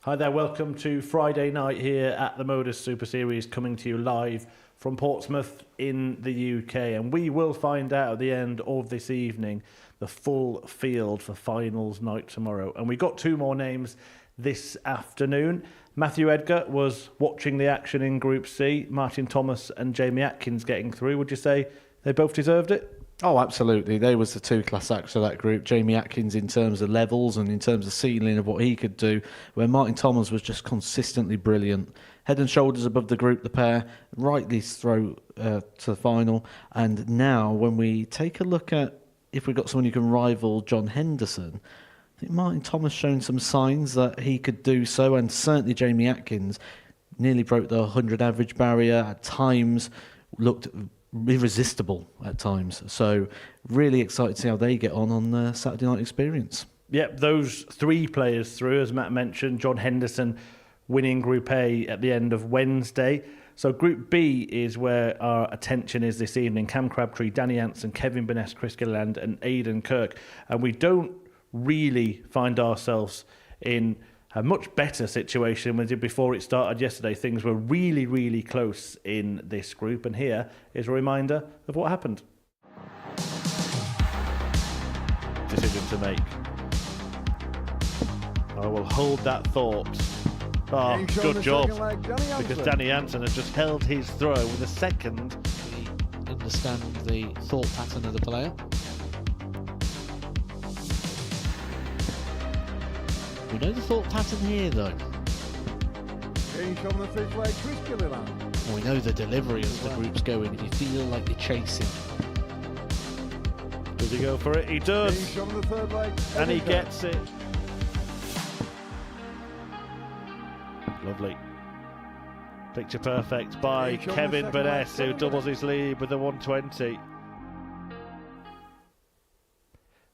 Hi there, welcome to Friday night here at the Modus Super Series, coming to you live from Portsmouth in the UK. And we will find out at the end of this evening the full field for finals night tomorrow. And we got two more names this afternoon. Matthew Edgar was watching the action in Group C. Martin Thomas and Jamie Atkins getting through. Would you say they both deserved it? Oh, absolutely. They was the two class acts of that group. Jamie Atkins in terms of levels and in terms of ceiling of what he could do, where Martin Thomas was just consistently brilliant. Head and shoulders above the group, the pair, rightly through to the final. And now, when we take a look at if we've got someone who can rival John Henderson, I think Martin Thomas shown some signs that he could do so, and certainly Jamie Atkins nearly broke the 100 average barrier at times, looked irresistible at times. So really excited to see how they get on the Saturday night experience. Yep, those three players through, as Matt mentioned. John Henderson winning Group A at the end of Wednesday. So Group B is where our attention is this evening. Cam Crabtree, Danny Anson, Kevin Burness, Chris Gilliland and Aidan Kirk. And we don't really find ourselves in a much better situation than we did before it started yesterday. Things were really, really close in this group. And here is a reminder of what happened. Decision to make. I will hold that thought. Oh, good job. Because Danny Anson has just held his throw with a second. We understand the thought pattern of the player. We know the thought pattern here, though. We know the delivery as the group's going. If you feel like you're chasing. Does he go for it? He does. And he gets it. Lovely. Picture perfect by Kevin Burness, who doubles his lead with the 120.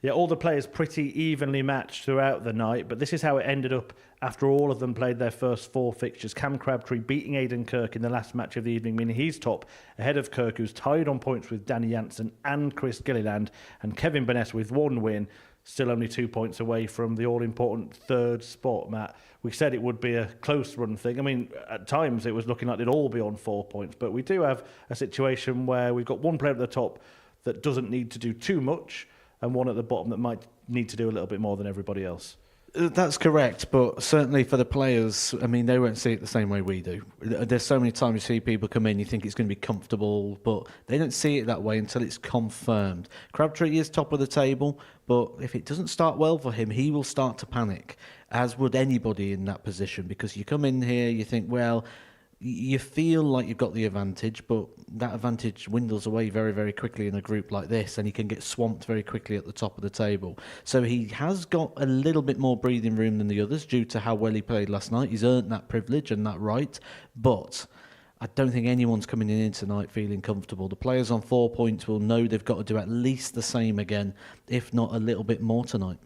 Yeah, all the players pretty evenly matched throughout the night, but this is how it ended up after all of them played their first four fixtures. Cam Crabtree beating Aidan Kirk in the last match of the evening, meaning he's top, ahead of Kirk, who's tied on points with Danny Anson and Chris Gilliland, and Kevin Burness with one win, still only 2 points away from the all-important third spot, Matt. We said it would be a close run thing. I mean, at times it was looking like they'd all be on 4 points, but we do have a situation where we've got one player at the top that doesn't need to do too much, and one at the bottom that might need to do a little bit more than everybody else. That's correct, but certainly for the players, I mean, they won't see it the same way we do. There's so many times you see people come in, you think it's going to be comfortable, but they don't see it that way until it's confirmed. Crabtree is top of the table, but if it doesn't start well for him, he will start to panic, as would anybody in that position, because you come in here, you think, well, you feel like you've got the advantage, but that advantage dwindles away very, very quickly in a group like this, and he can get swamped very quickly at the top of the table. So he has got a little bit more breathing room than the others due to how well he played last night. He's earned that privilege and that right, but I don't think anyone's coming in tonight feeling comfortable. The players on 4 points will know they've got to do at least the same again, if not a little bit more tonight.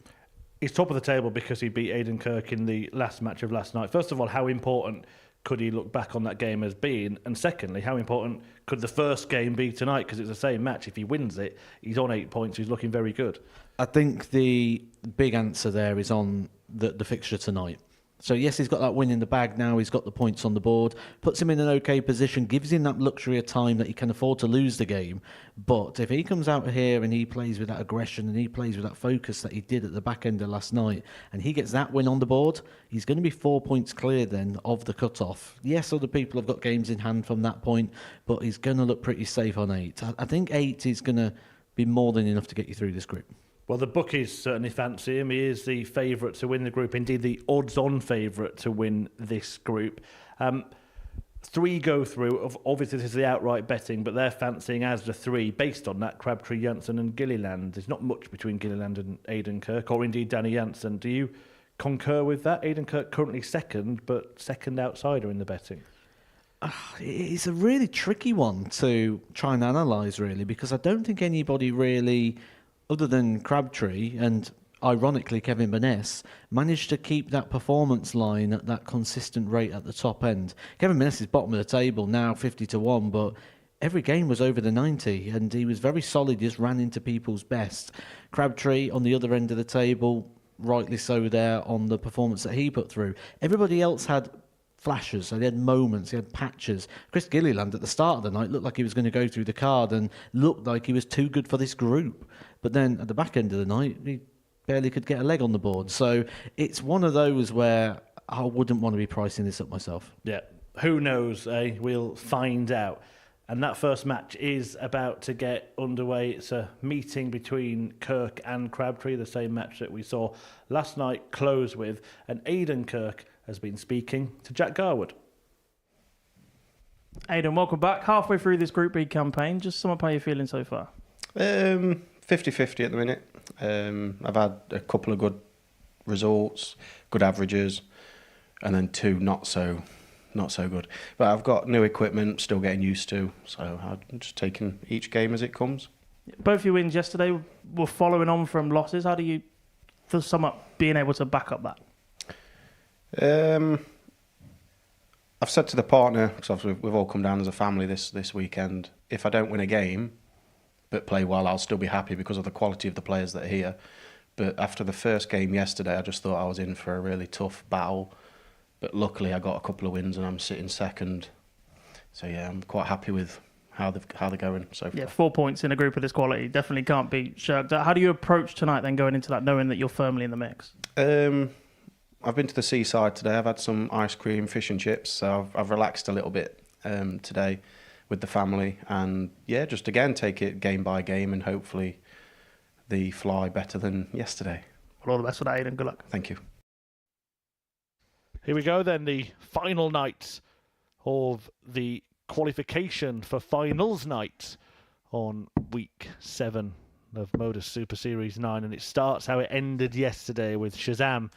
He's top of the table because he beat Aidan Kirk in the last match of last night. First of all, how important could he look back on that game as being? And secondly, how important could the first game be tonight? Because it's the same match. If he wins it, he's on 8 points. He's looking very good. I think the big answer there is on the fixture tonight. So yes, he's got that win in the bag now. He's got the points on the board. Puts him in an okay position. Gives him that luxury of time that he can afford to lose the game. But if he comes out here and he plays with that aggression and he plays with that focus that he did at the back end of last night, and he gets that win on the board, he's going to be 4 points clear then of the cut-off. Yes, other people have got games in hand from that point, but he's going to look pretty safe on 8. I think 8 is going to be more than enough to get you through this group. Well, the bookies certainly fancy him. He is the favourite to win the group. Indeed, the odds-on favourite to win this group. 3 go through. Obviously, this is the outright betting, but they're fancying as the 3 based on that Crabtree, Janssen and Gilliland. There's not much between Gilliland and Aidan Kirk, or indeed Danny Janssen. Do you concur with that? Aidan Kirk currently second, but second outsider in the betting. It's a really tricky one to try and analyse, really, because I don't think anybody really, other than Crabtree and ironically Kevin Burness, managed to keep that performance line at that consistent rate at the top end. Kevin Burness is bottom of the table now, 50-1, but every game was over the 90, and he was very solid, just ran into people's best. Crabtree on the other end of the table, rightly so there on the performance that he put through. Everybody else had flashes, so they had moments, he had patches. Chris Gilliland at the start of the night looked like he was going to go through the card and looked like he was too good for this group. But then at the back end of the night, he barely could get a leg on the board. So it's one of those where I wouldn't want to be pricing this up myself. Yeah, who knows, eh? We'll find out. And that first match is about to get underway. It's a meeting between Kirk and Crabtree, the same match that we saw last night close with. And Aidan Kirk has been speaking to Jack Garwood. Aidan, welcome back. Halfway through this Group B campaign, just sum up how you're feeling so far. 50-50 at the minute. I've had a couple of good results, good averages, and then 2 not so good. But I've got new equipment, still getting used to, so I'm just taking each game as it comes. Both your wins yesterday were following on from losses. How do you sum up being able to back up that? I've said to the partner, because we've all come down as a family this weekend, if I don't win a game but play well, I'll still be happy because of the quality of the players that are here. But after the first game yesterday, I just thought I was in for a really tough battle. But luckily, I got a couple of wins and I'm sitting second. So yeah, I'm quite happy with how they're going so far. Yeah, 4 points in a group of this quality definitely can't be shirked. How do you approach tonight then going into that, knowing that you're firmly in the mix? I've been to the seaside today. I've had some ice cream, fish and chips. So I've relaxed a little bit today with the family. And yeah, just again, take it game by game and hopefully they fly better than yesterday. Well, all the best for that, Aidan. Good luck. Thank you. Here we go then, the final night of the qualification for finals night on week 7 of Modus Super Series 9. And it starts how it ended yesterday with Shazam,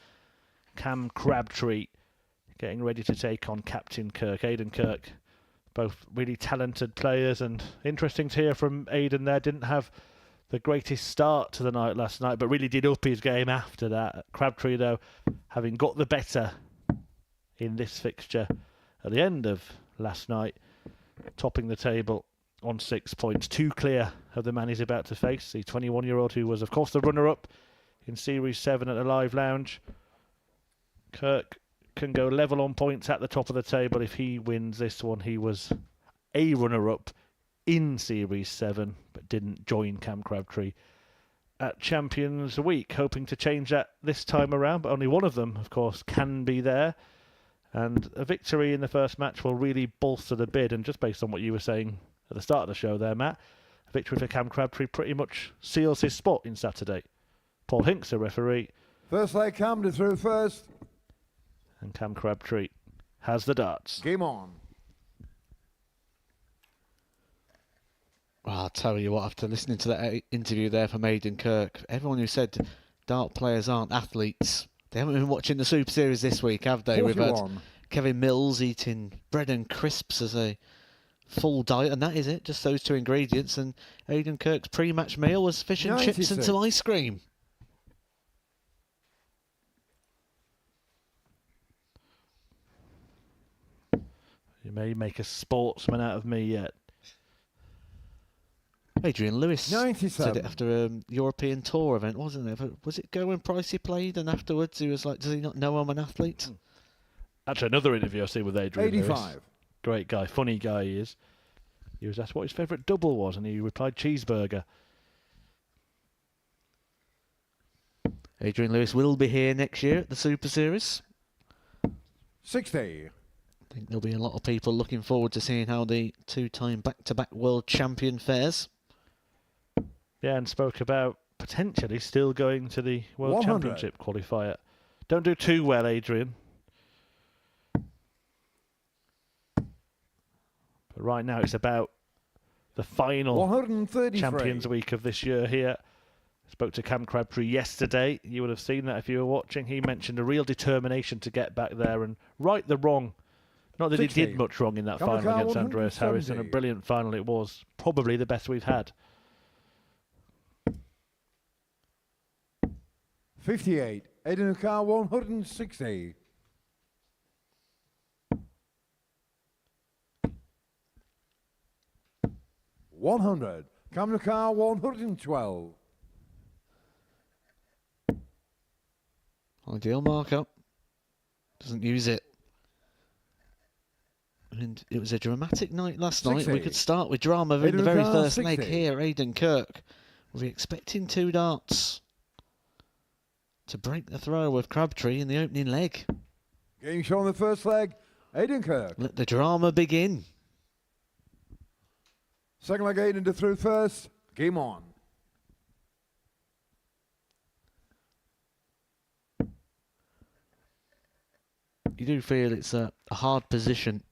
Cam Crabtree getting ready to take on Captain Kirk. Aidan Kirk, both really talented players, and interesting to hear from Aidan there. Didn't have the greatest start to the night last night, but really did up his game after that. Crabtree, though, having got the better in this fixture at the end of last night, topping the table on 6 points, 2 clear of the man he's about to face, the 21-year-old who was, of course, the runner-up in Series 7 at the Live Lounge. Kirk can go level on points at the top of the table if he wins this one. He was a runner-up in Series 7, but didn't join Cam Crabtree at Champions Week, hoping to change that this time around, but only one of them, of course, can be there. And a victory in the first match will really bolster the bid. And just based on what you were saying at the start of the show there, Matt, a victory for Cam Crabtree pretty much seals his spot in Saturday. Paul Hinks, the referee. First leg, Camden through first. And Cam Crabtree has the darts. Game on. Well, I'll tell you what, after listening to that interview there from Aidan Kirk, everyone who said dart players aren't athletes, they haven't been watching the Super Series this week, have they? 41. We've had Kevin Mills eating bread and crisps as a full diet, and that is it, just those 2 ingredients. And Aidan Kirk's pre-match meal was fish and chips and 96. some ice cream. You may make a sportsman out of me yet. Adrian Lewis 97. said it after a European tour event, wasn't it? Was it Go when Pricey played? And afterwards he was like, does he not know I'm an athlete? Actually, another interview I've seen with Adrian 85. Lewis. Great guy, funny guy he is. He was asked what his favourite double was, and he replied cheeseburger. Adrian Lewis will be here next year at the Super Series. 60. I think there'll be a lot of people looking forward to seeing how the 2-time back-to-back world champion fares. Yeah, and spoke about potentially still going to the World 100. Championship qualifier. Don't do too well, Adrian. But right now it's about the final 133. Champions Week of this year here. Spoke to Cam Crabtree yesterday. You would have seen that if you were watching. He mentioned a real determination to get back there and right the wrong. Not that 60. he did much wrong in that Come on, final Carl, against Andreas Harris, and a 170. brilliant final it was. Probably the best we've had. 58. Aidan Carr 160. $100. Camden Carr 112. Ideal markup. Doesn't use it. And it was a dramatic night last night. We 60. could start with drama in the Aidan very O'Connor, first leg 60. here. Aidan Kirk. Was he expecting 2 darts to break the throw with Crabtree in the opening leg? Game shown in the first leg. Aidan Kirk. Let the drama begin. Second leg, Aidan to through first. Game on. You do feel it's a hard position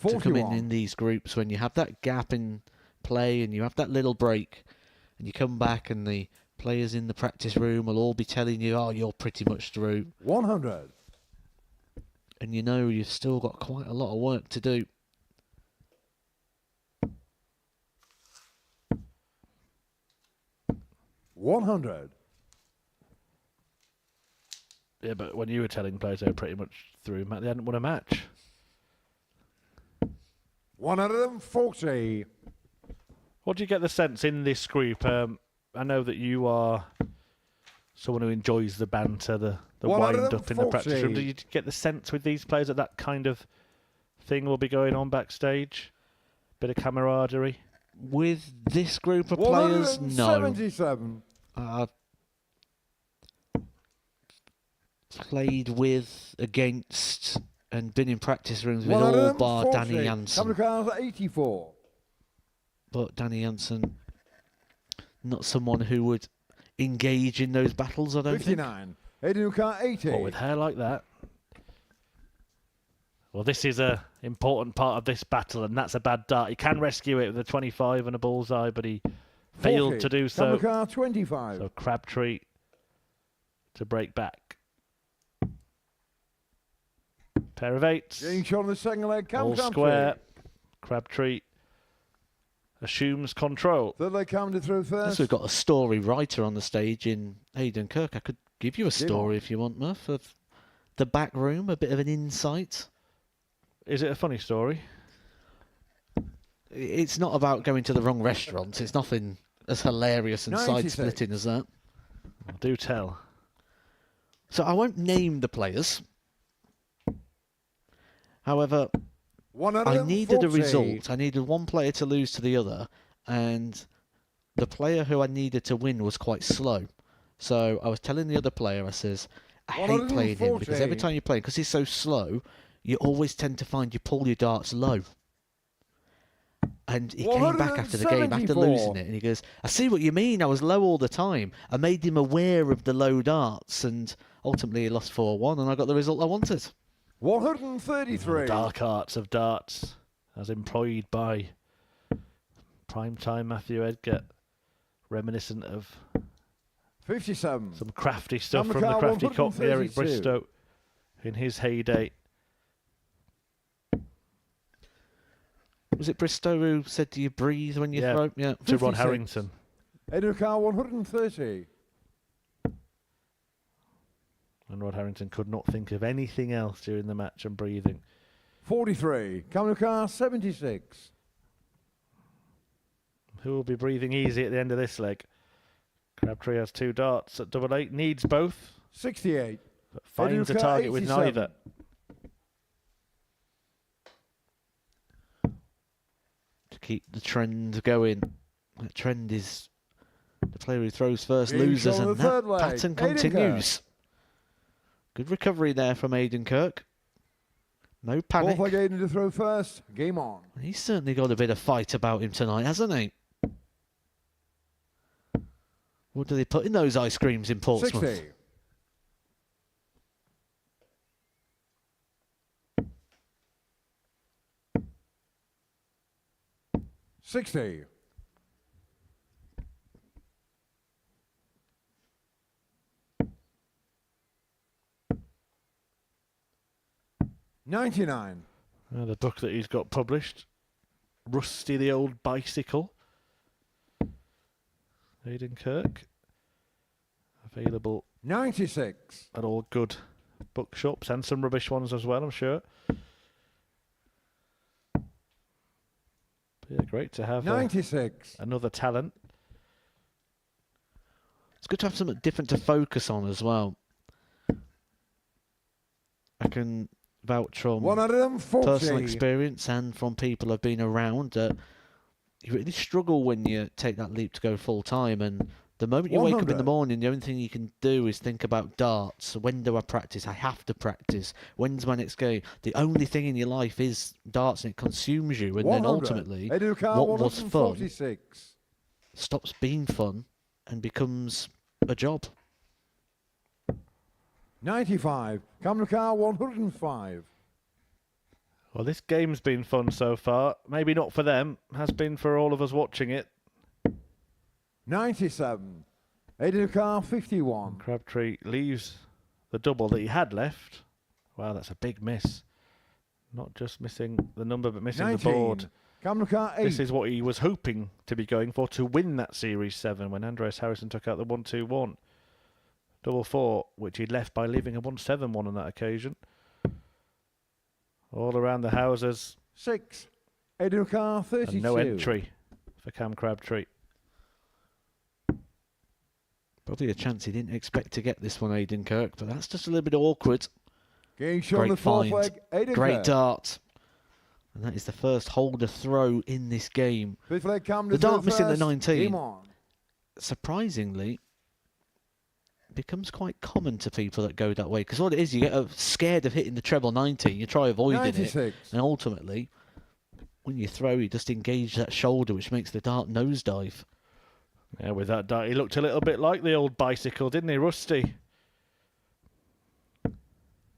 to come 41. in these groups when you have that gap in play and you have that little break and you come back and the players in the practice room will all be telling you, oh, you're pretty much through. 100. And you know you've still got quite a lot of work to do. $100. Yeah, but when you were telling players they were pretty much through, Matt, they hadn't won a match. 140. What do you get the sense in this group? I know that you are someone who enjoys the banter, the wind up in the practice room. Do you get the sense with these players that that kind of thing will be going on backstage? Bit of camaraderie? With this group of players, no. 177. Played with, against, and been in practice rooms with all bar Danny Jansen. Cars 84. But Danny Jansen, not someone who would engage in those battles, I don't think. 59. Aidan O'Connor 80. What, with hair like that? Well, this is a important part of this battle, and that's a bad dart. He can rescue it with a 25 and a bullseye, but he failed 40. to do so. Car 25. So Crabtree to break back. Pair of eights. Getting shot on the second leg. All square. Crabtree assumes control. Third leg coming through first. So we've got a story writer on the stage in Aidan Kirk. I could give you a story if you want, Murph, of the back room, a bit of an insight. Is it a funny story? It's not about going to the wrong restaurant. It's nothing as hilarious and 96. side-splitting as that. Do tell. So I won't name the players. However, I needed a result. I needed one player to lose to the other, and the player who I needed to win was quite slow. So I was telling the other player, I says, I hate playing him because every time you play him, because he's so slow, you always tend to find you pull your darts low. And he came back after the game, after losing it, and he goes, I see what you mean, I was low all the time. I made him aware of the low darts, and ultimately he lost 4-1, and I got the result I wanted. 133. Dark arts of darts, as employed by primetime Matthew Edgar, reminiscent of 57. some crafty stuff Number from the car crafty cockney Eric 132. Bristow in his heyday. Was it Bristow who said, do you breathe when you Yeah. throw? Yeah. To Ron 56. Harrington. Aidan O'Connor 130. And Rod Harrington could not think of anything else during the match and breathing. 43. Cameron O'Connor 76. Who will be breathing easy at the end of this leg? Crabtree has 2 darts at double 8. Needs both, 68. but finds a O'Connor, target with 87. neither. To keep the trend going. That trend is the player who throws first Being loses, shown and the that third leg. pattern Aidan continues. Good recovery there from Aidan Kirk. No panic. Fourth leg Aidan to throw first. Game on. He's certainly got a bit of fight about him tonight, hasn't he? What do they put in those ice creams in Portsmouth? 60. $60. $99. The book that he's got published, Rusty the Old Bicycle. Aidan Kirk. Available 96. at all good bookshops and some rubbish ones as well, I'm sure. But yeah, great to have 96. another talent. It's good to have something different to focus on as well. can vouch from 140. personal experience and from people I've been around that you really struggle when you take that leap to go full time. And the moment you wake up in the 100. morning, the only thing you can do is think about darts. When do I practice? I have to practice. When's my next game? The only thing in your life is darts, and it consumes you. And then 100. ultimately, Educar what was fun 146. stops being fun and becomes a job. 95. Kamrakar 105. Well, this game's been fun so far. Maybe not for them. Has been for all of us watching it. 97. Educar 51. Crabtree leaves the double that he had left. Wow, that's a big miss. Not just missing the number, but missing 19. the board. Kamrakar 8. This is what he was hoping to be going for to win that Series 7 when Andreas Harrison took out the 1-2-1. Double 4, which he'd left by leaving a 1-7-1 on that occasion. All around the houses. 6. Educar 32. And no entry for Cam Crabtree. Probably a chance he didn't expect to get this one, Aidan Kirk, but that's just a little bit awkward. Game shown the Great fourth find. leg. Aidan Great Kirk. dart. And that is the first holder throw in this game. Fifth leg Cam The to dart missing the first. 19. Game on. Surprisingly, becomes quite common to people that go that way. Because what it is, you get scared of hitting the treble 19, you try avoiding 96. it, and ultimately, when you throw, you just engage that shoulder, which makes the dart nosedive. Yeah, with that dart, he looked a little bit like the old bicycle, didn't he, Rusty?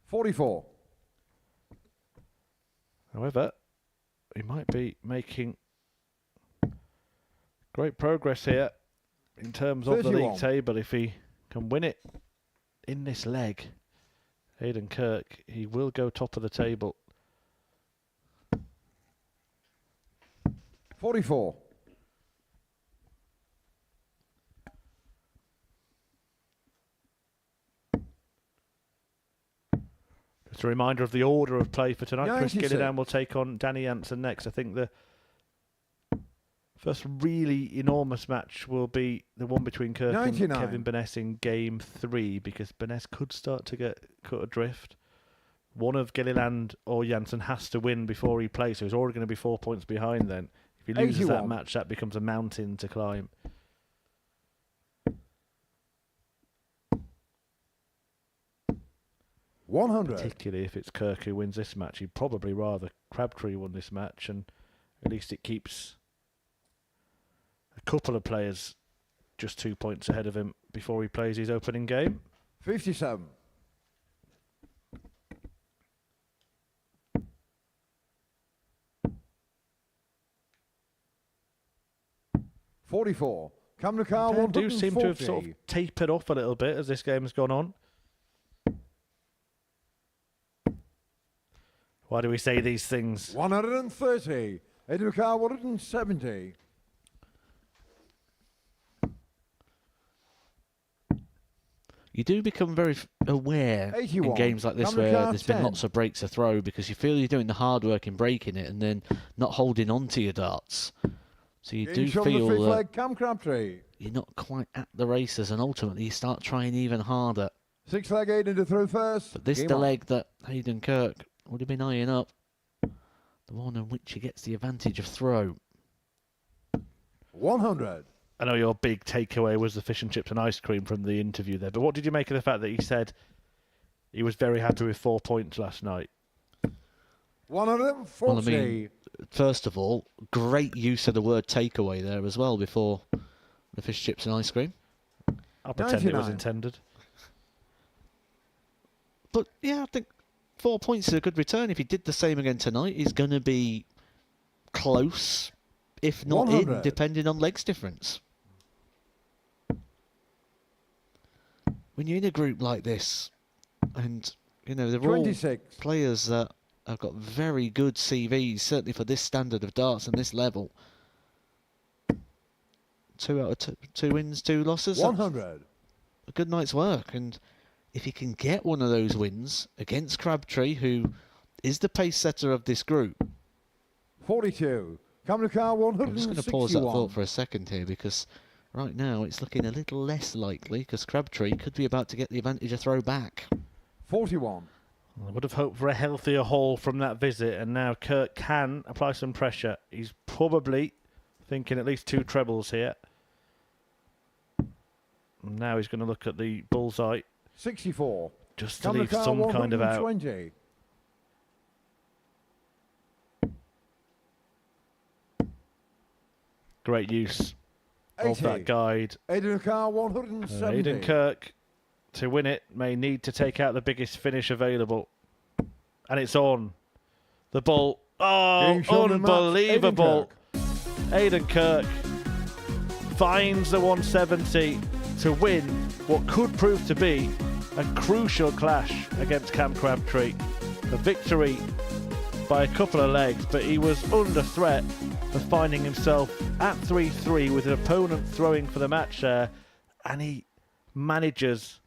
44. However, he might be making great progress here in terms of the 31. league table. If he can win it in this leg, Aidan Kirk, he will go top of the table. 44. Just a reminder of the order of play for tonight. Chris 96. Gillidan will take on Danny Jansen next. I think the first really enormous match will be the one between Kirk 99. and Kevin Burness in Game 3, because Burness could start to get cut adrift. One of Gilliland or Jansen has to win before he plays, so he's already going to be 4 points behind then. If he loses that 81. match, that becomes a mountain to climb. $100. Particularly if it's Kirk who wins this match. He'd probably rather Crabtree won this match, and at least it keeps a couple of players just 2 points ahead of him before he plays his opening game. 57. $44. Kamrakar They do seem to have sort 140. of tapered off a little bit as this game has gone on. Why do we say these things? 130. Educar 170. You do become very aware in 81. games like this Kamrakar where there's been 10. lots of breaks to throw, because you feel you're doing the hard work in breaking it and then not holding on to your darts. So you do Game shown the feel fifth that leg Cam Crabtree. you're not quite at the races, and ultimately you start trying even harder. Sixth leg Aidan to throw first. But this Game the on. leg that Aidan Kirk would have been eyeing up. The one in which he gets the advantage of throw. 100. I know your big takeaway was the fish and chips and ice cream from the interview there, but what did you make of the fact that he said he was very happy with 4 points last night? 140. Well, I mean, first of all, great use of the word takeaway there as well before the fish, chips and ice cream. I'll pretend it was 99. intended. But yeah, I think 4 points is a good return. If he did the same again tonight, he's going to be close, if not in, 100. depending on legs difference. When you're in a group like this, and you know they're 26. all players that have got very good CVs, certainly for this standard of darts and this level. 2 out of 2 wins, 2 losses. That's 100. a good night's work, and if he can get one of those wins against Crabtree, who is the pace setter of this group. 42. Kamrakar 161. I'm just going to pause that thought for a second here, because right now it's looking a little less likely, because Crabtree could be about to get the advantage of throw back. 41. I would have hoped for a healthier haul from that visit, and now Kirk can apply some pressure. He's probably thinking at least 2 trebles here. And now he's going to look at the bullseye 64. just to leave some kind of out. 120. Great use of 80. that guide. Aidan Carr 170. Aidan Kirk, to win it, may need to take out the biggest finish available. And it's on. The ball. Oh, Game shown the match. unbelievable. Aidan Kirk finds the 170 to win what could prove to be a crucial clash against Cam Crabtree. A victory by a couple of legs, but he was under threat of finding himself at 3-3 with an opponent throwing for the match there, and he manages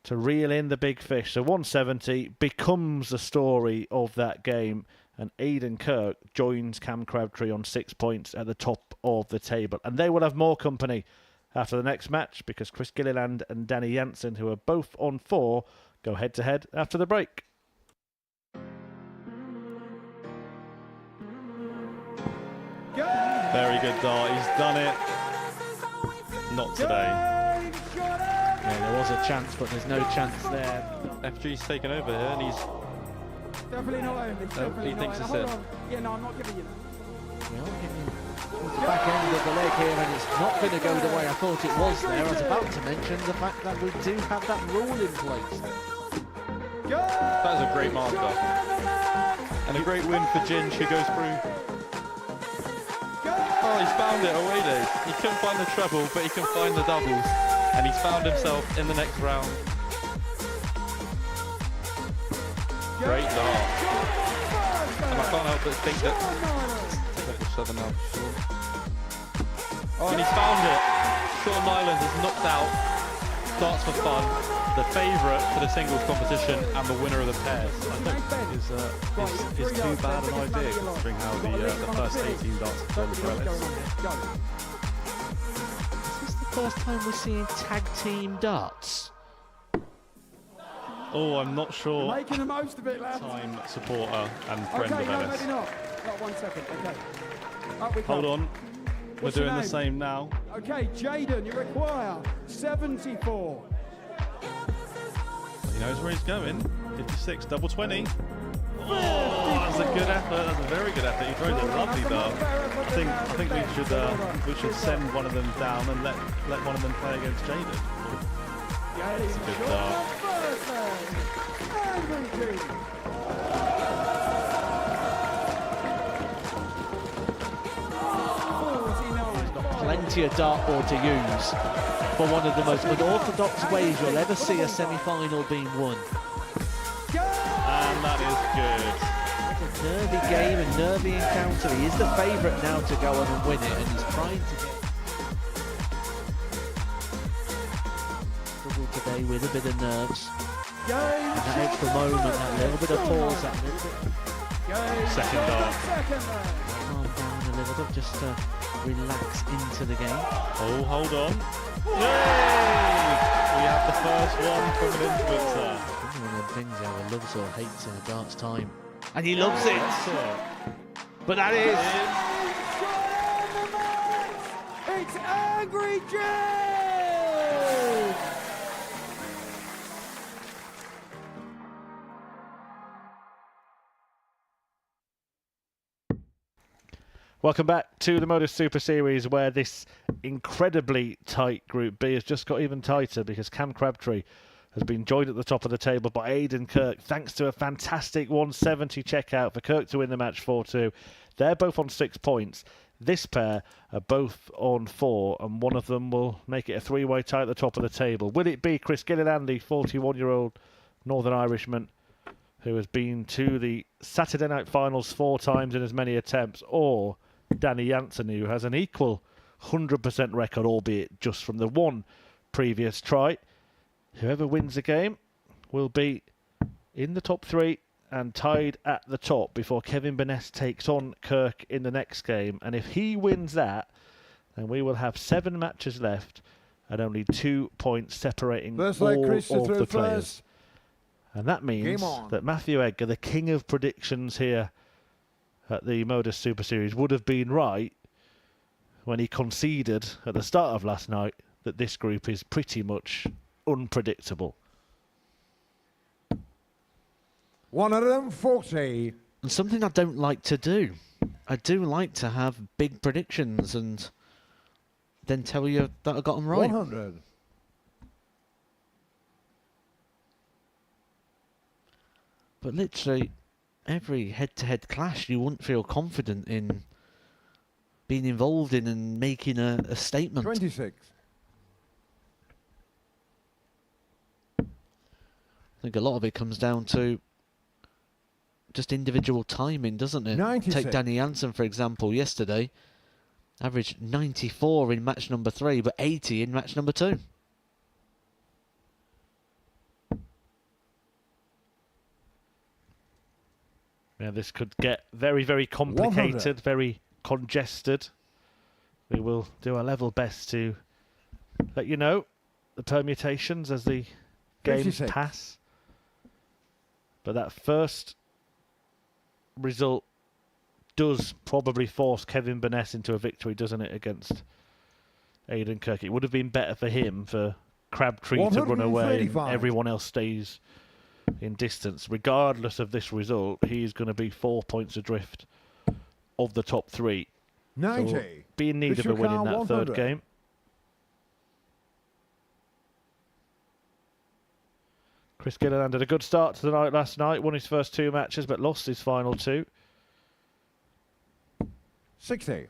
to reel in the big fish. So 170 becomes the story of that game, and Aidan Kirk joins Cam Crabtree on 6 points at the top of the table. And they will have more company after the next match, because Chris Gilliland and Danny Jansen, who are both on 4, go head-to-head after the break. Very good dart. He's done it. Not today. Yeah, there was a chance, but there's no chance there. FG's taken over here, and he's. Definitely not him. It's definitely he not thinks him. it's Hold it. on. Yeah, no, I'm not giving you that. Towards the back end of the leg here, and it's not going to go the way I thought it was there. I was about to mention the fact that we do have that rule in place. That is a great marker. And a great win for Ginge, who goes through. Oh, he's found it away days. He couldn't find the treble, but he can find the doubles. And he's found himself in the next round. Great dart. And I can't help but think that Southern now. And he's found it. Sean Nyland is knocked out. Darts for fun. The favourite for the singles competition and the winner of the pairs. Is too bad an idea considering how the first 18 darts have gone for Ellis. Is this the first time we're seeing tag team darts? Oh, I'm not sure. Making the most of it, lads. Time supporter and friend Okay, of no, Ellis. maybe not. Not 1 second. Okay. Up we come. Hold on. What's We're your doing the name? same now. Okay, Jaden, you require 74. He knows where he's going. 56, double 20. Oh, that's a good effort. That's a very good effort. He throws a lovely dart. I think we should send one of them down and let one of them play against Jaden. That's a good dart. Plenty of dartboard to use for one of the most unorthodox ways you'll ever see a semi-final being won. And that is good. It's a nervy game, a nervy encounter. He is the favourite now to go on and win it, and he's trying to get struggled today with a bit of nerves. And that extra moment, that little bit of pause, that little bit Second dart. calm down a little bit, just to relax into the game. Oh, hold on. Yay! We have the first one from an influencer. One of them things either loves or hates in a darts time. And he loves it! But that is... It's Angry Jim! Welcome back to the Modus Super Series, where this incredibly tight Group B has just got even tighter because Cam Crabtree has been joined at the top of the table by Aidan Kirk, thanks to a fantastic 170 checkout for Kirk to win the match 4-2. They're both on 6 points. This pair are both on 4, and one of them will make it a 3-way tie at the top of the table. Will it be Chris Gilliland, the 41-year-old Northern Irishman, who has been to the Saturday night finals 4 times in as many attempts, or Danny Jansen, who has an equal 100% record, albeit just from the one previous try? Whoever wins the game will be in the top 3 and tied at the top before Kevin Burness takes on Kirk in the next game. And if he wins that, then we will have 7 matches left and only 2 points separating First all leg, Chris of through the players. first. And that means Game on. that Matthew Edgar, the king of predictions here at the Modus Super Series, would have been right when he conceded at the start of last night that this group is pretty much unpredictable. 140. And something I don't like to do. I do like to have big predictions and then tell you that I got them right. 100. But literally, every head-to-head clash, you wouldn't feel confident in being involved in and making a statement. 26. I think a lot of it comes down to just individual timing, doesn't it? 96. Take Danny Jansen, for example, yesterday. Averaged 94 in match number 3, but 80 in match number 2. Yeah, this could get very, very complicated, 100. very congested. We will do our level best to let you know the permutations as the games 56. pass. But that first result does probably force Kevin Burness into a victory, doesn't it, against Aidan Kirk? It would have been better for him, for Crabtree to run away and 135. everyone else stays in distance. Regardless of this result, he's going to be 4 points adrift of the top 3. 90. So we'll be in need of a win in that third 100. game. Chris Gilliland had a good start to the night last night, won his first 2 matches but lost his final 2. 60.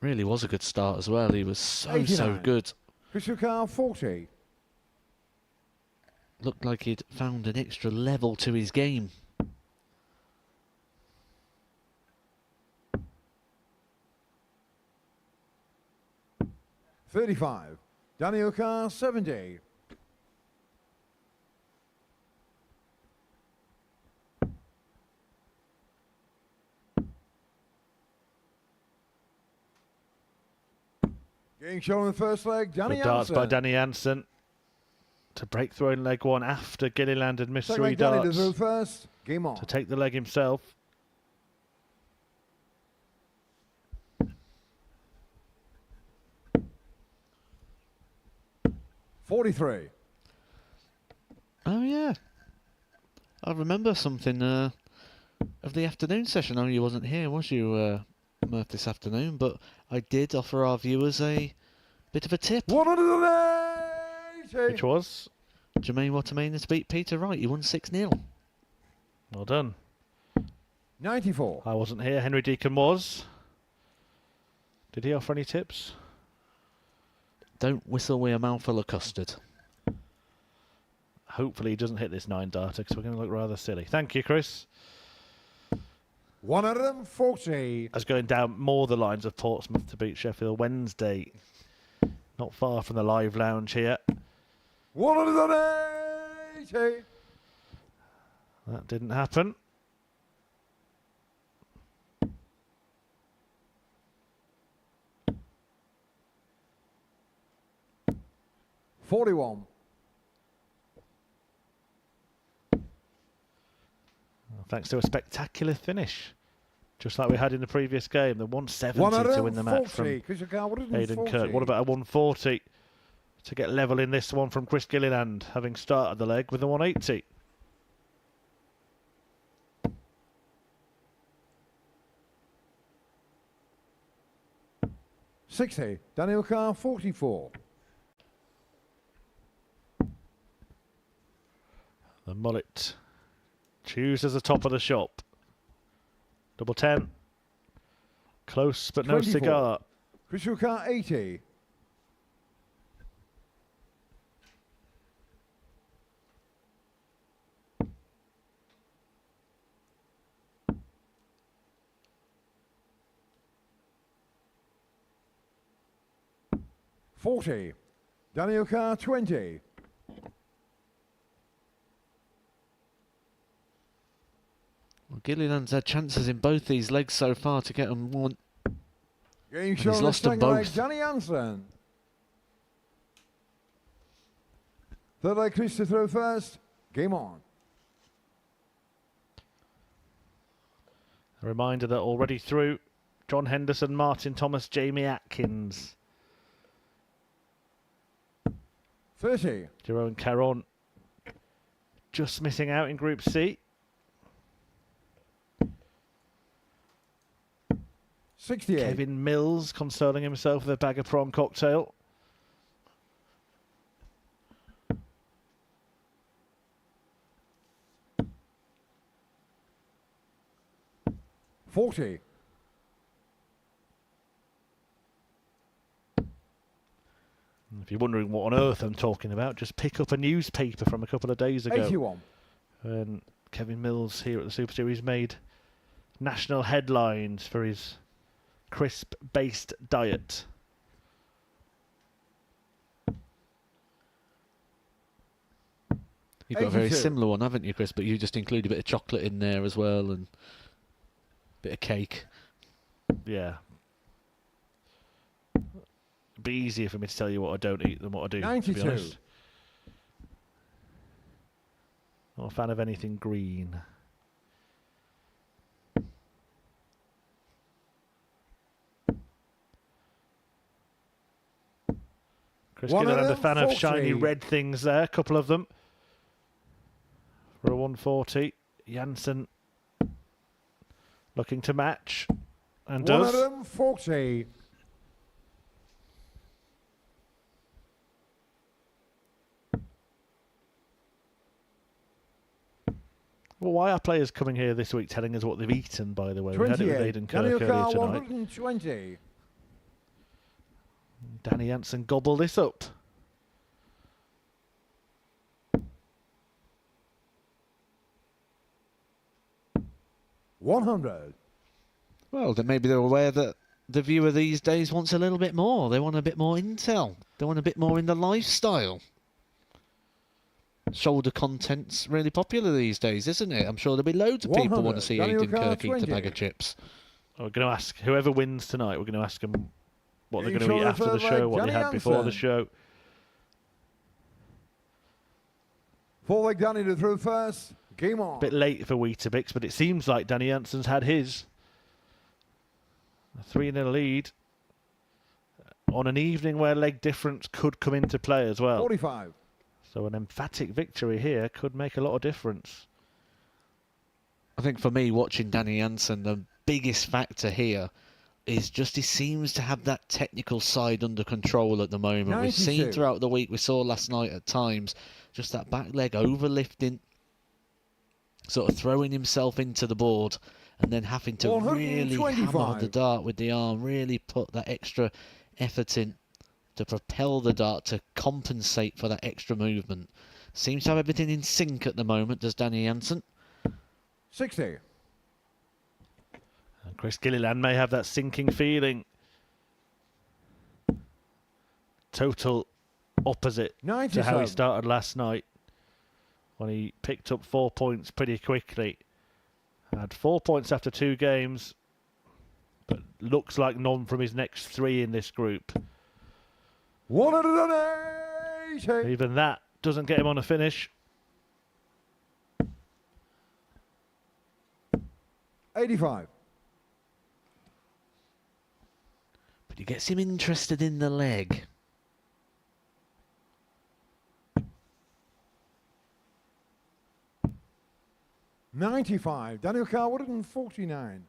Really was a good start as well. He was so 89. good. Crystal Car 40. Looked like he'd found an extra level to his game. $35. Daniel Carr 70. Getting shown in the first leg, Danny Good darts by Jansen. Danny Jansen to break through in leg 1 after Gilliland had missed Second 3 leg, Danny to darts through first. Game on. to take the leg himself. $43. Oh yeah, I remember something of the afternoon session. Oh, you wasn't here, was you, Murph, this afternoon? But I did offer our viewers a bit of a tip. 180. Which was? Jermaine Watermain to beat Peter Wright. He won 6-0. Well done. 94. I wasn't here. Henry Deacon was. Did he offer any tips? Don't whistle with a mouthful of custard. Hopefully he doesn't hit this 9-darter because we're going to look rather silly. Thank you, Chris. 140. As going down more the lines of Portsmouth to beat Sheffield Wednesday. Not far from the live lounge here. 180. That didn't happen. $41. Thanks to a spectacular finish. Just like we had in the previous game. The 170 to win the match from Aidan Kirk. What about a 140 to get level in this one from Chris Gilliland, having started the leg with a 180? $60. Daniel Carr 44. The mullet chooses the top of the shop. Double 10. Close but no 24. cigar. Crystal Car 80. $40. Daniel Carr 20. Well, Gilliland's had chances in both these legs so far to get them one. Game he's shown lost them second leg, both. Danny Jansen. Third leg, Chris to throw first. Game on. A reminder that already through, John Henderson, Martin Thomas, Jamie Atkins. 30. Jerome Caron just missing out in Group C. 68. Kevin Mills consoling himself with a bag of prawn cocktail. $40. If you're wondering what on earth I'm talking about, just pick up a newspaper from a couple of days ago. 81. And Kevin Mills here at the Super Series made national headlines for his crisp-based diet. You've got a very 82. similar one, haven't you, Chris? But you just include a bit of chocolate in there as well and a bit of cake. Yeah. It'd be easier for me to tell you what I don't eat than what I do, to be 92. honest. Not a fan of anything green. Chris Gilliland, a fan of shiny 140. red things there, a couple of them. For a 140. Janssen looking to match. And does. 140. Well, why are players coming here this week telling us what they've eaten, by the way? We had it with 28. Aidan Kirk Daniel earlier Carr, tonight. 120. Danny Jansen gobble this up. $100. Well, then maybe they're aware that the viewer these days wants a little bit more. They want a bit more intel. They want a bit more in the lifestyle. Shoulder content's really popular these days, isn't it? I'm sure there'll be loads of people 100. want to see Daniel Aidan Carr, Kirk eat a 20. bag of chips. We're going to ask whoever wins tonight, we're going to ask them what they're Each going to eat on the after the third show, leg, what they Danny had before the Jansen. show. Full leg Danny to throw first. Game on. Bit late for Weetabix, but it seems like Danny Jansen's had his. A 3-0 lead on an evening where leg difference could come into play as well. 45. So an emphatic victory here could make a lot of difference. I think for me, watching Danny Jansen, the biggest factor here is just he seems to have that technical side under control at the moment. We've seen 92. throughout the week, we saw last night at times, just that back leg overlifting, sort of throwing himself into the board and then having to really hammer 125. the dart with the arm, really put that extra effort in to propel the dart to compensate for that extra movement. Seems to have everything in sync at the moment, does Danny Jansen. 60. And Chris Gilliland may have that sinking feeling. Total opposite to how he 97. started last night when he picked up 4 points pretty quickly. Had 4 points after 2 games, but looks like none from his next 3 in this group. 180. Even that doesn't get him on a finish. 85. But he gets him interested in the leg. $95. Daniel Carr, 149.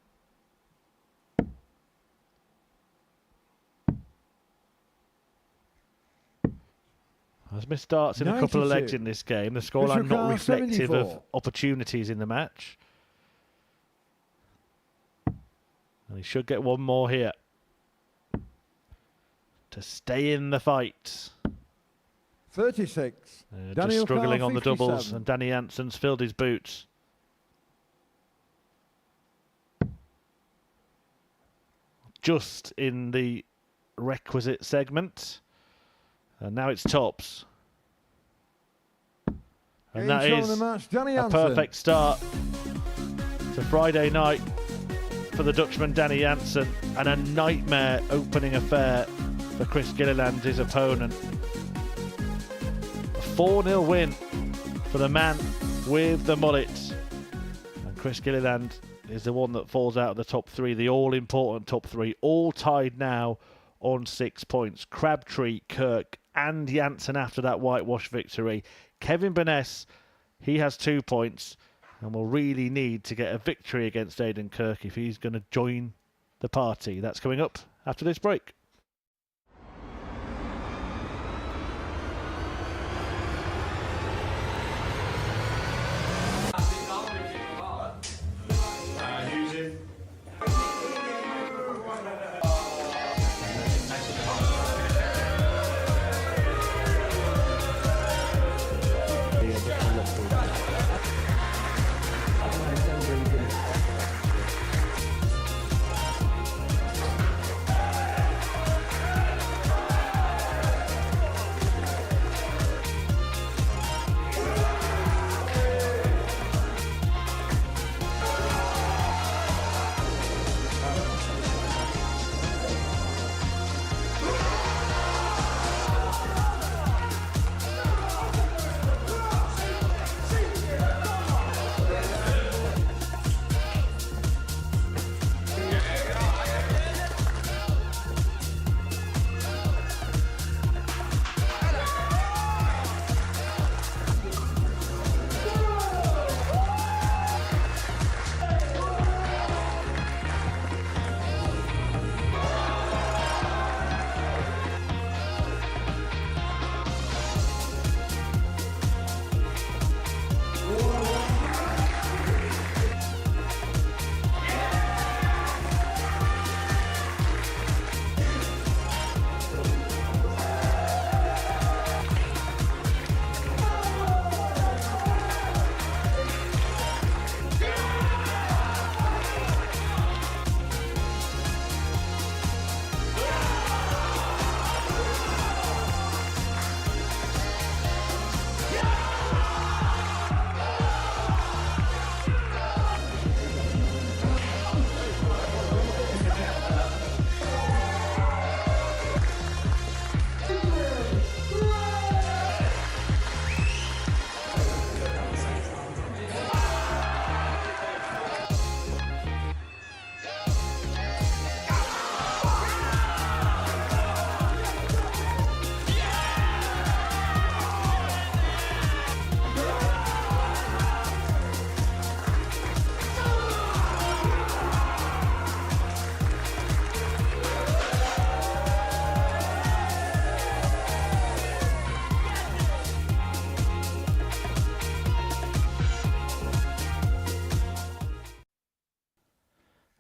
Has missed starts in a couple of 92. legs in this game. The scoreline Fisher not Carr, reflective of 74. opportunities in the match. And he should get one more here to stay in the fight. 36. Just Daniel struggling Carr, on the doubles, 57. and Danny Jansen's filled his boots. Just in the requisite segment. And now it's tops. And that Game show is of the match, Danny a Jansen. perfect start to Friday night for the Dutchman Danny Jansen, and a nightmare opening affair for Chris Gilliland, his opponent. A 4-0 win for the man with the mullet. And Chris Gilliland is the one that falls out of the top three, the all-important top three, all tied now on 6 points. Crabtree, Kirk and Janssen after that whitewash victory. Kevin Burness, he has 2 points and will really need to get a victory against Aidan Kirk if he's going to join the party. That's coming up after this break.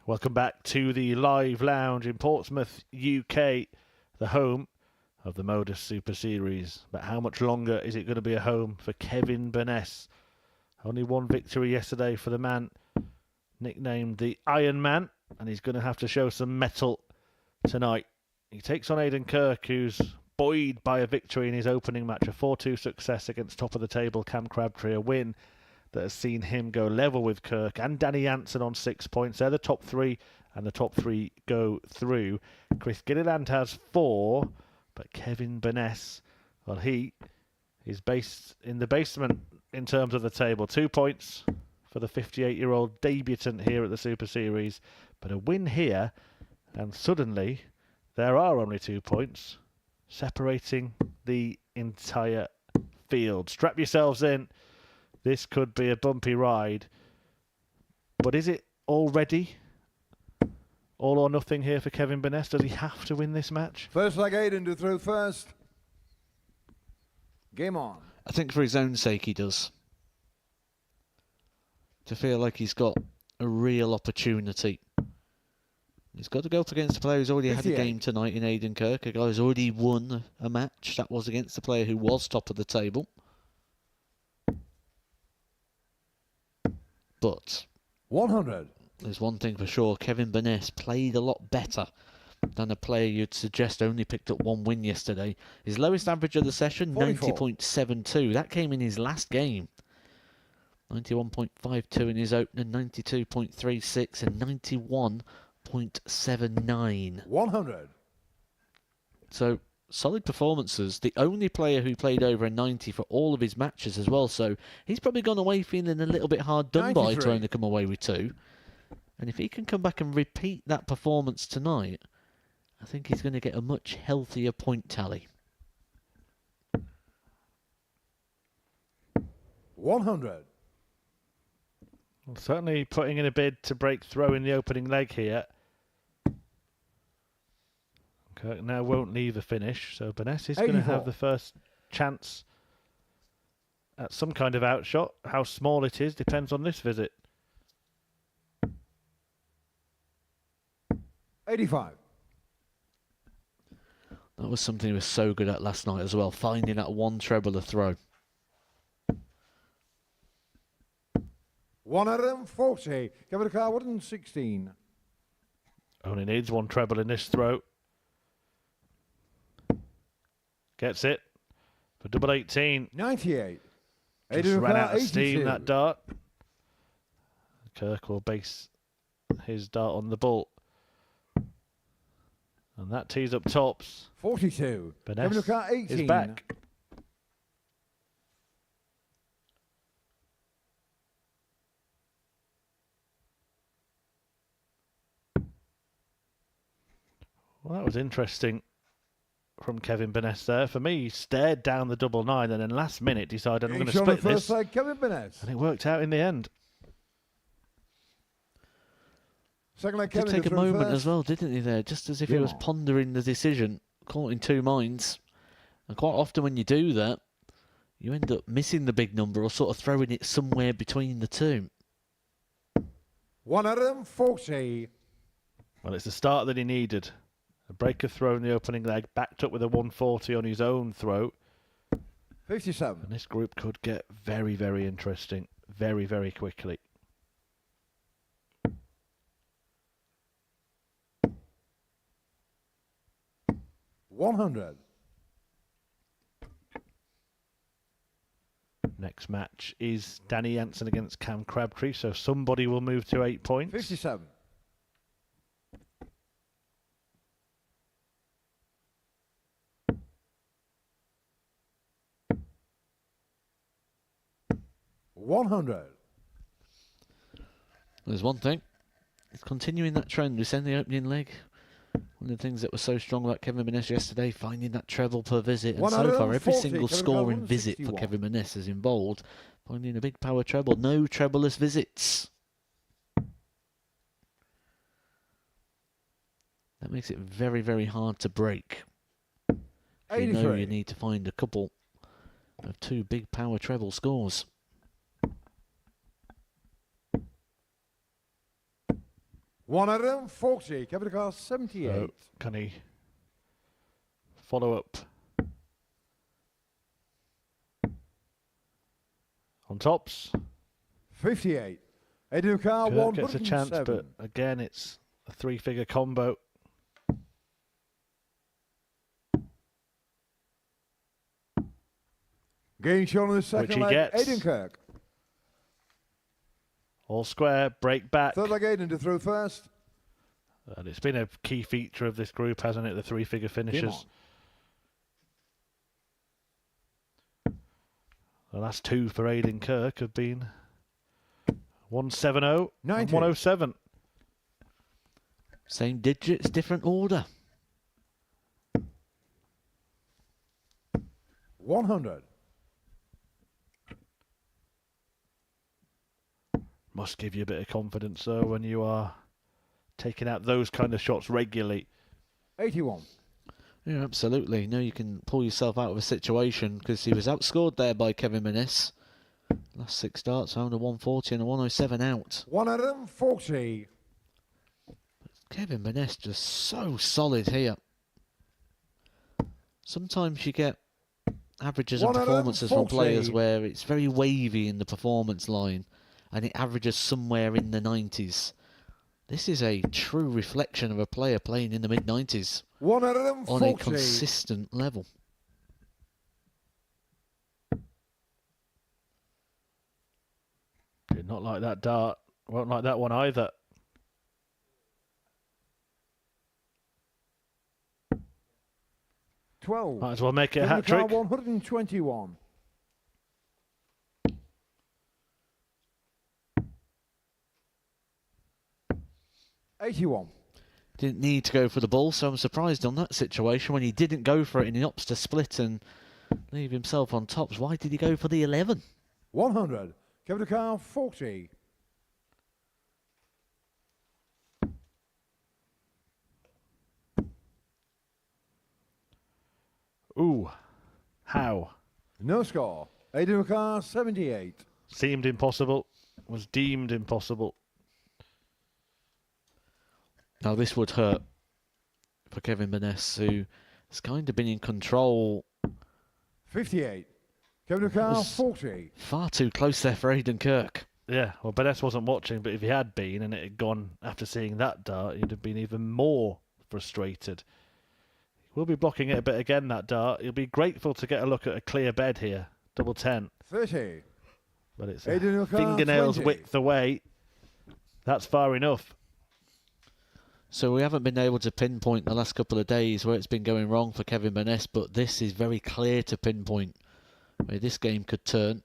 Welcome back to the live lounge in Portsmouth, UK, the home of the Modus Super Series. But how much longer is it going to be a home for Kevin Burness? Only one victory yesterday for the man nicknamed the Iron Man, and he's going to have to show some mettle tonight. He takes on Aidan Kirk, who's buoyed by a victory in his opening match, a 4-2 success against top of the table Cam Crabtree, a win that has seen him go level with Kirk and Danny Janssen on 6 points. They're the top three, and the top three go through. Chris Gilliland has 4, but Kevin Burness, well, he is based in the basement in terms of the table. 2 points for the 58-year-old debutant here at the Super Series, but a win here, and suddenly there are only 2 points separating the entire field. Strap yourselves in. This could be a bumpy ride. But is it already all or nothing here for Kevin Burness? Does he have to win this match? First leg, Aidan to throw first. Game on. I think for his own sake he does. To feel like he's got a real opportunity. He's got to go up against a player who's already had a 58. game tonight in Aidan Kirk, a guy who's already won a match. That was against the player who was top of the table. But 100. there's one thing for sure, Kevin Burness played a lot better than a player you'd suggest only picked up 1 win yesterday. His lowest average of the session, 44. 90.72. That came in his last game. 91.52 in his opener, 92.36 and 91.79. 100. So solid performances. The only player who played over a 90 for all of his matches as well. So he's probably gone away feeling a little bit hard done by to only come away with 2. And if he can come back and repeat that performance tonight, I think he's going to get a much healthier point tally. 100. Well, certainly putting in a bid to break throw in the opening leg here. Kirk now won't leave a finish, so Beness is going to have the first chance at some kind of outshot. How small it is depends on this visit. 85. That was something he was so good at last night as well, finding that one treble a throw. 140. Give it a car, 116. Only needs one treble in this throw. Gets it for double 18. 98. Just ran out of steam, that dart. Kirk will base his dart on the ball. And that tees up tops. 42. Beness is back. Well, that was interesting from Kevin Beness there. For me, he stared down the double 9 and then last minute decided I'm going to split this. Kevin Beness. And it worked out in the end. Second leg, Did Kevin take a moment as well, didn't he there? Just as if he was pondering the decision, caught in 2 minds. And quite often when you do that, you end up missing the big number or sort of throwing it somewhere between the 2. 140. Well, it's the start that he needed. A break of throw in the opening leg, backed up with a 140 on his own throw. 57. And this group could get very, very interesting very, very quickly. 100. Next match is Danny Jansen against Cam Crabtree, so somebody will move to 8 points. 57. 100. There's one thing. It's continuing that trend. We send the opening leg. One of the things that was so strong about Kevin Beness yesterday, finding that treble per visit. And so far, every single scoring visit for Kevin Beness is in bold. Finding a big power treble. No trebleless visits. That makes it very, very hard to break. You know you need to find a couple of 2 big power treble scores. 140. Capital car 78. So can he follow up on tops? 58. Edu car Kirk 107. gets a chance, but again, it's a 3-figure combo. Gain shown on the second he leg. gets. Aidan Kirk. All square, break back. Third leg Aidan to throw first. And it's been a key feature of this group, hasn't it? The 3-figure finishes. The last 2 for Aidan Kirk have been 170 and 107. Same digits, different order. 100. Must give you a bit of confidence, though, when you are taking out those kind of shots regularly. 81. Yeah, absolutely. No, you can pull yourself out of a situation because he was outscored there by Kevin Beness. Last 6 starts, found a 140 and a 107 out. 140. Kevin Beness just so solid here. Sometimes you get averages and performances from players where it's very wavy in the performance line and it averages somewhere in the 90s. This is a true reflection of a player playing in the mid-90s 140. on a consistent level. Did not like that dart. Won't like that one either. 12. Might as well make it a Kevin hat trick. O'Carr, 121. $81. Didn't need to go for the ball, so I'm surprised on that situation when he didn't go for it and he opts to split and leave himself on tops. Why did he go for the 11? 100. Kevin O'Carr, 40. Ooh, how? No score. Aidan O'Carr, 78. Seemed impossible, was deemed impossible. Now this would hurt for Kevin Burness, who has kind of been in control. 58. Kevin O'Carr, was 40. Far too close there for Aidan Kirk. Yeah, well, Burness wasn't watching, but if he had been and it had gone after seeing that dart, he'd have been even more frustrated. We'll be blocking it a bit again, that dart. He'll be grateful to get a look at a clear bed here. Double 10. 30. But it's Aidan O'Carr, fingernails 20. width away. That's far enough. So we haven't been able to pinpoint the last couple of days where it's been going wrong for Kevin Burness, but this is very clear to pinpoint where this game could turn.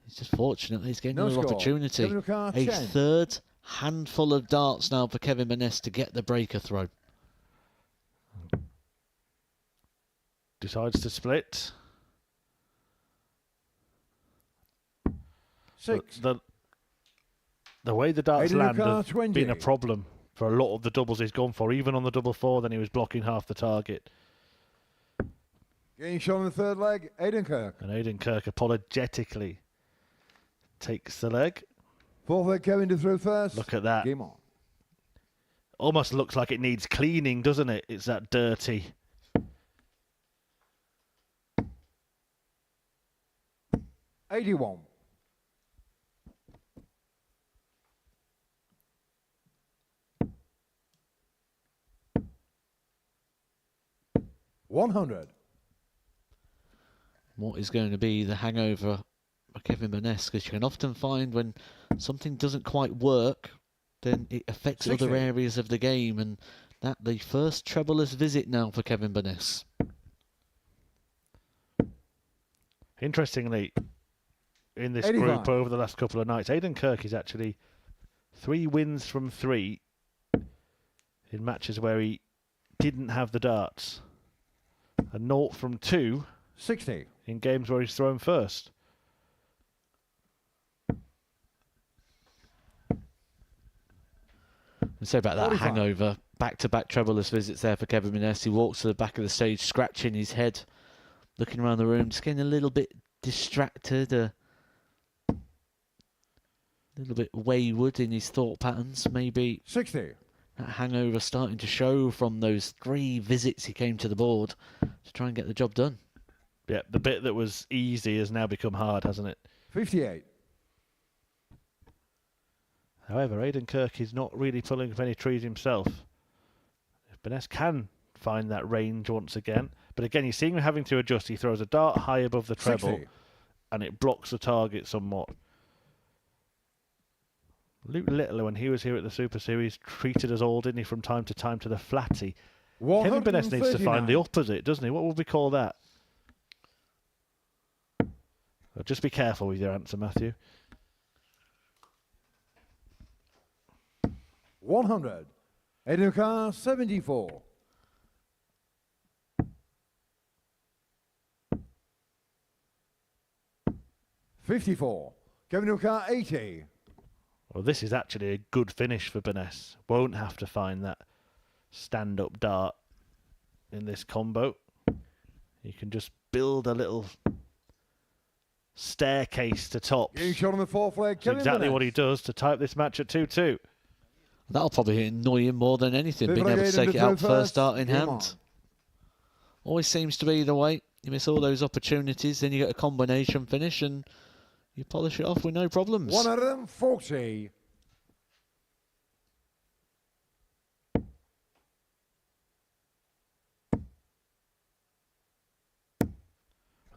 It's just fortunate he's getting No another score. opportunity. Kevin O'Carr, A 10. third handful of darts now for Kevin Burness to get the breaker throw. Decides to split. 6. The way the darts Aidan land O'Carr, have 20. been a problem for a lot of the doubles he's gone for. Even on the double 4, then he was blocking half the target. Getting shot on the third leg. Aidan Kirk. And Aidan Kirk apologetically takes the leg. Fourth leg, Kevin to throw first. Look at that. Game on. Almost looks like it needs cleaning, doesn't it? It's that dirty. $81. $100. What is going to be the hangover for Kevin Burness? Because you can often find when something doesn't quite work, then it affects 60. other areas of the game, and that the first troublous visit now for Kevin Burness. Interestingly, in this 85. group over the last couple of nights, Aidan Kirk is actually 3 wins from 3 in matches where he didn't have the darts. A 0 from 2 60. in games where he's thrown first. And say about that 45. hangover, back-to-back troublous visits there for Kevin Burness. He walks to the back of the stage, scratching his head, looking around the room, just getting a little bit distracted, a little bit wayward in his thought patterns. Maybe 60. that hangover starting to show from those 3 visits he came to the board to try and get the job done. Yeah, the bit that was easy has now become hard, hasn't it? 58. However, Aidan Kirk is not really pulling up any trees himself. If Burness can find that range once again, but again, you're seeing him having to adjust. He throws a dart high above the treble, 60. and it blocks the target somewhat. Luke Littler, when he was here at the Super Series, treated us all, didn't he, from time to time to the flatty. Kevin Burness needs to find the opposite, doesn't he? What would we call that? Well, just be careful with your answer, Matthew. 100. Aidan O'Carr, 74. $54. Kevin O'Carr, 80. Well, this is actually a good finish for Burness. Won't have to find that stand-up dart in this combo. You can just build a little staircase to tops. Getting shot on the fourth leg. That's Kevin exactly what he Burness. does to type this match at 2-2. That'll probably annoy him more than anything, Fifth being able leg, to take Aidan it out to throw first dart first. in Game hand. on. Always seems to be the way. You miss all those opportunities, then you get a combination finish and you polish it off with no problems. 140.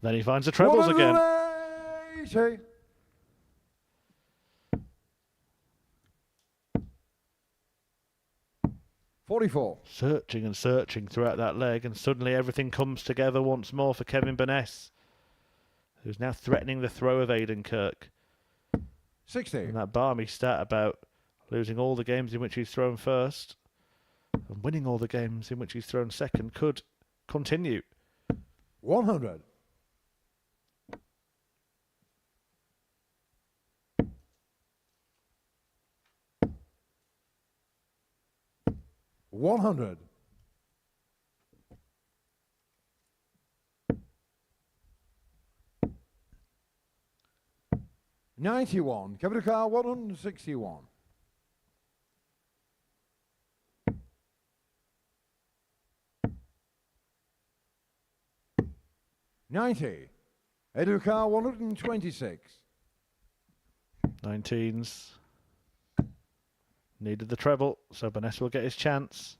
Then he finds the trebles again. 180. 44. Searching and searching throughout that leg, and suddenly everything comes together once more for Kevin Burness, who's now threatening the throw of Aidan Kirk. 60. And that balmy stat about losing all the games in which he's thrown first and winning all the games in which he's thrown second could continue. 100. 100. 91. Kevin Carr 161. 90. Edukar 126. 19s. Needed the treble, so Burness will get his chance.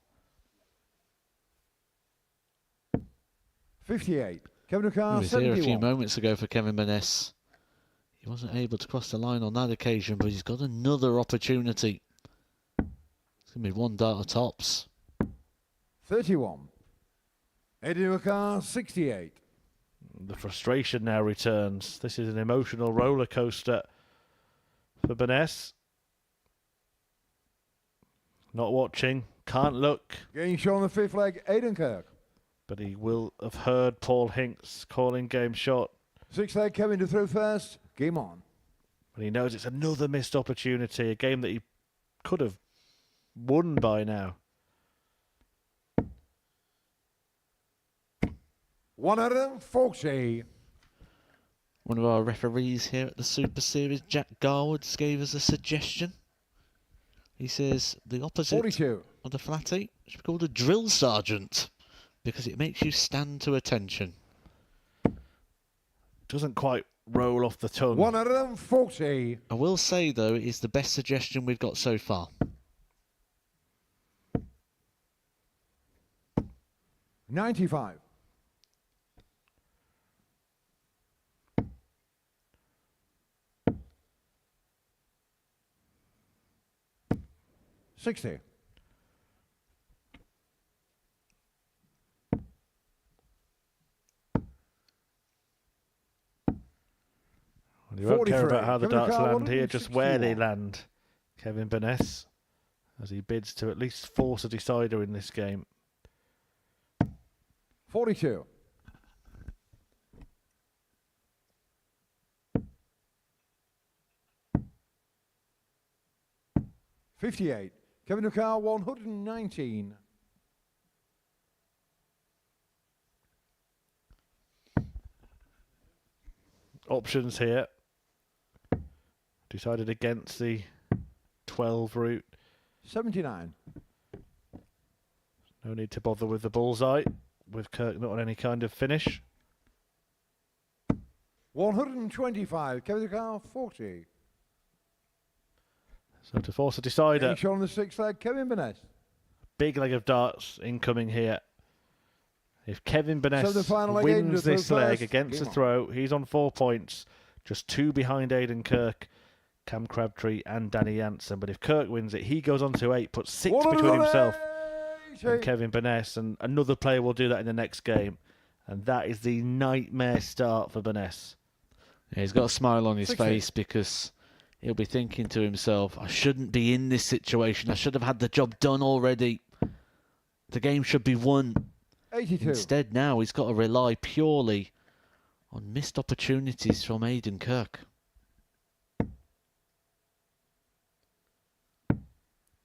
58. Kevin He Carr was here a few 71. moments ago for Kevin Burness. He wasn't able to cross the line on that occasion, but he's got another opportunity. It's going to be one dart of tops. 31. Edukar 68. The frustration now returns. This is an emotional roller coaster for Burness. Not watching, can't look, Getting shown the fifth leg, Aidan Kirk. but he will have heard Paul Hinks calling game shot. Sixth leg, Kevin to throw first. Game on. But he knows it's another missed opportunity, a game that he could have won by now. 140. One of our referees here at the Super Series, Jack Garwood, gave us a suggestion. He says the opposite 42. of the flat eight should be called a drill sergeant because it makes you stand to attention. Doesn't quite roll off the tongue. 140. I will say, though, it is the best suggestion we've got so far. 95. 60. You won't care 43. about how the Kevin darts Carr, land here, just where they 161. land. Kevin Burness, as he bids to at least force a decider in this game. 42. 58. Kevin Carr 119. Options here. Decided against the 12 route. 79. No need to bother with the bullseye, with Kirk not on any kind of finish. 125. Kevin Carr 40. So to force a decider, Getting shown on the sixth leg, Kevin Burness. big leg of darts incoming here. If Kevin So Burness the final leg, Aidan wins to throw this leg first. against Game the on. throw, he's on 4 points, just 2 behind Aidan Kirk, Cam Crabtree and Danny Jansen. But if Kirk wins it, he goes on to 8, puts 6 between himself and Kevin Burness, and another player will do that in the next game. And that is the nightmare start for Burness. Yeah, he's got a smile on his 60. face because he'll be thinking to himself, I shouldn't be in this situation. I should have had the job done already. The game should be won. 82. Instead, now he's got to rely purely on missed opportunities from Aidan Kirk.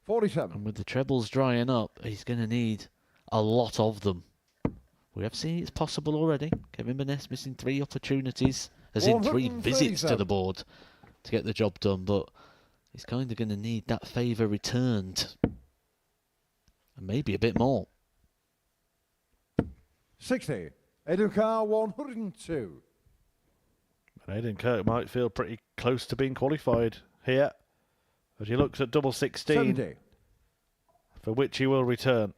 47. And with the trebles drying up, he's going to need a lot of them. We have seen it's possible already. Kevin Burness missing 3 opportunities, as in 3 visits to the 137. board to get the job done, but he's kind of going to need that favour returned. And maybe a bit more. 60. Edukar 102. And Aidan Kirk might feel pretty close to being qualified here, as he looks at double 16, 70. for which he will return.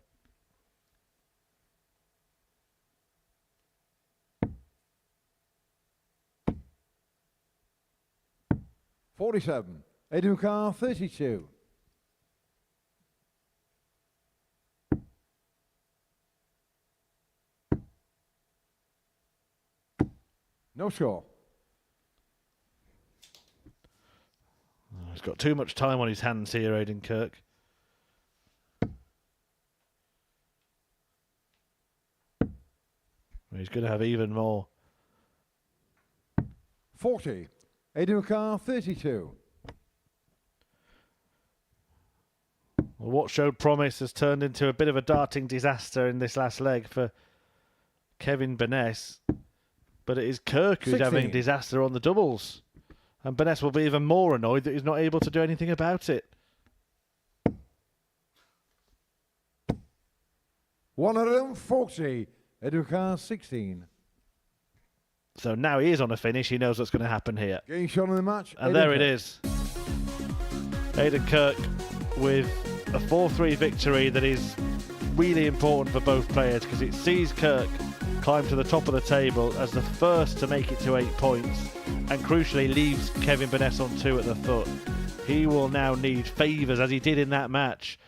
Edukar 32. No score. He's got too much time on his hands here, Aidan Kirk. He's going to have even more. 40. Aidan Carr, 32. Well, what showed promise has turned into a bit of a darting disaster in this last leg for Kevin Burness. But it is Kirk who's 16. having disaster on the doubles. And Burness will be even more annoyed that he's not able to do anything about it. 140. Aidan Carr, 16. So now he is on a finish. He knows what's going to happen here. Getting shot in the match. And Aidan there it Kirk. is. Aidan Kirk with a 4-3 victory that is really important for both players because it sees Kirk climb to the top of the table as the first to make it to 8 points and crucially leaves Kevin Burness on 2 at the foot. He will now need favours, as he did in that match,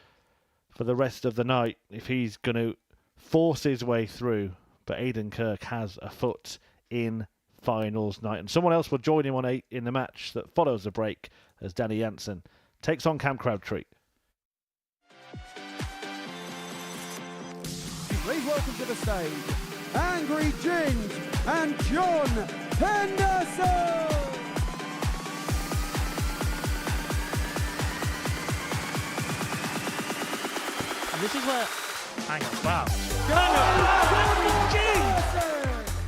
for the rest of the night if he's going to force his way through. But Aidan Kirk has a foot in finals night, and someone else will join him on 8 in the match that follows the break as Danny Jansen takes on Cam Crabtree. Please welcome to the stage, Angry Ginge and John Henderson. And this is where... Hang on, wow.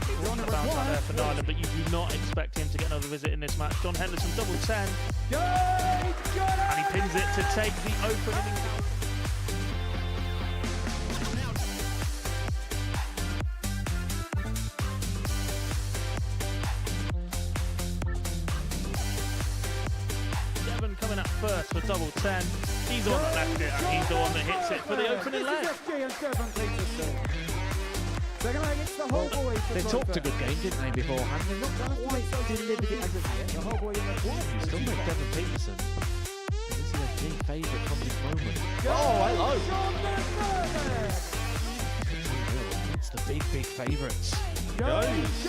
He's on the bounce out there for Nyland, but you do not expect him to get another visit in this match. John Henderson, double 10. And he pins it to take the opening. Devon coming up first for double 10. He's the one that left it, and he's the one that hits it for the opening leg. They talked a good game, didn't they, beforehand? They're not quite delivered it as of yet. You still make Devon Peterson. This is a big favourite from this moment. Oh, hello. It's the big favourites. Goes 2-0.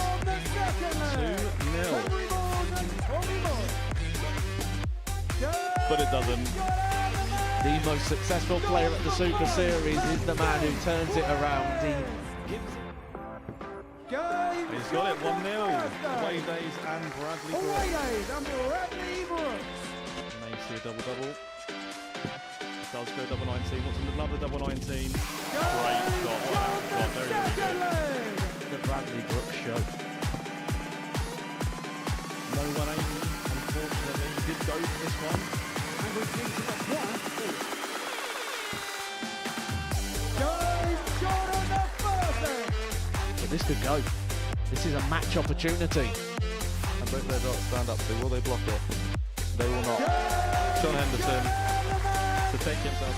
But it doesn't. The most successful player at the Super Series is the man who turns it around. He's got it 1-0. Away days and Bradley Brooks. May see a double-double. Does go double 19. Wants another double 19. Great shot. Wow, very, very good. The Bradley Brooks show. No 180, unfortunately. He did go for this one. But this could go. This is a match opportunity. And both their dots stand up to. Will they block it? They will not. John Henderson to take himself.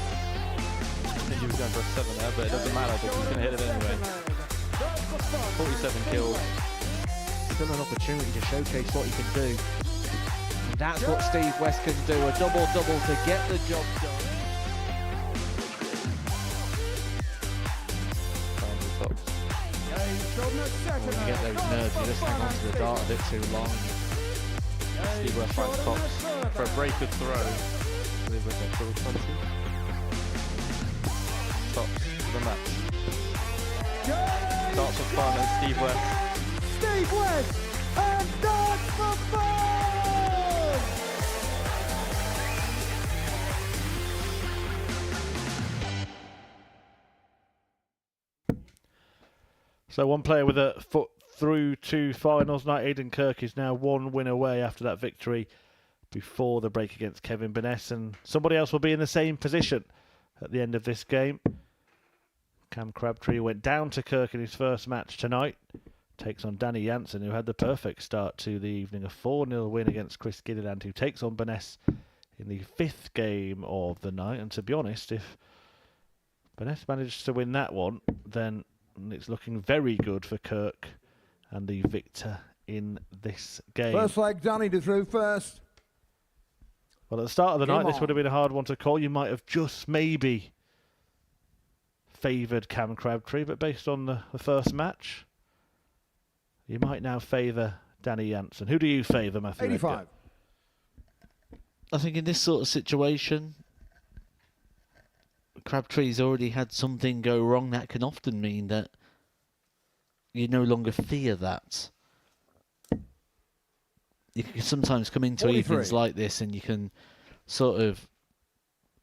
I think he was going for a 7 there, but it doesn't matter because he's going to hit it anyway. 47 kills. Still an opportunity to showcase what he can do. And that's what Steve West can do. A double-double to get the job done. When you get those nerves, you just hang on to the dart a bit too long. Steve West finds Tops for a breaker throw. Steve West at double 20. Tops for the match. Starts with fun and Steve West. Steve West and Darts for Fun! So one player with a foot through to finals night. Aidan Kirk is now 1 win away after that victory before the break against Kevin Burness, and somebody else will be in the same position at the end of this game. Cam Crabtree went down to Kirk in his first match tonight. Takes on Danny Jansen, who had the perfect start to the evening. A 4-0 win against Chris Gilliland, who takes on Burness in the 5th game of the night. And to be honest, if Burness manages to win that one, then it's looking very good for Kirk and the victor in this game. First leg, Danny to through first. Well, at the start of the Game night, this on. would have been a hard one to call. You might have just maybe favoured Cam Crabtree, but based on the first match, You might now favour Danny Jansen. Who do you favour, Matthew? 85. Edgar? I think in this sort of situation, Crabtree's already had something go wrong. That can often mean that you no longer fear that. You can sometimes come into 43. evenings like this and you can sort of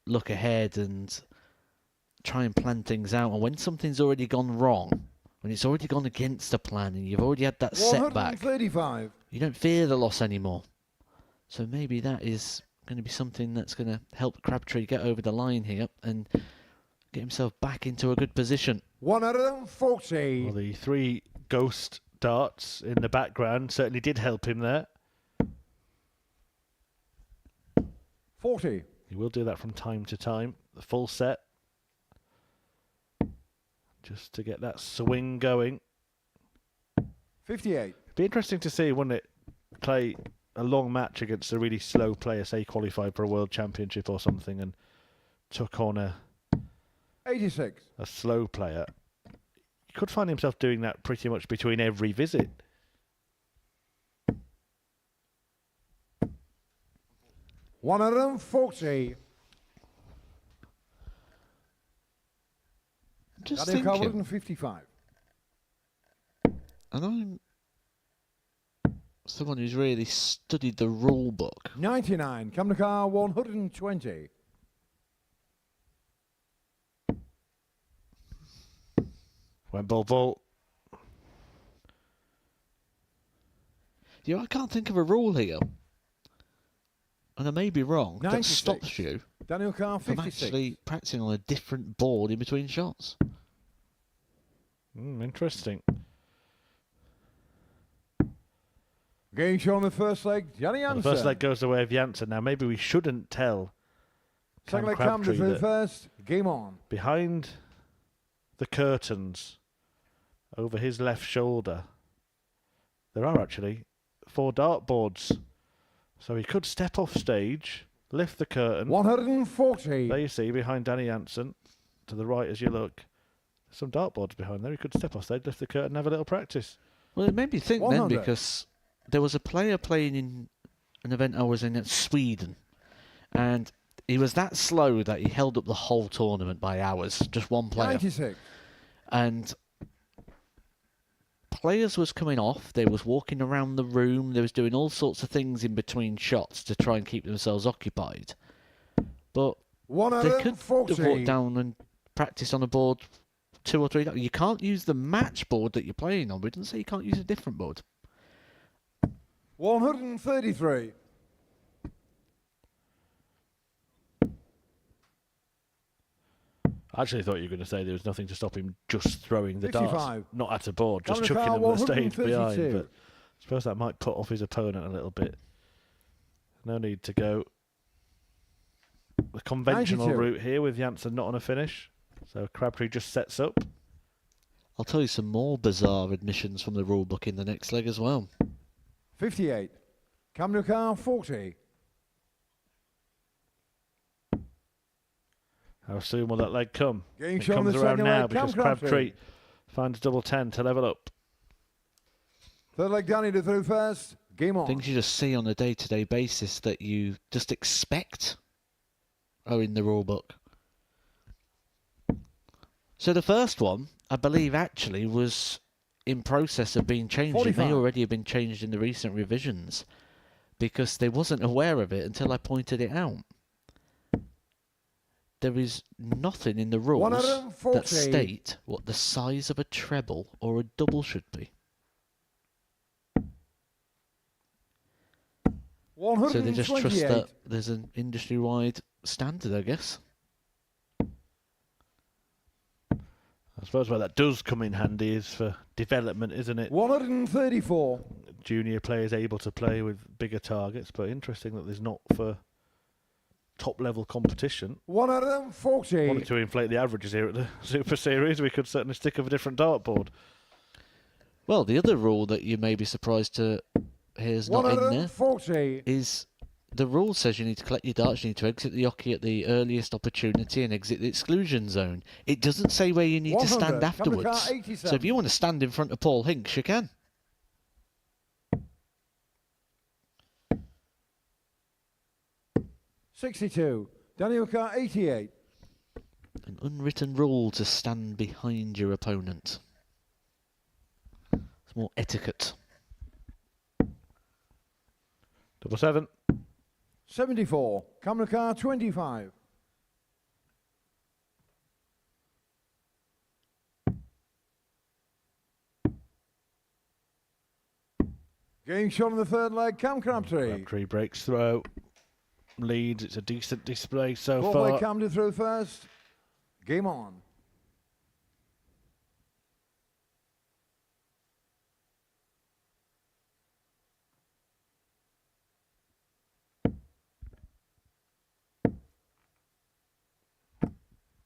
look ahead and try and plan things out. And when something's already gone wrong, when it's already gone against the plan and you've already had that setback, 135. you don't fear the loss anymore. So maybe that is going to be something that's going to help Crabtree get over the line here and get himself back into a good position. 140. Well, the 3 ghost darts in the background certainly did help him there. 40. He will do that from time to time. The full set. Just to get that swing going. 58. Be interesting to see, wouldn't it, play a long match against a really slow player, say qualified for a world championship or something, and took on a 86. slow player. He could find himself doing that pretty much between every visit. $140. Just Daniel Carr, thinking, 155. and I'm someone who's really studied the rule book. 99. Kamnikar, 120. Went ball. I can't think of a rule here, and I may be wrong, that 96. stops you Daniel Carr, from 56. actually practicing on a different board in between shots. Interesting. Game show on the first leg, Johnny Well, Jansen. the first leg goes the way of Jansen. Now, maybe we shouldn't tell Second leg, Crabtree Cam to that first. Game on. behind the curtains, over his left shoulder, there are actually 4 dartboards. So he could step off stage, lift the curtain. 140. There you see, behind Danny Jansen, to the right as you look, there's some dartboards behind there. He could step off stage, lift the curtain, and have a little practice. Well, it made me think 100. then, because there was a player playing in an event I was in at Sweden, and he was that slow that he held up the whole tournament by hours, just one player. 96. And players was coming off, they was walking around the room, they was doing all sorts of things in between shots to try and keep themselves occupied. But they could have 140. walked down and practiced on a board 2 or 3 times. You can't use the match board that you're playing on. We didn't say you can't use a different board. 133. I actually thought you were going to say there was nothing to stop him just throwing the 55. darts, not at a board, just Dominic chucking them Carr, on the stage 132. behind. But I suppose that might put off his opponent a little bit. No need to go the conventional 92. route here with Jansen not on a finish. So Crabtree just sets up. I'll tell you some more bizarre admissions from the rulebook in the next leg as well. 58. Kamnikar, 40. How soon will that leg come? Game It show on comes the around second now leg, Cam because Crabtree Crabtree. finds double 10 to level up. Third leg, Danny to through first. Game on. Things you just see on a day-to-day basis that you just expect are in the rulebook. So the first one, I believe, actually was in process of being changed. It 45. may already have been changed in the recent revisions because they wasn't aware of it until I pointed it out. There is nothing in the rules 140. that state what the size of a treble or a double should be. So they just trust 128. that there's an industry-wide standard, I guess. I suppose where that does come in handy is for development, isn't it? 134. Junior players able to play with bigger targets, but interesting that there's not for top-level competition. 140. Wanted to inflate the averages here at the Super Series. We could certainly stick with a different dartboard. Well, the other rule that you may be surprised to hear is not in there 140. is the rule says you need to collect your darts, you need to exit the hockey at the earliest opportunity and exit the exclusion zone. It doesn't say where you need to 100. stand Kamnikar, afterwards. 87. So if you want to stand in front of Paul Hinks, you can. 62. Daniel Carr, 88. An unwritten rule to stand behind your opponent. It's more etiquette. 777. 74. Camera Carr, 25. Game shot in the third leg, Cam Crabtree. Crabtree breaks through. Leads. It's a decent display so Fourth far. leg, Cam to throw first. Game on.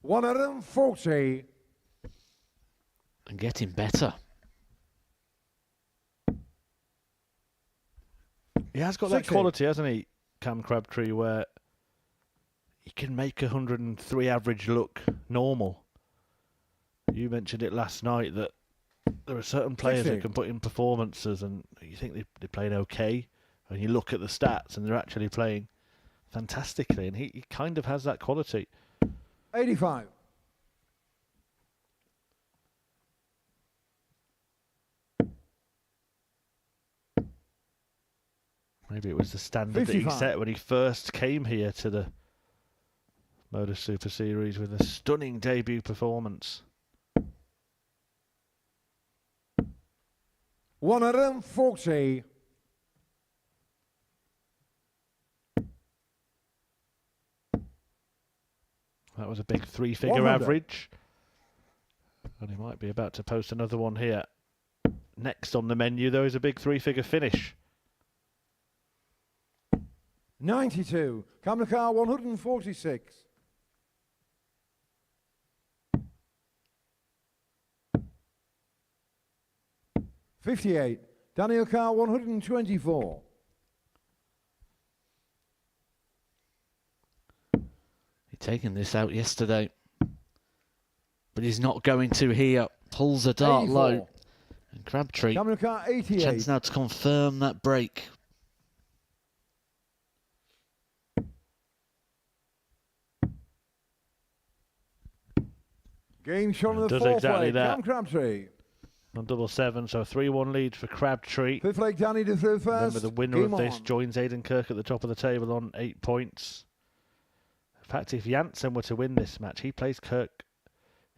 $140. And getting better. He has got that 60. quality, hasn't he, Cam Crabtree, where he can make 103 average look normal. You mentioned it last night that there are certain players 60. that can put in performances and you think they're playing okay, and you look at the stats and they're actually playing fantastically, and he kind of has that quality. 85. Maybe it was the standard that he 55. set when he first came here to the Modus Super Series with a stunning debut performance. 140. That was a big three-figure 100. average. And he might be about to post another one here. Next on the menu, though, is a big three-figure finish. 92. Camera Carr, 146. $58. Daniel Carr, 124. He'd taken this out yesterday. But he's not going to here. Pulls the dart 84. low. And Crabtree, Camera Carr, 88. chance now to confirm that break. Game shot in the Does fourth exactly leg, that. Cam Crabtree. On 777, so 3-1 lead for Crabtree. Fifth leg, Danny to throw first. Remember, the winner Game of this on. joins Aidan Kirk at the top of the table on 8 points. In fact, if Janssen were to win this match, he plays Kirk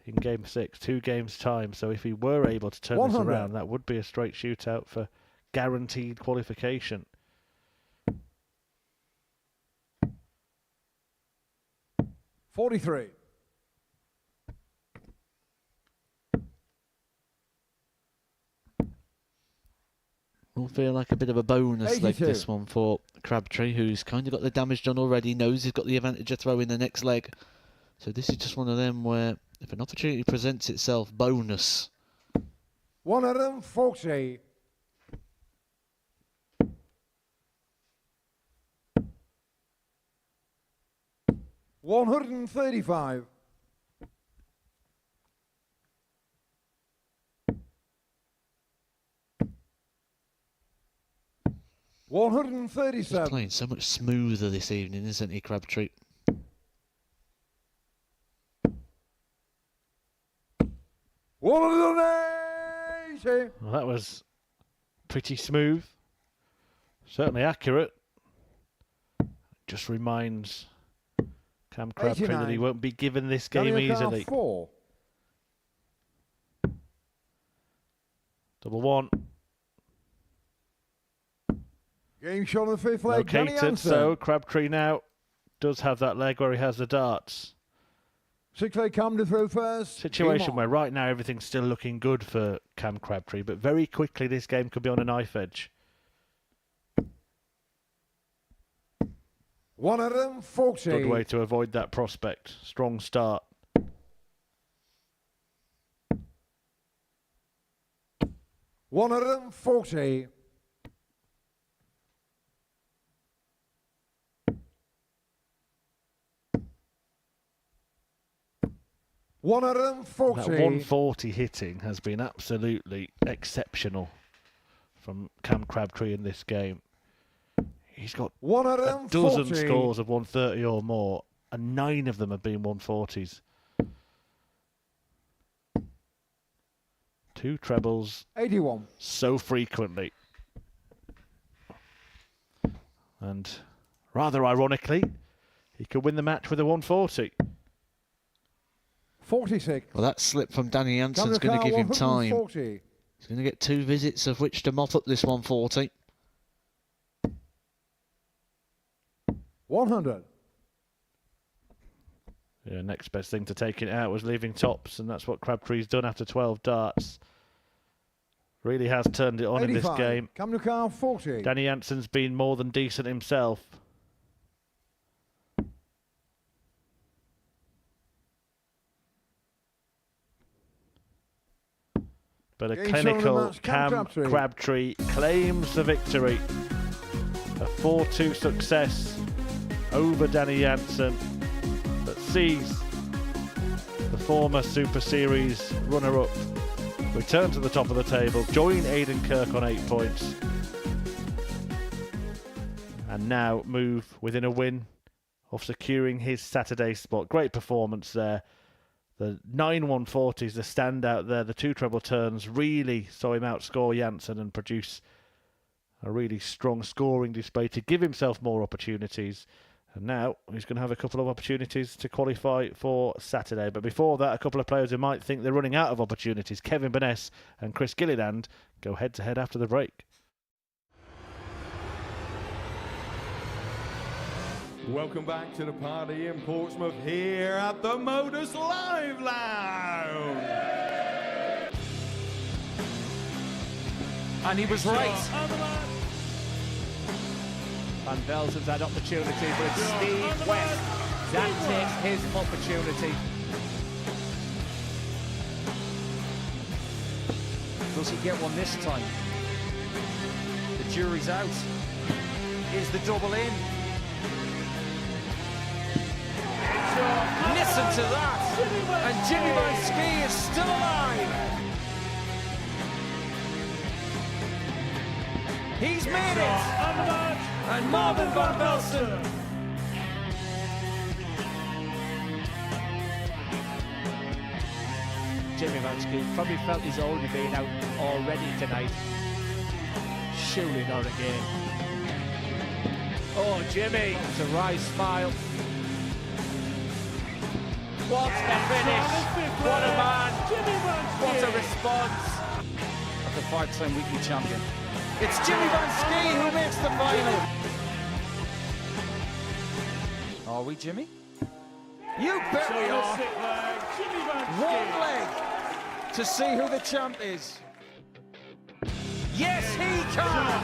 in Game 6, 2 games' time. So if he were able to turn this 100. around, that would be a straight shootout for guaranteed qualification. $43. Will feel like a bit of a bonus leg 82. this one for Crabtree, who's kind of got the damage done already, knows he's got the advantage of throwing the next leg. So this is just one of them where if an opportunity presents itself, bonus. 140. $135. He's $137. playing so much smoother this evening, isn't he, Crabtree? $180. Well, that was pretty smooth. Certainly accurate. Just reminds Cam Crabtree that he 89. won't be given this game Daniel Carr, easily. 4. 1-1. Game shot on the fifth leg, Danny Located, Jansen. so Crabtree now does have that leg where he has the darts. Sixth leg, Cam to throw first. Situation Game on. where right now everything's still looking good for Cam Crabtree, but very quickly this game could be on a knife edge. 140. Good way to avoid that prospect. Strong start. $140. That 140. 140 hitting has been absolutely exceptional from Cam Crabtree in this game. He's got a 140. dozen scores of 130 or more, and 9 of them have been 140s. 2 trebles 81. so frequently. And rather ironically, he could win the match with a 140. 46. Well, that slip from Danny Jansen's going to give him time. 140. He's going to get 2 visits of which to mop up this 140. 100. Yeah, next best thing to taking it out was leaving tops, and that's what Crabtree's done after 12 darts. Really has turned it on 85. in this game. Come to car 40. Danny Jansen's been more than decent himself. But a Game clinical match, Cam Crabtree claims the victory. A 4-2 success over Danny Jansen that sees the former Super Series runner-up return to the top of the table, join Aidan Kirk on 8 points, and now move within a win of securing his Saturday spot. Great performance there. The 9 140s, the standout there, the 2 treble turns really saw him outscore Jansen and produce a really strong scoring display to give himself more opportunities. And now he's going to have a couple of opportunities to qualify for Saturday. But before that, a couple of players who might think they're running out of opportunities, Kevin Burness and Chris Gilliland, go head-to-head after the break. Welcome back to the party in Portsmouth here at the Modus Live Lounge. And he was right. Van Velzen's had opportunity, but it's Steve West that takes his opportunity. Does he get one this time? The jury's out. Is the double in? Listen to that! And Jimmy Van Ski is still alive! He's made it! And Marvin Van Velzen! Jimmy Van Ski probably felt he's already been out already tonight. Surely not again. Oh, Jimmy! It's a wry smile. What a finish! What a man! What a response! Of the 5-time weekly champion. It's Jimmy Van Ski who makes the final. Are we, Jimmy? You bet we are. One leg to see who the champ is. Yes, he can.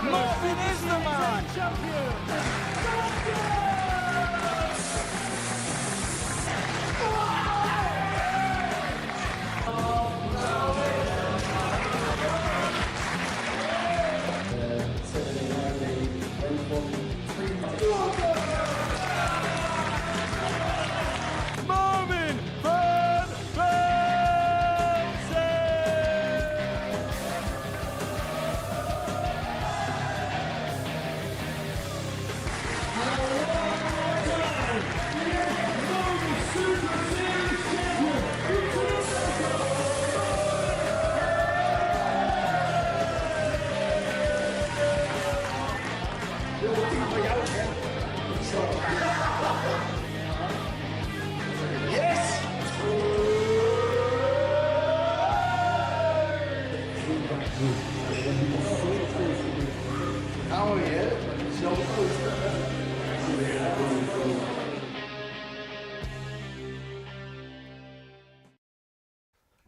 Marvin is the man. Marvin Van Velzen!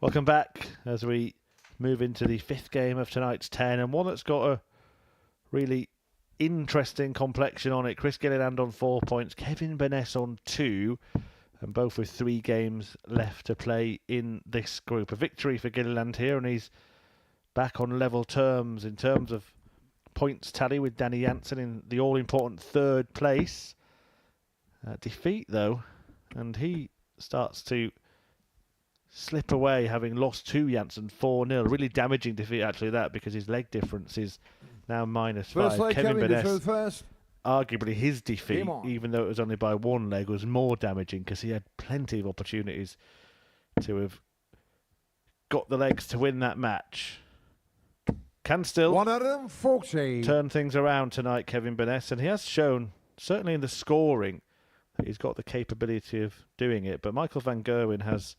Welcome back as we move into the 5th game of tonight's 10, and one that's got a really interesting complexion on it. Chris Gilliland on 4 points, Kevin Burness on 2, and both with 3 games left to play in this group. A victory for Gilliland here, and he's back on level terms in terms of points tally with Danny Jansen in the all-important 3rd place. Defeat, though, and he starts to slip away, having lost to Jansen 4-0. Really damaging defeat, actually, that, because his leg difference is Now -5. First leg Kevin coming through Burness, first. arguably his defeat, Game on. even though it was only by one leg, was more damaging because he had plenty of opportunities to have got the legs to win that match. Can still 140. turn things around tonight, Kevin Burness, and he has shown, certainly in the scoring, that he's got the capability of doing it. But Michael van Gerwen has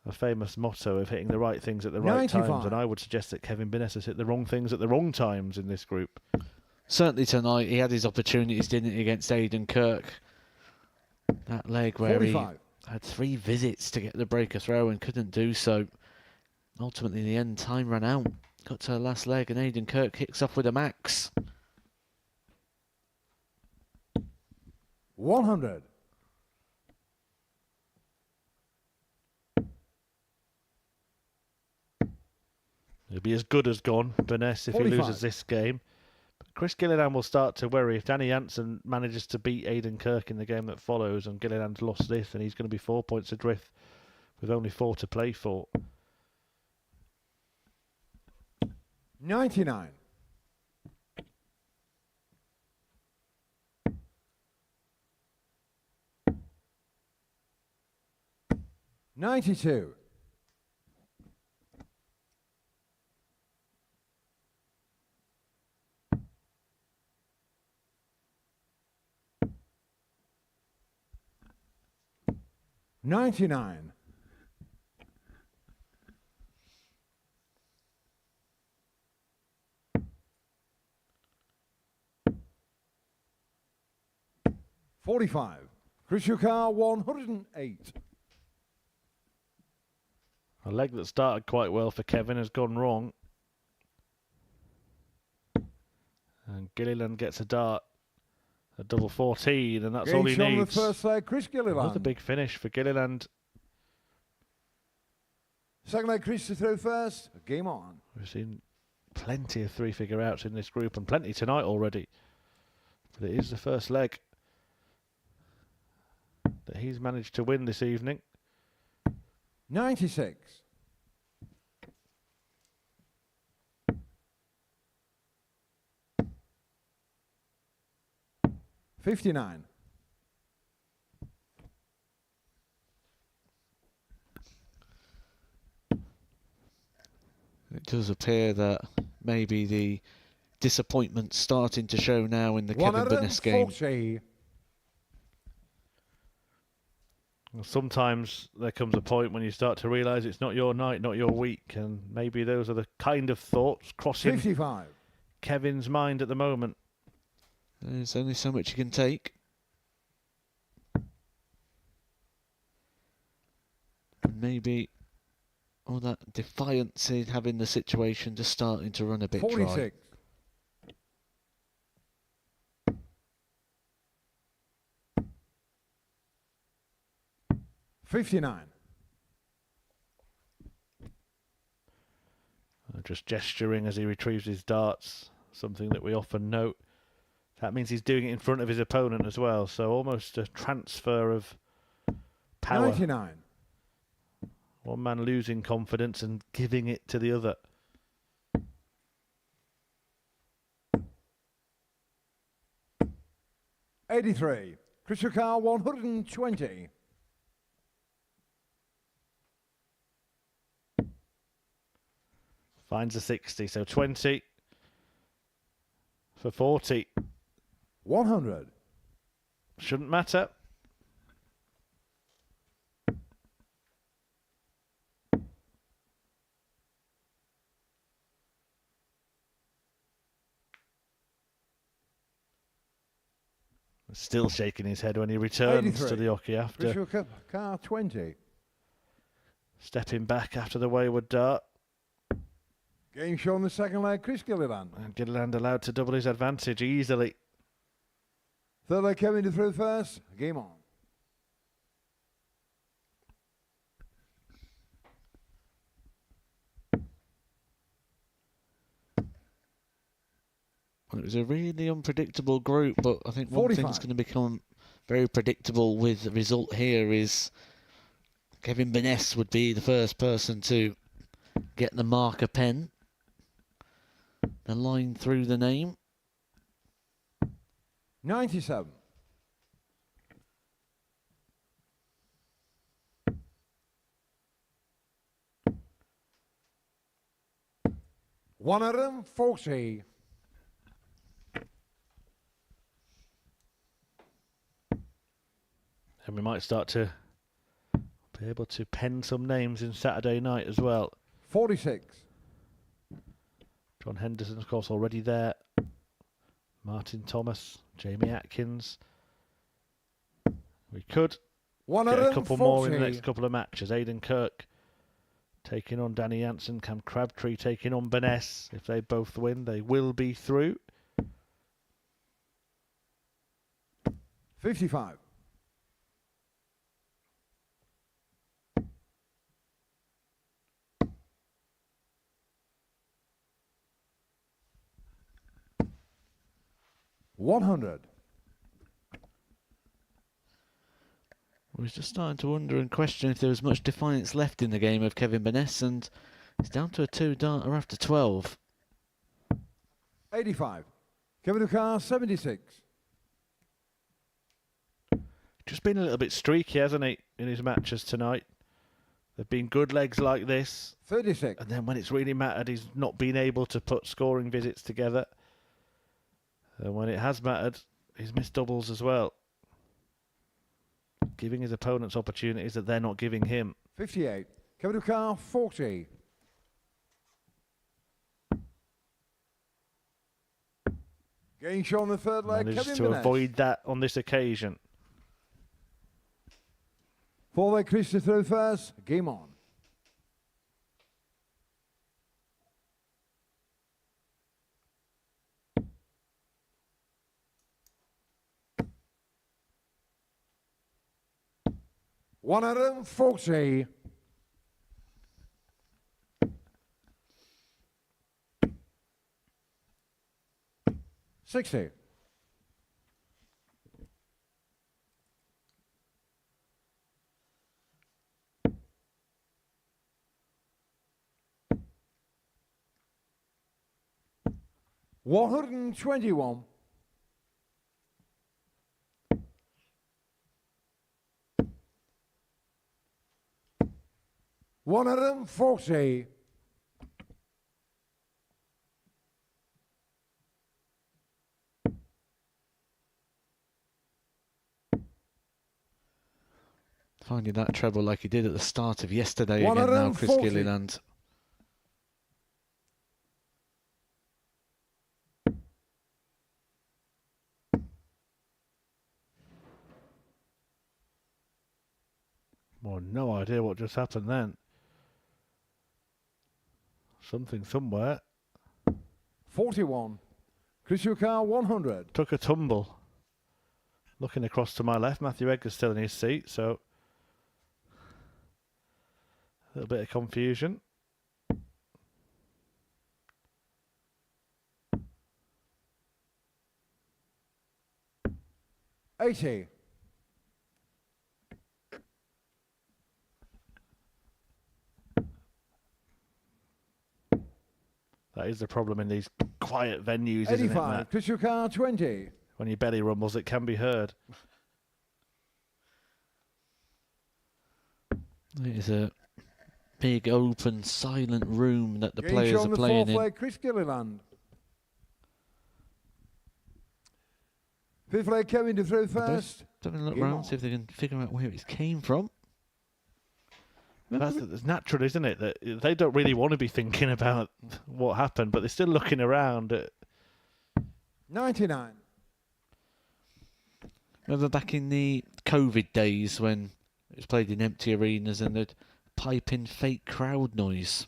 a famous motto of hitting the right things at the right 95. times, and I would suggest that Kevin Burness has hit the wrong things at the wrong times in this group. Certainly tonight, he had his opportunities, didn't he, against Aidan Kirk? That leg where 45. he had 3 visits to get the breaker throw and couldn't do so. Ultimately, in the end, time ran out. Got to the last leg, and Aidan Kirk kicks off with a max. 100. He'll be as good as gone, Burness, if 45. he loses this game. But Chris Gilliland will start to worry. If Danny Jansen manages to beat Aidan Kirk in the game that follows and Gilliland's lost this, then he's going to be 4 points adrift with only 4 to play for. 99. 92. 99. 45. Chris Yukar, 108. A leg that started quite well for Kevin has gone wrong. And Gilliland gets a dart. A double 14, and that's all he Gage on the needs. first leg, Chris Gilliland. Another big finish for Gilliland. Second leg, Chris to throw first. Game on. We've seen plenty of 3-figure outs in this group, and plenty tonight already. But it is the first leg that he's managed to win this evening. 96. 59. It does appear that maybe the disappointment's starting to show now in the Kevin Burness game. 140. Well, sometimes there comes a point when you start to realise it's not your night, not your week, and maybe those are the kind of thoughts crossing 55. Kevin's mind at the moment. There's only so much you can take. And maybe all that defiance he'd have in the situation just starting to run a bit 46. dry. 59. Just gesturing as he retrieves his darts, something that we often note. That means he's doing it in front of his opponent as well, so almost a transfer of power. 99. One man losing confidence and giving it to the other. '83. Chris Yukar, 120. Finds a 60, so 20 for 40. 100. Shouldn't matter. Still shaking his head when he returns 83. to the hockey after Chris Yukar, 20. stepping back after the wayward dart. Game shown the second leg, Chris Gilliland. And Gilliland allowed to double his advantage easily. Third leg, Kevin to throw first. Game on. Well, it was a really unpredictable group, but I think one 45. thing's going to become very predictable with the result here is Kevin Burness would be the first person to get the marker pen. the line through the name. 97. $140. And we might start to be able to pen some names in Saturday night as well. 46. John Henderson, of course, already there. Martin Thomas, Jamie Atkins. We could get a couple more in the next couple of matches. Aidan Kirk taking on Danny Jansen. Cam Crabtree taking on Beness. If they both win, they will be through. 55. $100. I was just starting to wonder and question if there was much defiance left in the game of Kevin Beness, and it's down to a 2-darter after 12. 85. Kevin Ducar, 76. Just been a little bit streaky, hasn't he, in his matches tonight? There've been good legs like this. 36. And then when it's really mattered, he's not been able to put scoring visits together. And when it has mattered, he's missed doubles as well. Giving his opponents opportunities that they're not giving him. 58. Kevin Ducar, 40. Getting shown the third leg, Manages Kevin to Beness. avoid that on this occasion. 4-leg Christian through first. Game on. $140. $60. $121. $140. Finding that treble like he did at the start of yesterday again now, Chris 140. Gilliland. Well, no idea what just happened then. Something somewhere. 41. Chris Ducar, 100. Took a tumble. Looking across to my left, Matthew Edgar's still in his seat, so a little bit of confusion. $80. That is the problem in these quiet venues, isn't it, 85. Matt? Chris Ducar, 20. When your belly rumbles, it can be heard. It is a big, open, silent room that the Game players shown are the playing fourth in. leg, Chris Gilliland. Fifth leg, Kevin to through first. Having a look Game round, on. see if they can figure out where it came from. That's natural, isn't it? That they don't really want to be thinking about what happened, but they're still looking around at 99. Remember back in the COVID days when it was played in empty arenas and they'd pipe in fake crowd noise.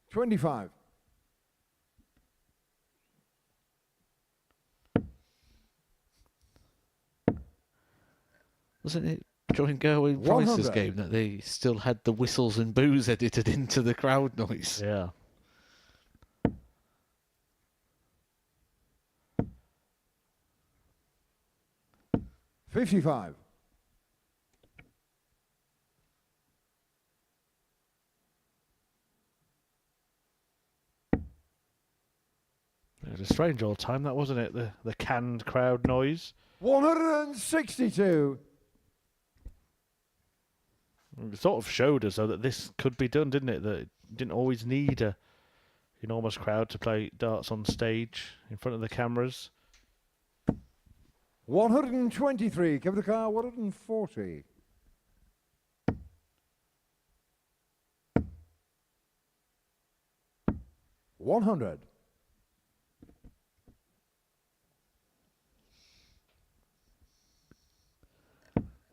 25. Wasn't it during Gerwin Price's 100. game that they still had the whistles and boos edited into the crowd noise? yeah. $55. was a strange old time, that wasn't it? The canned crowd noise. 162. It sort of showed us though that this could be done, didn't it? That it didn't always need a enormous crowd to play darts on stage in front of the cameras. 123. Kevin O'Carr, 140. $100.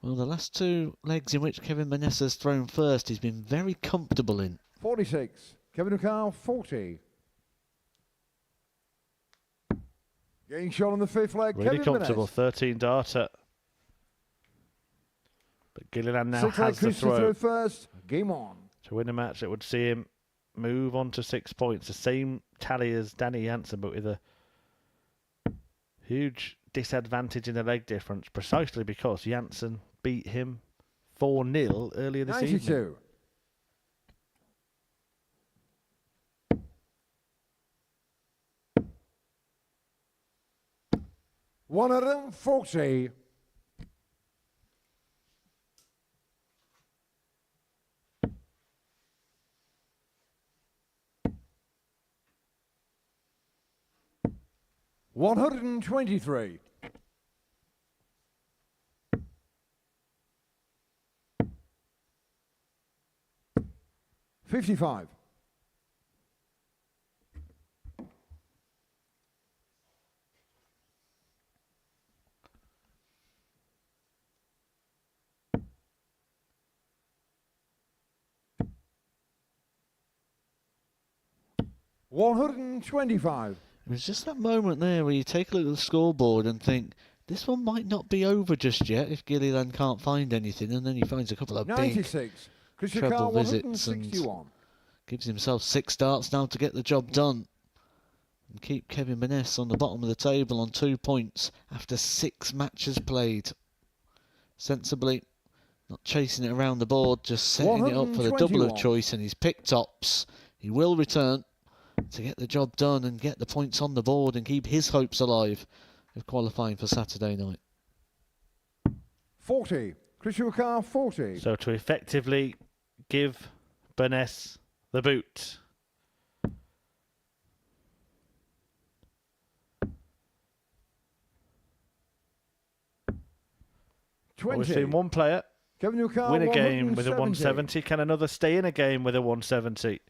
Well, the last two legs in which Kevin Maness has thrown first, he's been very comfortable in. 46. Kevin O'Carr, 40. Getting shot on the fifth leg. Really Kevin comfortable, Maness. 13 darter. But Gilliland now Six leg has the Christian throw. first. Game on. To win a match that would see him move on to 6 points. The same tally as Danny Jansen, but with a huge disadvantage in the leg difference, precisely because Jansen beat him 4-0 earlier this 92. evening. $140. $123. $55. $125. It was just that moment there where you take a look at the scoreboard and think, this one might not be over just yet if Gilliland can't find anything, and then he finds a couple of 96. big Christian treble Carr, visits and 161. gives himself 6 darts now to get the job done. And keep Kevin Maness on the bottom of the table on 2 points after 6 matches played. Sensibly, not chasing it around the board, just setting it up for the double of 121. choice and his pick tops. He will return to get the job done and get the points on the board and keep his hopes alive of qualifying for Saturday night. 40. Christian Carr, 40. So to effectively give Burness the boot. Well, we've seen one player Kevin O'Carr, win a game with a 170. 170. Can another stay in a game with a 170?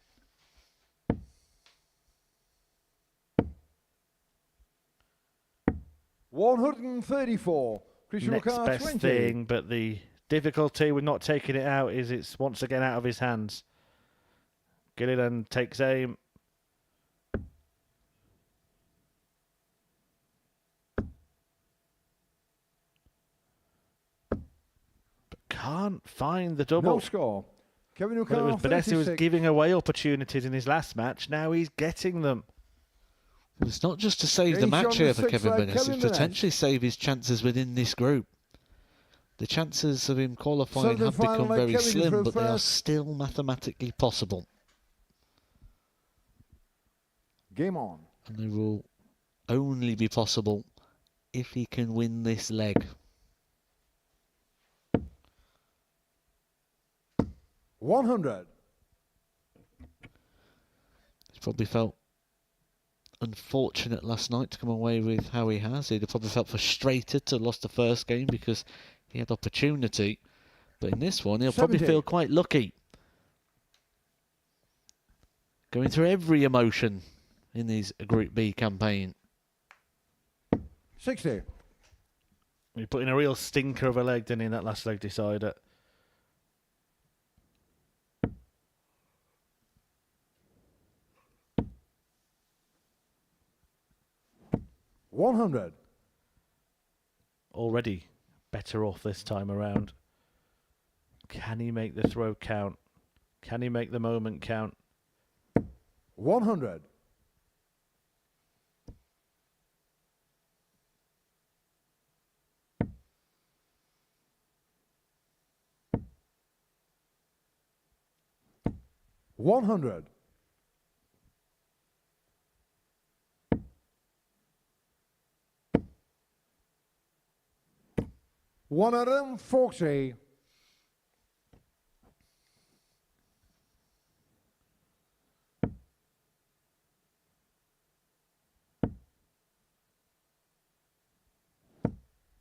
$134. Christian Next O'Carr, best 20. thing, but the difficulty with not taking it out is it's once again out of his hands. Gilliland takes aim. But can't find the double. No score. Kevin Well, O'Carr, it was Burness who was 36. giving away opportunities in his last match. Now he's getting them. It's not just to save the Getting match shot on here the for sixth Kevin leg, Maness, Kevin it's Maness. potentially save his chances within this group. The chances of him qualifying Southern have final become leg, very Kevin slim, through but they are first. still mathematically possible. Game on. And they will only be possible if he can win this leg. 100. He's probably felt unfortunate last night to come away with how he has. He'd have probably felt frustrated to have lost the first game because he had opportunity. But in this one, he'll probably 70. feel quite lucky. Going through every emotion in his Group B campaign. 60. He put in a real stinker of a leg, didn't he, in that last leg decider. $100. Already better off this time around. Can he make the throw count? Can he make the moment count? 100. $100.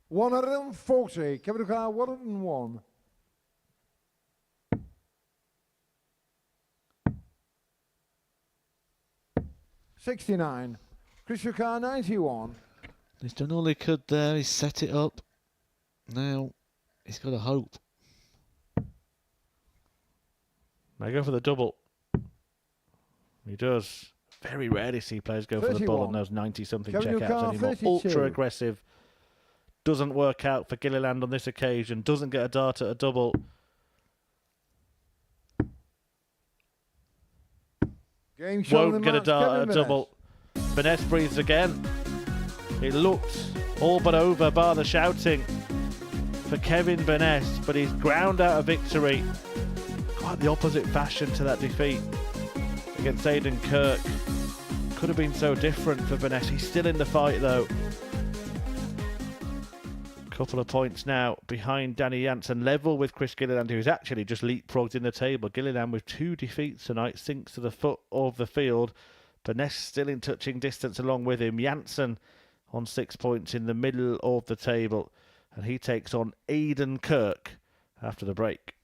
140. Kevin O'Connor, 101. $69. Chris O'Connor, 91. He's done all he could there. He's set it up. Now he's got to hope. Now go for the double. He does. Very rarely see players go for the ball on those 90-something checkouts anymore. 32. Ultra aggressive. Doesn't work out for Gilliland on this occasion. Doesn't get a dart at a double. Game Won't get a dart at a double. Vanessa breathes again. It looked all but over bar the shouting for Kevin Burness, but he's ground out a victory. Quite the opposite fashion to that defeat against Aidan Kirk. Could have been so different for Burness. He's still in the fight though. Couple of points now behind Danny Janssen, level with Chris Gilliland, who's actually just leapfrogged in the table. Gilliland with 2 defeats tonight sinks to the foot of the field. Burness still in touching distance along with him. Janssen on 6 points in the middle of the table, and he takes on Aidan Kirk after the break.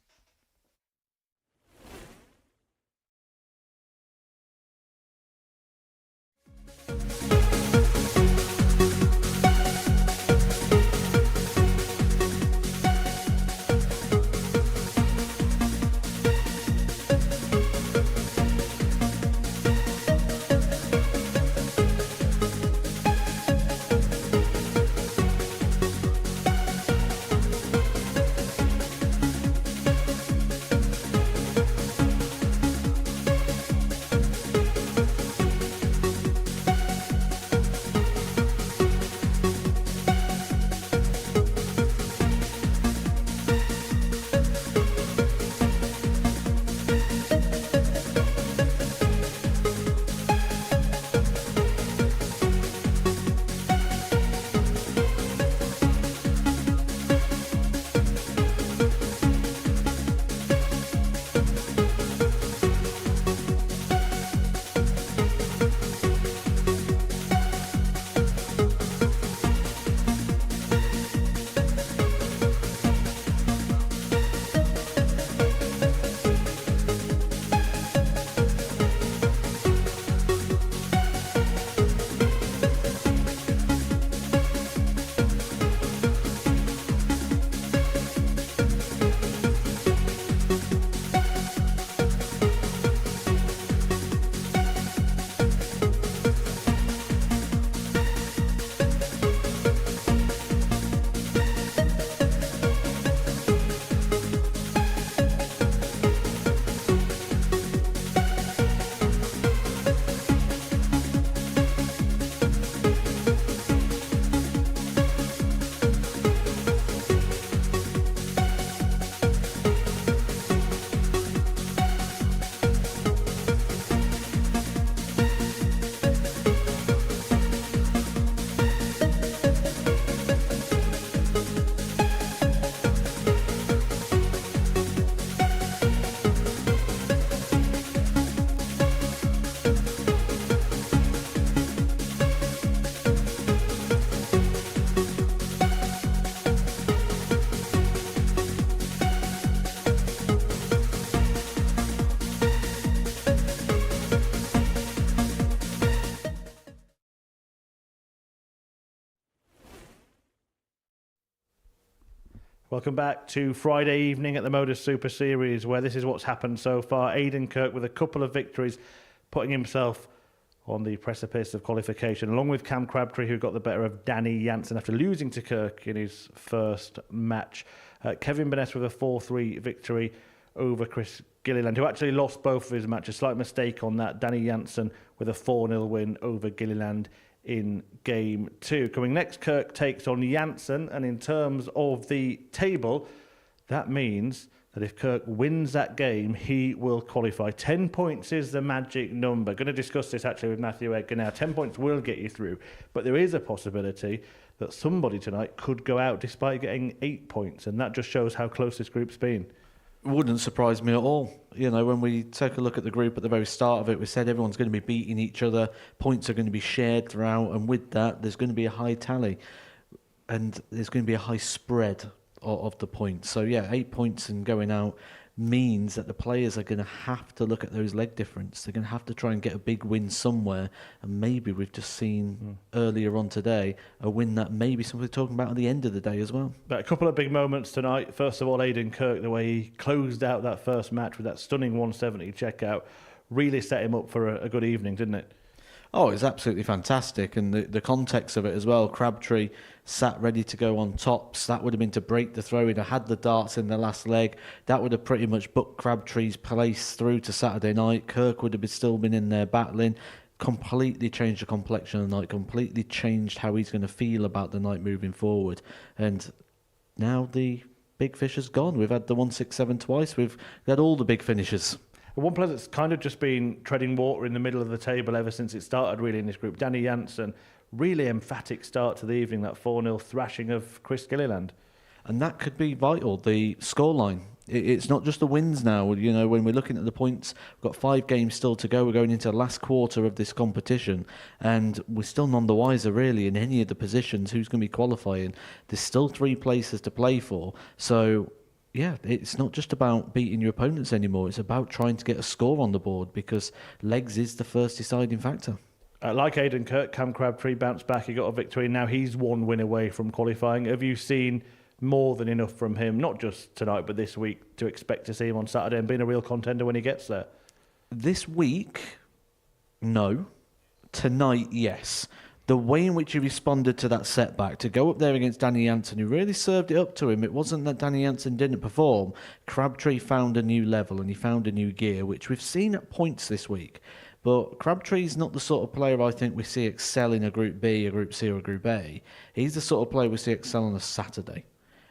Welcome back to Friday evening at the Modus Super Series, where this is what's happened so far. Aidan Kirk with a couple of victories, putting himself on the precipice of qualification, along with Cam Crabtree, who got the better of Danny Janssen after losing to Kirk in his first match. Kevin Burness with a 4-3 victory over Chris Gilliland, who actually lost both of his matches. Slight mistake on that. Danny Janssen with a 4-0 win over Gilliland in Game 2. Coming next, Kirk takes on Janssen, and in terms of the table, that means that if Kirk wins that game, he will qualify. 10 points is the magic number. Going to discuss this actually with Matthew Edgar now. 10 points will get you through, but there is a possibility that somebody tonight could go out despite getting 8 points, and that just shows how close this group's been. Wouldn't surprise me at all. You know, when we take a look at the group at the very start of it, we said everyone's going to be beating each other, points are going to be shared throughout, and with that, there's going to be a high tally, and there's going to be a high spread of the points. So yeah, 8 points and going out means that the players are going to have to look at those leg difference. They're going to have to try and get a big win somewhere, and maybe we've just seen earlier on today a win that maybe somebody's talking about at the end of the day as well. But a couple of big moments tonight. First of all, Aidan Kirk, the way he closed out that first match with that stunning 170 checkout, really set him up for a good evening, didn't it? Oh, it's absolutely fantastic, and the context of it as well. Crabtree sat ready to go on tops. That would have been to break the throw. He'd have had the darts in the last leg. That would have pretty much booked Crabtree's place through to Saturday night. Kirk would have still been in there battling. Completely changed the complexion of the night, completely changed how he's going to feel about the night moving forward. And now the big fish has gone. We've had the 167 twice. We've had all the big finishes. One player that's kind of just been treading water in the middle of the table ever since it started really in this group, Danny Jansen, really emphatic start to the evening, that 4-0 thrashing of Chris Gilliland. And that could be vital, the scoreline. It's not just the wins now. You know, when we're looking at the points, we've got 5 games still to go. We're going into the last quarter of this competition, and we're still none the wiser, really, in any of the positions who's going to be qualifying. There's still 3 places to play for. So yeah, it's not just about beating your opponents anymore. It's about trying to get a score on the board, because legs is the first deciding factor. Like Aidan Kirk, Cam Crabtree bounced back. He got a victory. Now he's 1 win away from qualifying. Have you seen more than enough from him, not just tonight, but this week, to expect to see him on Saturday and being a real contender when he gets there? This week, no. Tonight, yes. The way in which he responded to that setback, to go up there against Danny Jansen, who really served it up to him. It wasn't that Danny Jansen didn't perform. Crabtree found a new level and he found a new gear, which we've seen at points this week. But Crabtree's not the sort of player I think we see excel in a Group B, a Group C or a Group A. He's the sort of player we see excel on a Saturday.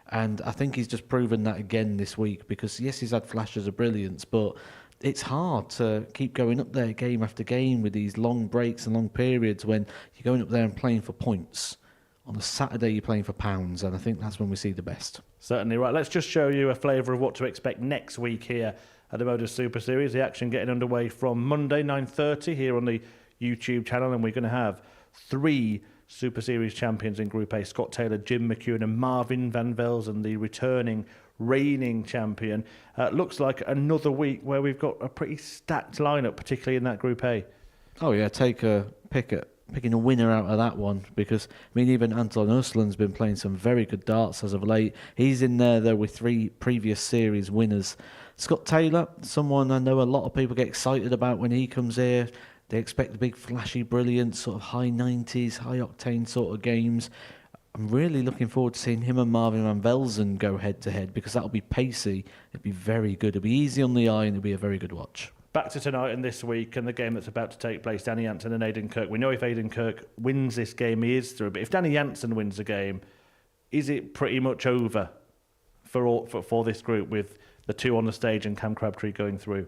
And I think he's just proven that again this week, because yes, he's had flashes of brilliance, but it's hard to keep going up there game after game with these long breaks and long periods when you're going up there and playing for points. On a Saturday, you're playing for pounds, and I think that's when we see the best. Certainly. Right, let's just show you a flavour of what to expect next week here at the Modus Super Series. The action getting underway from Monday, 9:30 here on the YouTube channel, and we're going to have 3 Super Series champions in Group A, Scott Taylor, Jim McEwen and Marvin van Velzen, the returning reigning champion. Looks like another week where we've got a pretty stacked lineup, particularly in that Group A. Oh yeah, picking a winner out of that one, because I mean even Anton Uslan's been playing some very good darts as of late. He's in there though with 3 previous series winners. Scott Taylor, someone I know a lot of people get excited about when he comes here. They expect the big flashy, brilliant sort of high 90s, high octane sort of games. I'm really looking forward to seeing him and Marvin van Velzen go head to head, because that'll be pacey. It'll be very good. It'll be easy on the eye and it'll be a very good watch. Back to tonight and this week and the game that's about to take place, Danny Jansen and Aidan Kirk. We know if Aidan Kirk wins this game, he is through. But if Danny Jansen wins the game, is it pretty much over for this group with the 2 on the stage and Cam Crabtree going through?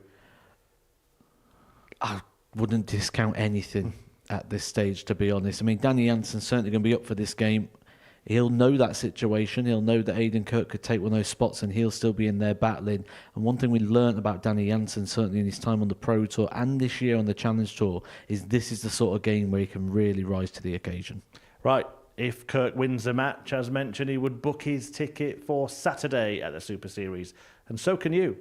I wouldn't discount anything at this stage, to be honest. I mean, Danny Jansen's certainly going to be up for this game. He'll know that situation. He'll know that Aidan Kirk could take one of those spots and he'll still be in there battling. And one thing we learned about Danny Jansen, certainly in his time on the Pro Tour and this year on the Challenge Tour, is this is the sort of game where he can really rise to the occasion. Right. If Kirk wins the match, as mentioned, he would book his ticket for Saturday at the Super Series. And so can you.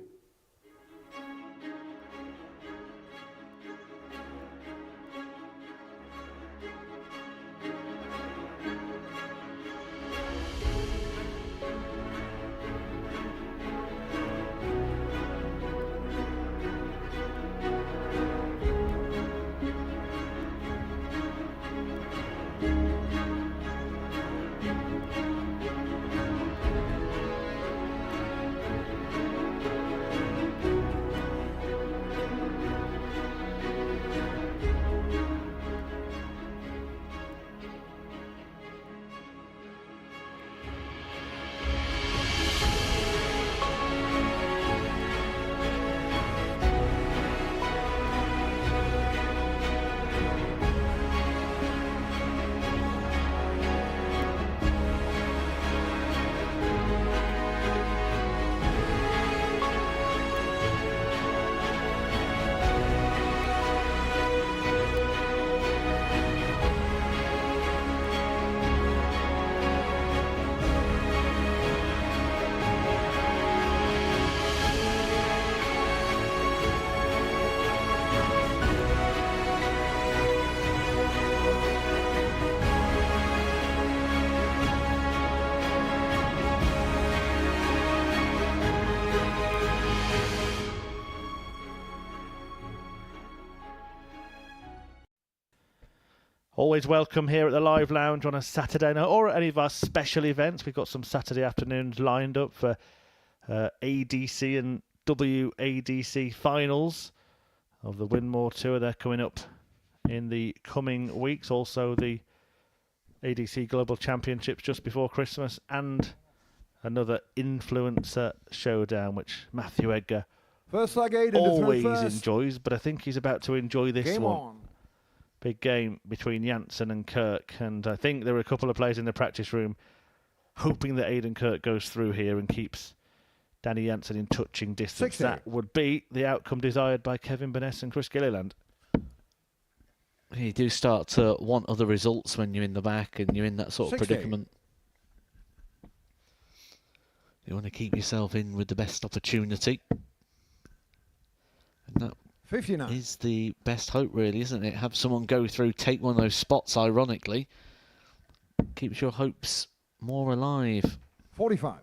Always welcome here at the Live Lounge on a Saturday night or at any of our special events. We've got some Saturday afternoons lined up for ADC and WADC finals of the Winmore Tour. They're coming up in the coming weeks. Also the ADC Global Championships just before Christmas, and another influencer showdown, which Matthew Edgar First leg, Aiden always enjoys, but I think he's about to enjoy this Game one. on. Big game between Janssen and Kirk, and I think there are a couple of players in the practice room hoping that Aidan Kirk goes through here and keeps Danny Janssen in touching distance. 60. That would be the outcome desired by Kevin Burness and Chris Gilliland. You do start to want other results when you're in the back and you're in that sort of 60. predicament. You want to keep yourself in with the best opportunity. And that 59. is the best hope, really, isn't it? Have someone go through, take one of those spots, ironically. Keeps your hopes more alive. 45.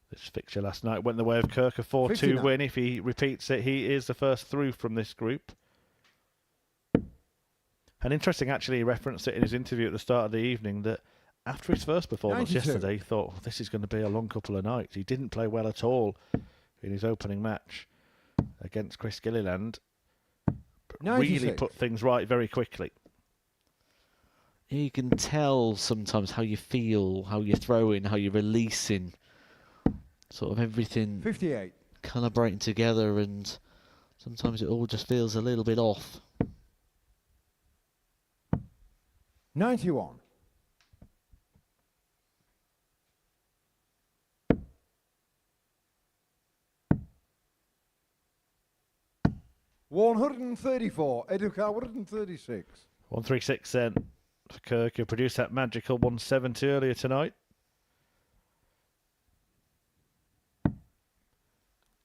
This fixture last night went the way of Kirk, a 4-2 59. win. If he repeats it, he is the first through from this group. And interesting, actually, he referenced it in his interview at the start of the evening that after his first performance 92. yesterday, he thought, well, this is going to be a long couple of nights. He didn't play well at all in his opening match against Chris Gilliland, but 96. really put things right very quickly. You can tell sometimes how you feel, how you're throwing, how you're releasing. Sort of everything 58. calibrating together, and sometimes it all just feels a little bit off. 91. $134. Educar 136. 136 then for Kirk, who produced that magical 170 earlier tonight.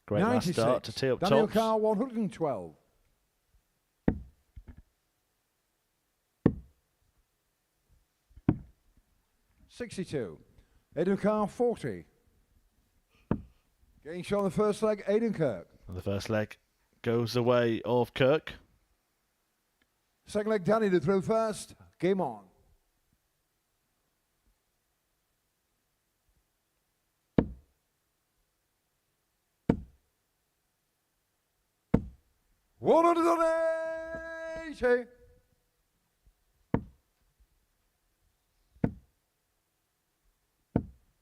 Great last 96. start to tee up Daniel tops. Carr 112. $62. Educar 40. Getting shot on the first leg, Aidan Kirk. And the first leg goes the way of Kirk. Second leg, Danny to throw first. Game on. $180.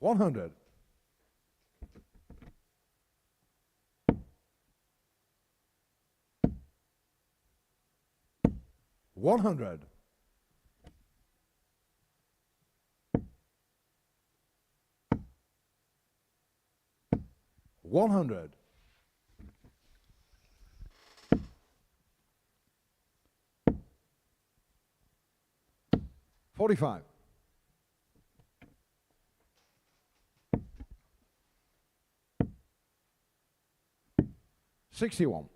$100. $100. $100. $45. $61.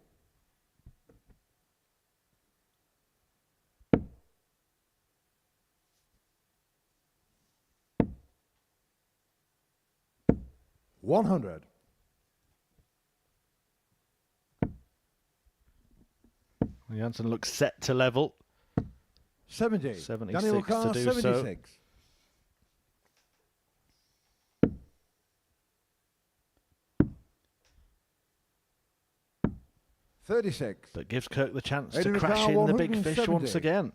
$100. Janssen looks set to level. 70. 76 Daniel Carr, to do 76. $36. That gives Kirk the chance Aidan to crash Carr, in the big fish 170. once again.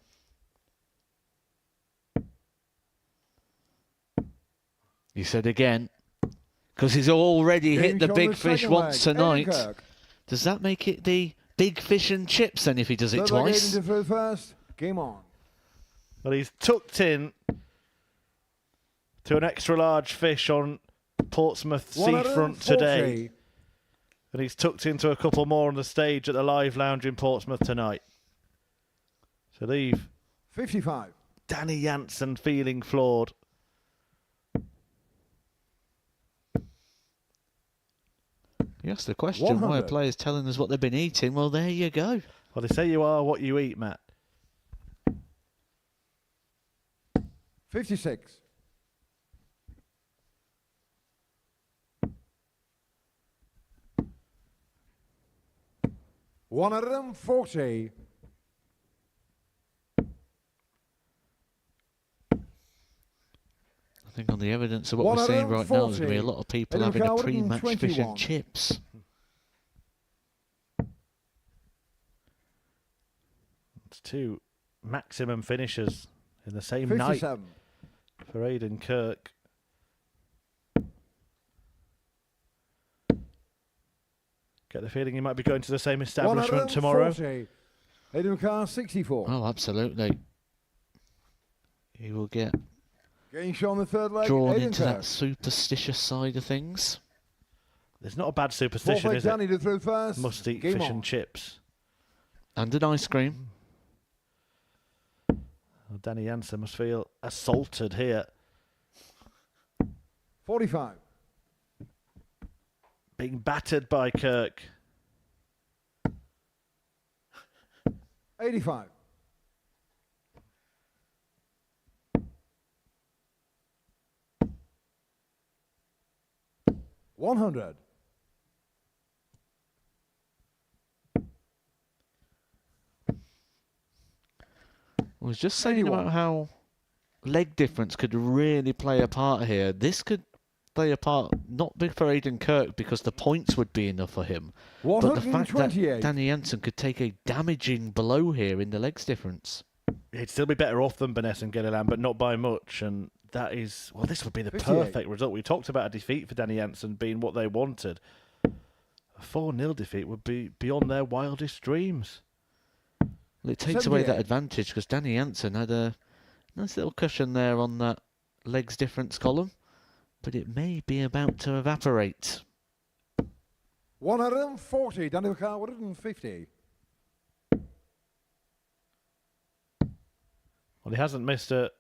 You said again, because he's already hit the big fish once tonight. Does that make it the big fish and chips then if he does it twice? To throw first. Game on. Well, he's tucked in to an extra large fish on Portsmouth seafront today. And he's tucked into a couple more on the stage at the Live Lounge in Portsmouth tonight. So leave 55. Danny Janssen feeling flawed. You asked the question, why are 100. players telling us what they've been eating? Well, there you go. Well, they say you are what you eat, Matt. 56. 140. I think on the evidence of what we're seeing right now, there's going to be a lot of people having a pre-match fish 121. and chips. It's two maximum finishers in the same night 57. for Aidan Kirk. Get the feeling he might be going to the same establishment tomorrow. 140. Aidan Carr, 64. Oh, absolutely. He will get Getting shown the third leg. drawn Aidan into Kirk. that superstitious side of things. There's not a bad Fourth superstition, leg, is it? Danny to through first. Must eat Game fish on. and chips. And an ice cream. Well, Danny Jansen must feel assaulted here. 45. Being battered by Kirk. 85. 100. I was just saying 81. about how leg difference could really play a part here. This could play a part, not big for Aidan Kirk because the points would be enough for him, but the fact that 128. Danny Jansen could take a damaging blow here in the legs difference. He'd still be better off than Benes and Gilliland, but not by much. And that is, well, this would be the 58. perfect result. We talked about a defeat for Danny Jansen being what they wanted. A 4-0 defeat would be beyond their wildest dreams. Well, it takes away that 78. advantage because Danny Jansen had a nice little cushion there on that legs difference column, but it may be about to evaporate. 140. Danny Carr, 150. Well, he hasn't missed a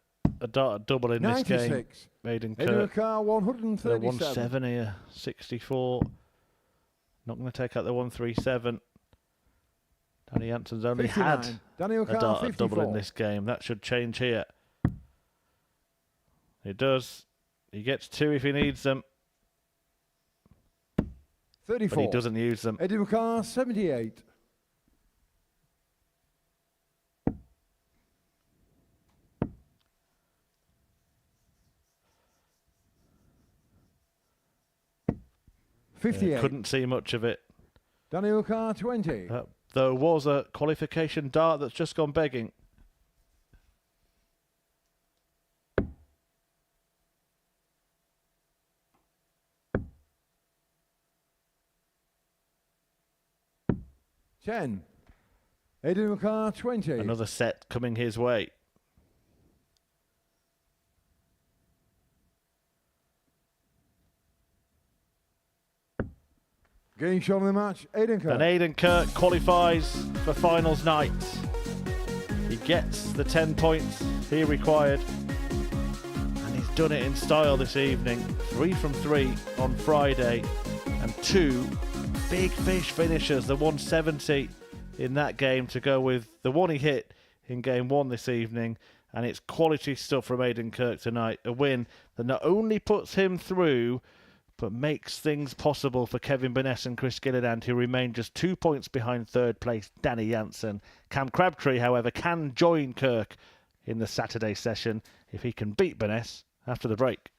dart double in this game. 96. Aidan Aidan Kirk. Carr, 137. 170 here, 64. Not going to take out the 137. Danny Jansen's only 59. had Daniel a Carr, dart 54. double in this game. That should change here. It does. He gets 2 if he needs them, 34. but he doesn't use them. Aidan Carr, 78. $58. Couldn't see much of it. Daniel Carr, 20. There was a qualification dart that's just gone begging. $10. Aidan Carr, 20. Another set coming his way. Getting shown in the match, Aidan Kirk. And Aidan Kirk qualifies for finals night. He gets the 10 points he required. And he's done it in style this evening. 3 from 3 on Friday. And 2 big fish finishers. The 170 in that game to go with the one he hit in game 1 this evening. And it's quality stuff from Aidan Kirk tonight. A win that not only puts him through, but makes things possible for Kevin Benes and Chris Gilliland, who remain just 2 points behind third place Danny Jansen. Cam Crabtree, however, can join Kirk in the Saturday session if he can beat Benes after the break.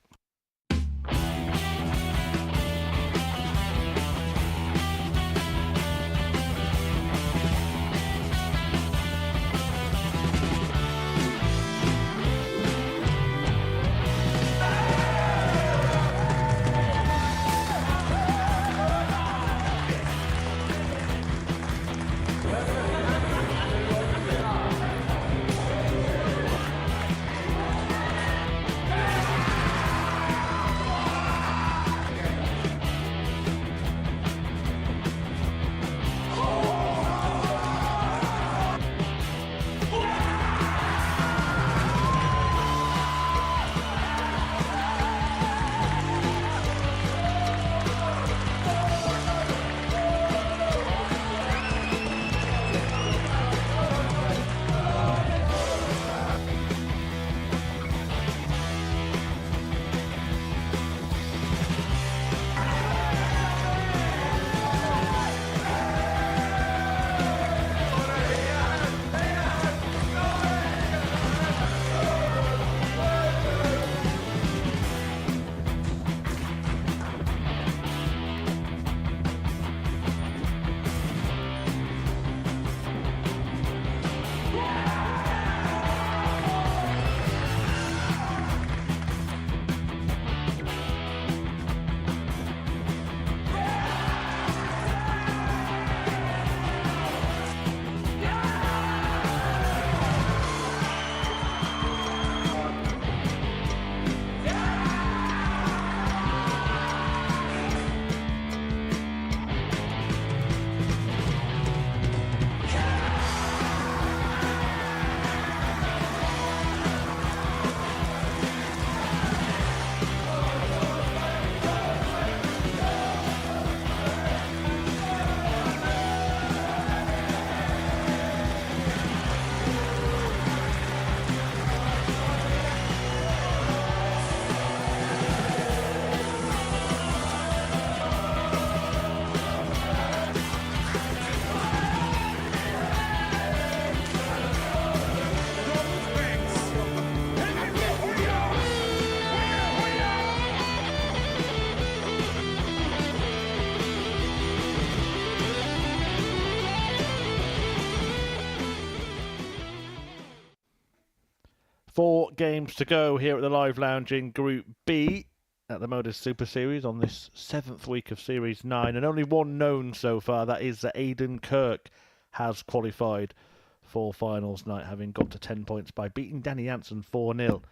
4 games to go here at the Live Lounge in Group B at the Modus Super Series on this 7th week of Series 9, and only one known so far. That is that Aidan Kirk has qualified for finals night, having got to 10 points by beating Danny Jansen 4-0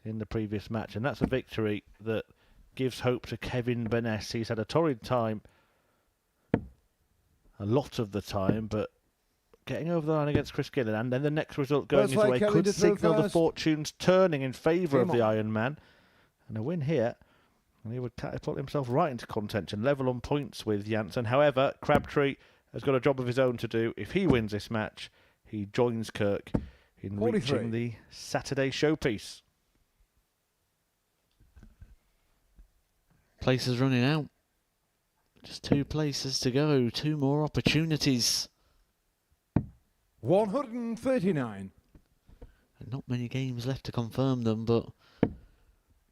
in the previous match, and that's a victory that gives hope to Kevin Burness. He's had a torrid time a lot of the time, but getting over the line against Chris Gillen, and then the next result going his way could signal the fortunes turning in favour of the Iron Man. And a win here, and he would catapult himself right into contention, level on points with Janssen. However, Crabtree has got a job of his own to do. If he wins this match, he joins Kirk in reaching the Saturday showpiece. Places running out. Just 2 places to go. 2 more opportunities. 139. And not many games left to confirm them, but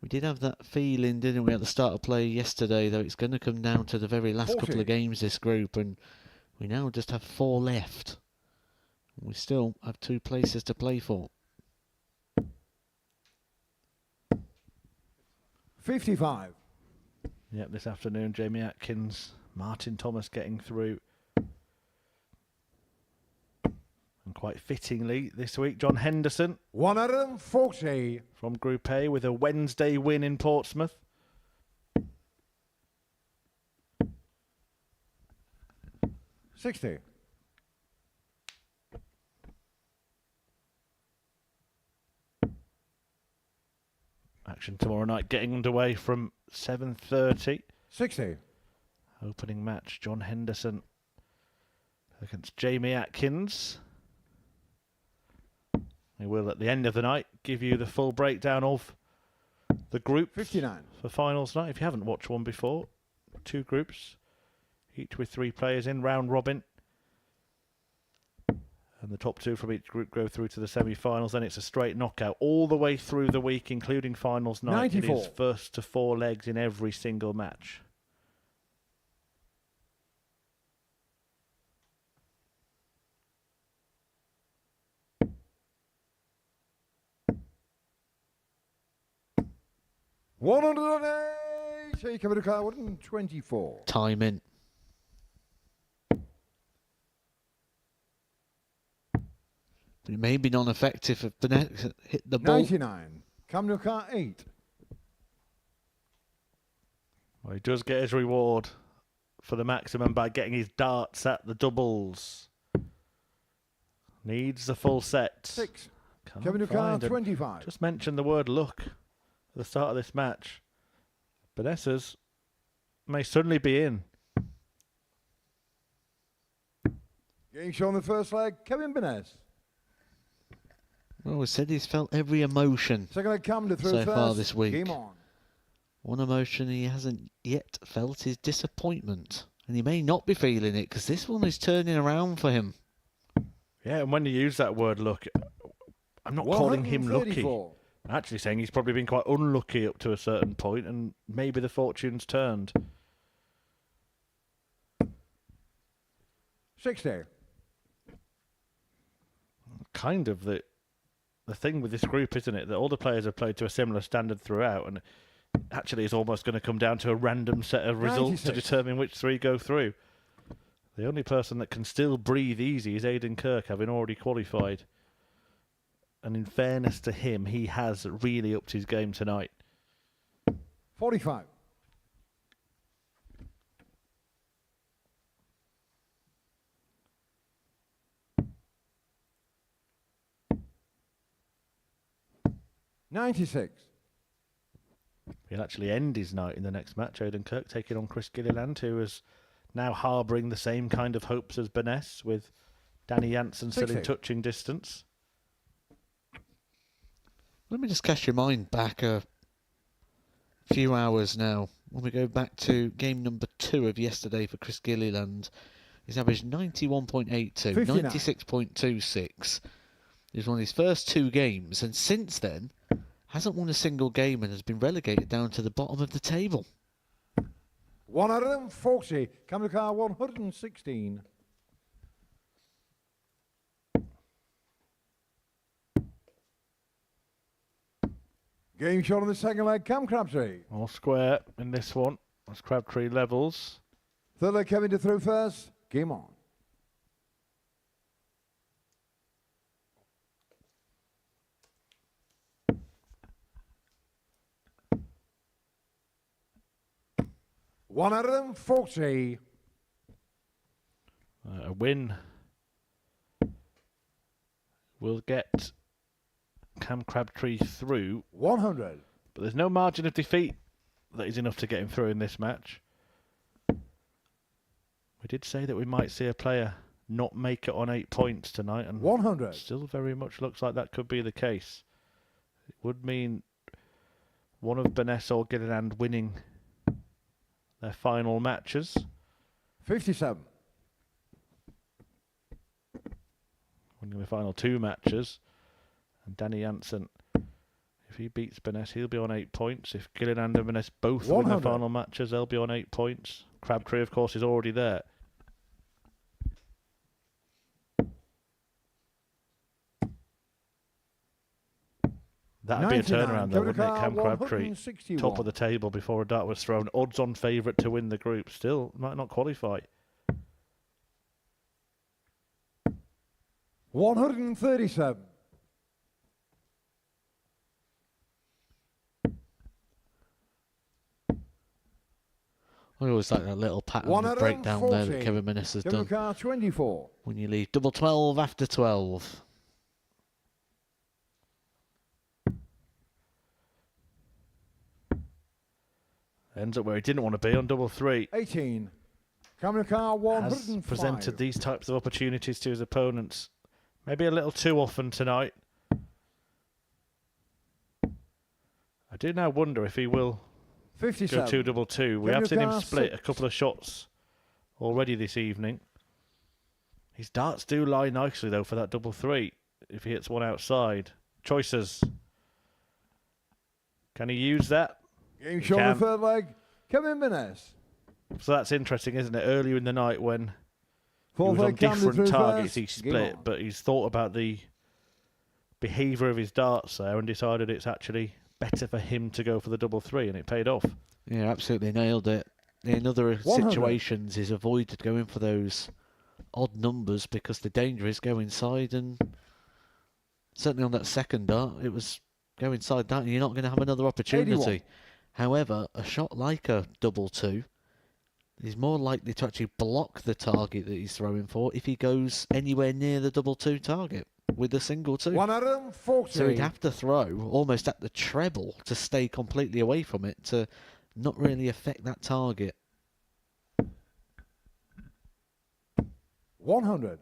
we did have that feeling, didn't we, at the start of play yesterday, though it's going to come down to the very last couple of games this group, and we now just have 4 left. We still have 2 places to play for. 55. Yep, this afternoon, Jamie Atkins, Martin Thomas getting through. And quite fittingly, this week, John Henderson. 140. From Group A with a Wednesday win in Portsmouth. $60. Action tomorrow night getting underway from 7:30. $60. Opening match, John Henderson against Jamie Atkins. We will, at the end of the night, give you the full breakdown of the group 59 for finals night. If you haven't watched one before, 2 groups, each with 3 players in, round robin. And the top 2 from each group go through to the semi-finals. Then it's a straight knockout all the way through the week, including finals night. 94. It is first to 4 legs in every single match. $180. Coming to car 124. Time in. But it may be non-effective if the net hit the ball. 99. Come to car 8. Well, he does get his reward for the maximum by getting his darts at the doubles. Needs the full set. 6. Can't Coming to car find it. 25. Just mention the word luck at the start of this match. Vanessa's may suddenly be in. Getting shown the first leg, Kevin Burness. Well, we said he's felt every emotion Second leg come to through so first. far this week. Game on. One emotion he hasn't yet felt is disappointment. And he may not be feeling it because this one is turning around for him. Yeah, and when you use that word luck, I'm not calling him lucky. 134. I'm actually saying he's probably been quite unlucky up to a certain point, and maybe the fortune's turned. 60. Kind of the thing with this group, isn't it? That all the players have played to a similar standard throughout, and actually it's almost going to come down to a random set of results 96. to determine which 3 go through. The only person that can still breathe easy is Aidan Kirk, having already qualified. And in fairness to him, he has really upped his game tonight. 45. $96. He'll actually end his night in the next match. Aidan Kirk taking on Chris Gilliland, who is now harbouring the same kind of hopes as Burness, with Danny Jansen still in 60. touching distance. Let me just cast your mind back a few hours now. When we go back to game number 2 of yesterday for Chris Gilliland, he's averaged 91.82, 59. 96.26. He's won his first 2 games, and since then hasn't won a single game and has been relegated down to the bottom of the table. 140. Come to car 116. Game shot on the second leg, Cam Crabtree. All square in this one. As Crabtree levels. Third leg, Kevin to throw first. Game on. One out of them, 40. A win will get Cam Crabtree through. 100. But there's no margin of defeat that is enough to get him through in this match. We did say that we might see a player not make it on 8 points tonight, and 100. Still very much looks like that could be the case. It would mean one of Beness or Gilliland winning their final matches. 57. Winning the final 2 matches. And Danny Jansen, if he beats Beness, he'll be on 8 points. If Gilliland and Beness both win their final matches, they'll be on 8 points. Crabtree, of course, is already there. That'd be a turnaround, though, wouldn't it? Cam Crabtree, top of the table before a dart was thrown. Odds-on favourite to win the group. Still, might not qualify. 137. I always like that little pattern breakdown there that Kevin Beness has done. 24. When you leave double 12 after 12. Ends up where he didn't want to be on double 3. 18. Kamikar 105. Has presented these types of opportunities to his opponents. Maybe a little too often tonight. I do now wonder if he will 57. go 2 double 2. We have seen him split a couple of shots already this evening. His darts do lie nicely though for that double 3. If he hits one outside. Choices. Can he use that? Game shot on the third leg. Kevin Beness. So that's interesting, isn't it? Earlier in the night when he Fourth was on leg, Cam different targets, first. he split, but he's thought about the behaviour of his darts there and decided it's actually better for him to go for the double 3, and it paid off. Yeah, absolutely nailed it. In other 100. situations, he's avoided going for those odd numbers because the danger is go inside, and certainly on that second dart, it was go inside that and you're not going to have another opportunity. 81. However, a shot like a double 2 is more likely to actually block the target that he's throwing for if he goes anywhere near the double 2 target with a single 2. 1 out of them, 40. So he'd have to throw almost at the treble to stay completely away from it to not really affect that target. 100.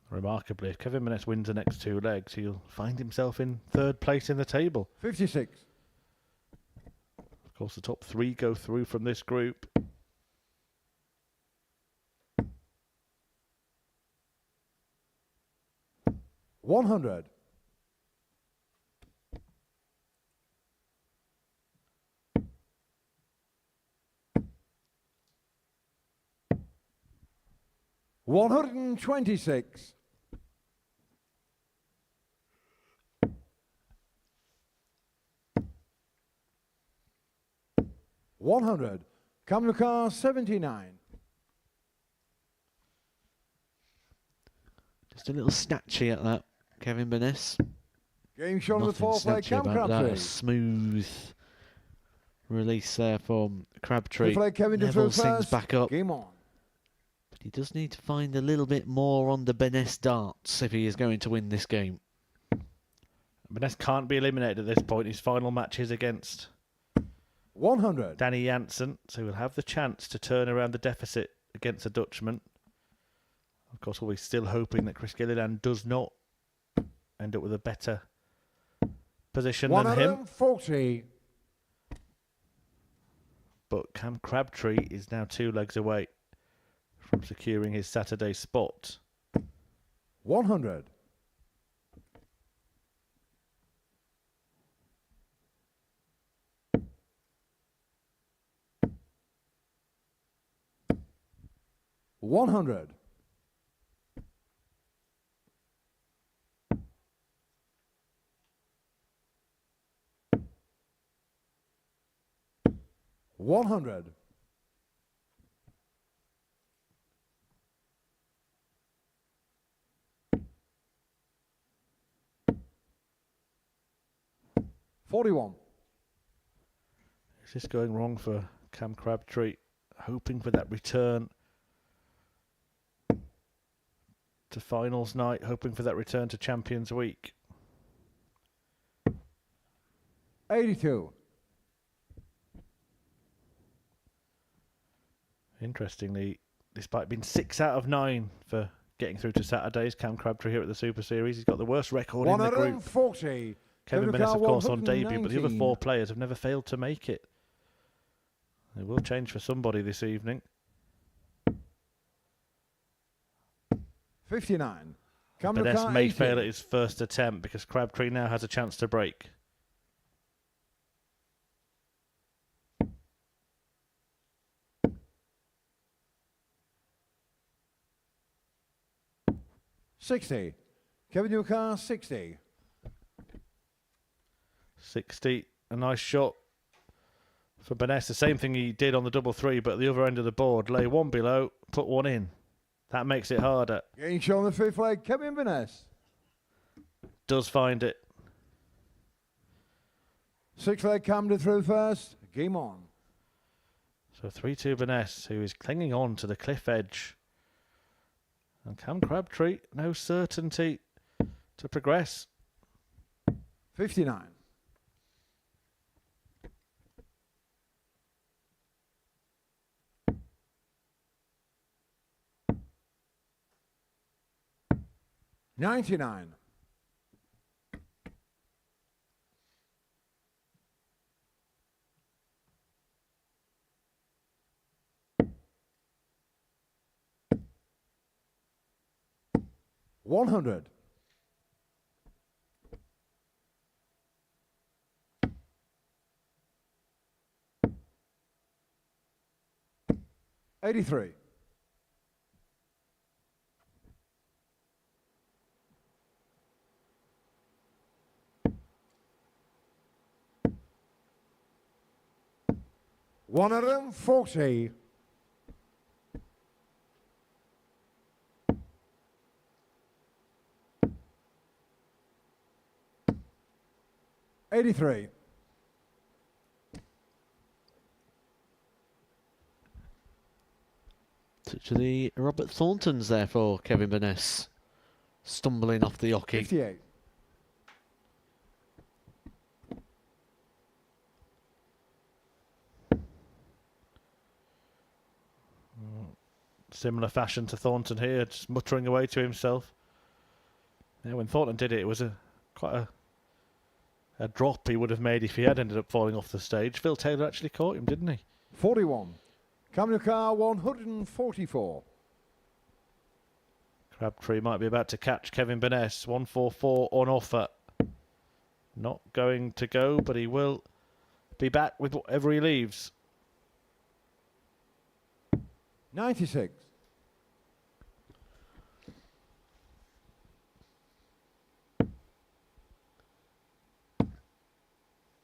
Remarkably, if Kevin Beness wins the next 2 legs, he'll find himself in 3rd place in the table. 56. Of course, the top 3 go through from this group. $100. $126. $100. Kamikar 79. Just a little snatchy at that, Kevin Beness. Game shot on the Nothing fourth leg, snatchy Cam about that. Crabtree. A smooth release there from Crabtree. Fifth leg, Kevin to Neville throw sings first. back up. Game on. But he does need to find a little bit more on the Beness darts if he is going to win this game. Beness can't be eliminated at this point. His final match is against 100. Danny Jansen, so he'll have the chance to turn around the deficit against the Dutchman. Of course, we're still hoping that Chris Gilliland does not end up with a better position than him. 40. But Cam Crabtree is now 2 legs away from securing his Saturday spot. 100. $100. 100. $41. Is this going wrong for Cam Crabtree? Hoping for that return to finals night, hoping for that return to Champions Week. 82. Interestingly, despite being 6 out of 9 for getting through to Saturdays, Cam Crabtree here at the Super Series, he's got the worst record in the group. 140. Kevin Bennett, of course, on debut, but the other 4 players have never failed to make it. It will change for somebody this evening. 59. Bennett may fail at his first attempt because Crabtree now has a chance to break. $60. Kevin Newcar, 60. 60. A nice shot for Bennett. The same thing he did on the double 3, but at the other end of the board. Lay 1 below, put 1 in. That makes it harder. Getting shown the 5th leg, Kevin Bennett. Does find it. 6th leg, Camden through first. Game on. So 3-2 Bennett, who is clinging on to the cliff edge. And Cam Crabtree, no certainty to progress. 59. $99. $100. $83. $140. $83. Touch of the Robert Thorntons there for Kevin Bennett. Stumbling off the hockey. 58. Similar fashion to Thornton here, just muttering away to himself. Yeah, when Thornton did it, it was quite a drop he would have made if he had ended up falling off the stage. Phil Taylor actually caught him, didn't he? 41. Kamukar 144. Crabtree might be about to catch Kevin Bennett. 144 on offer. Not going to go, but he will be back with whatever he leaves. 96.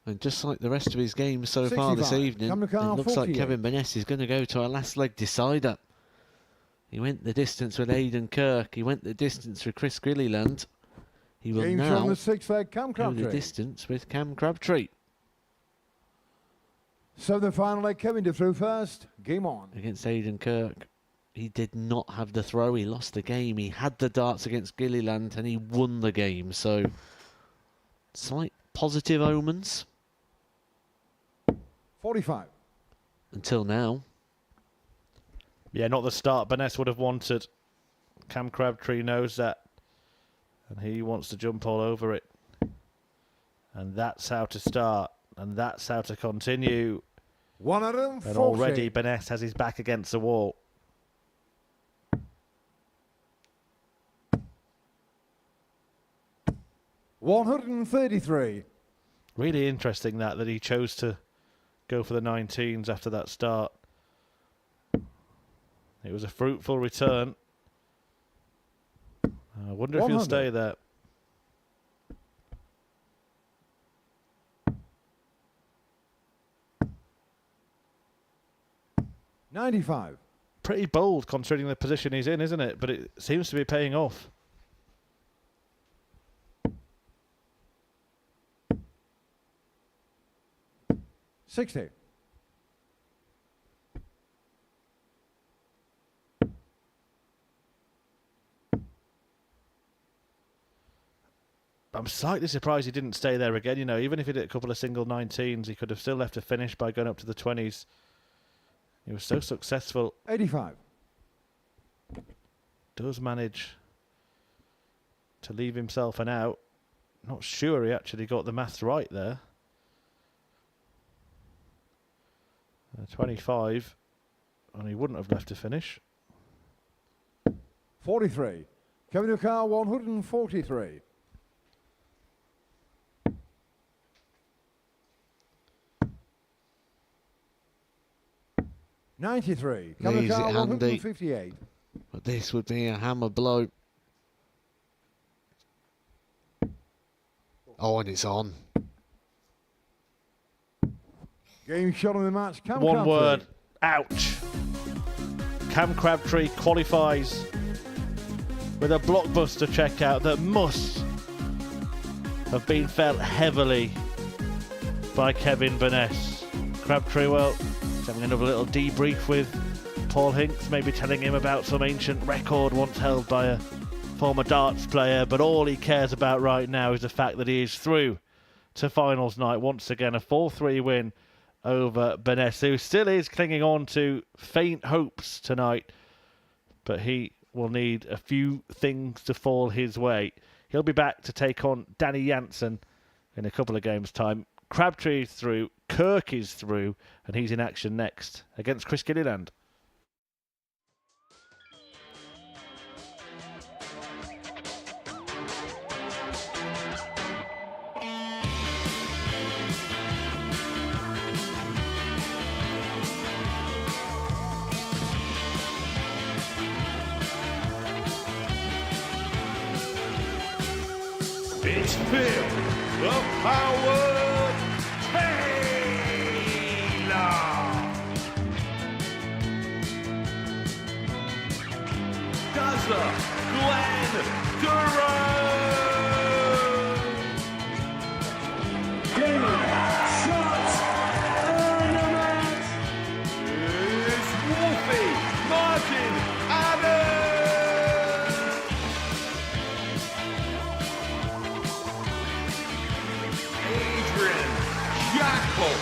And just like the rest of his games so far this evening, it looks like Kevin Bennett is going to go to a last leg decider. He went the distance with Aidan Kirk. He went the distance with Chris Gilliland. He will now the 6th leg, go the distance with Cam Crabtree. So the final leg, Kevin to through first. Game on. Against Aidan Kirk. He did not have the throw. He lost the game. He had the darts against Gilliland and he won the game. So slight positive omens. 45. Until now. Yeah, not the start Bennett would have wanted. Cam Crabtree knows that. And he wants to jump all over it. And that's how to start. And that's how to continue. 140. And already Bennett has his back against the wall. $133. Really interesting that he chose to go for the 19s after that start. It was a fruitful return. I wonder if he'll stay there. 95. Pretty bold considering the position he's in, isn't it? But it seems to be paying off. $60. I'm slightly surprised he didn't stay there again. You know, even if he did a couple of single 19s, he could have still left a finish by going up to the 20s. He was so successful. 85. Does manage to leave himself an out. Not sure he actually got the maths right there. 25, and he wouldn't have left a finish. 43. Coming to car 143. $93. Coming Leaves to car it handy. 158. But this would be a hammer blow. Oh, and it's on. Game shot of the match. Cam One Crabtree. word, ouch. Cam Crabtree qualifies with a blockbuster checkout that must have been felt heavily by Kevin Burness. Crabtree, well, he's having another little debrief with Paul Hinks, maybe telling him about some ancient record once held by a former darts player, but all he cares about right now is the fact that he is through to finals night. Once again, a 4-3 win over Burness, who still is clinging on to faint hopes tonight, but he will need a few things to fall his way. He'll be back to take on Danny Jansen in a couple of games' time. Crabtree is through, Kirk is through, and he's in action next against Chris Gilliland. It's Phil, the Power Taylor. Dazzler, Glenn Durant. Shot and a match. It's Wolfie, Martin, Adam. Adrian, Jackal,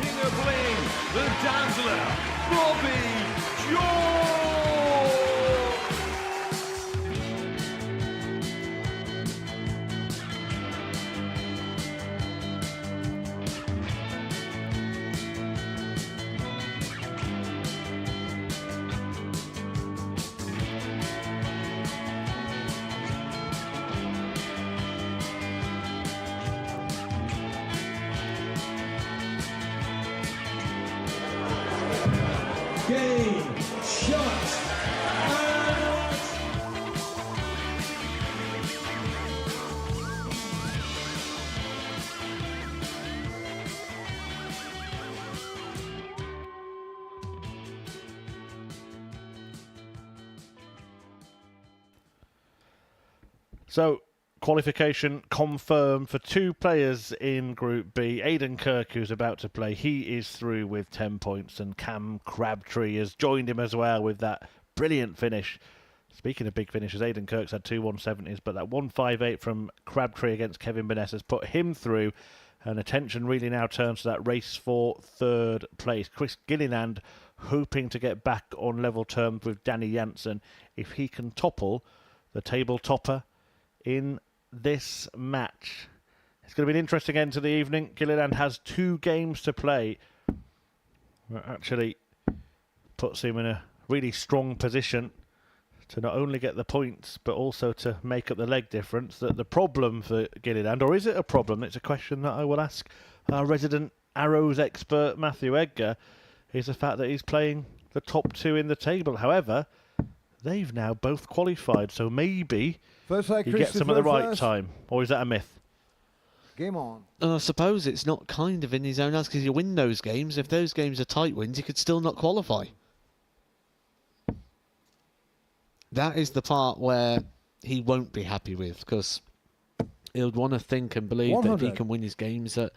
King of Bling, the Dazzler, Bobby George. Game, shot, and So, qualification confirmed for two players in Group B. Aidan Kirk, who's about to play, he is through with 10 points, and Cam Crabtree has joined him as well with that brilliant finish Speaking of big finishes, Aidan Kirk's had 2 170s, but that 158 from Crabtree against Kevin Burness has put him through, and attention really now turns to that race for third place. Chris Gilliland hoping to get back on level terms with Danny Janssen if he can topple the table topper in this match. It's going to be an interesting end to the evening. Gilliland has 2 games to play. That actually puts him in a really strong position to not only get the points, but also to make up the leg difference. The problem for Gilliland, or is it a problem? It's a question that I will ask our resident Arrows expert, Matthew Edgar, is the fact that he's playing the top 2 in the table. However, they've now both qualified, so maybe he gets them at the right time. Or is that a myth? Game on. I suppose it's not kind of in his own hands, because you win those games. If those games are tight wins, you could still not qualify. That is the part where he won't be happy with, because he'll want to think and believe 100. that if he can win his games, that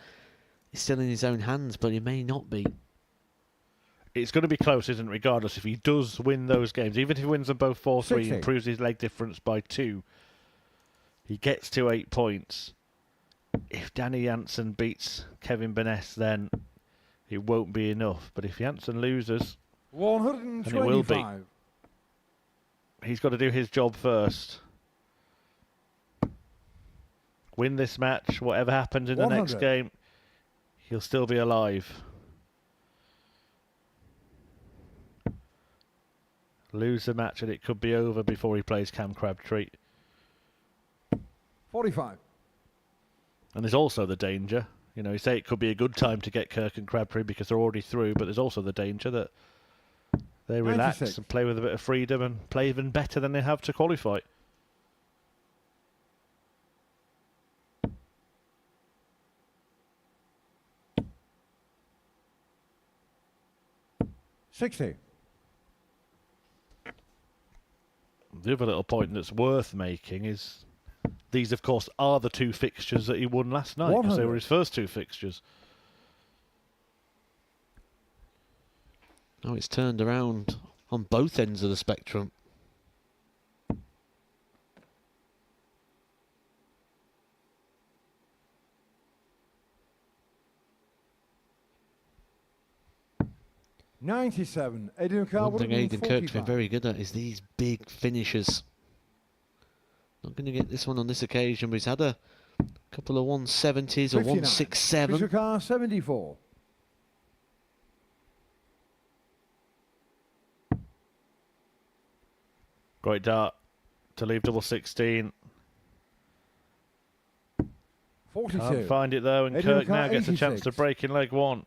it's still in his own hands, but it may not be. It's going to be close, isn't it, regardless if he does win those games. Even if he wins them both 4-3, improves his leg difference by 2. He gets to 8 points. If Danny Janssen beats Kevin Burness, then it won't be enough. But if Janssen loses, 125. and it will be, he's got to do his job first. Win this match, whatever happens in the next game, he'll still be alive. Lose the match and it could be over before he plays Cam Crabtree. 45. And there's also the danger, you know, you say it could be a good time to get Kirk and Crabtree because they're already through, but there's also the danger that they relax 96. and play with a bit of freedom and play even better than they have to qualify. $60. The other little point that's worth making is these, of course, are the 2 fixtures that he won last night, because they were his first 2 fixtures. Oh, it's turned around on both ends of the spectrum. $97. Aidan One Kirk thing Aidan Kirk's been very good at is these big finishes. Not going to get this one on this occasion, but he's had a couple of 170s or 167. Chris Carr, 74. Great dart to leave double 16. 42. Can't find it though, and Aidan Kirk now Carr, gets a chance to 86. break in leg 1.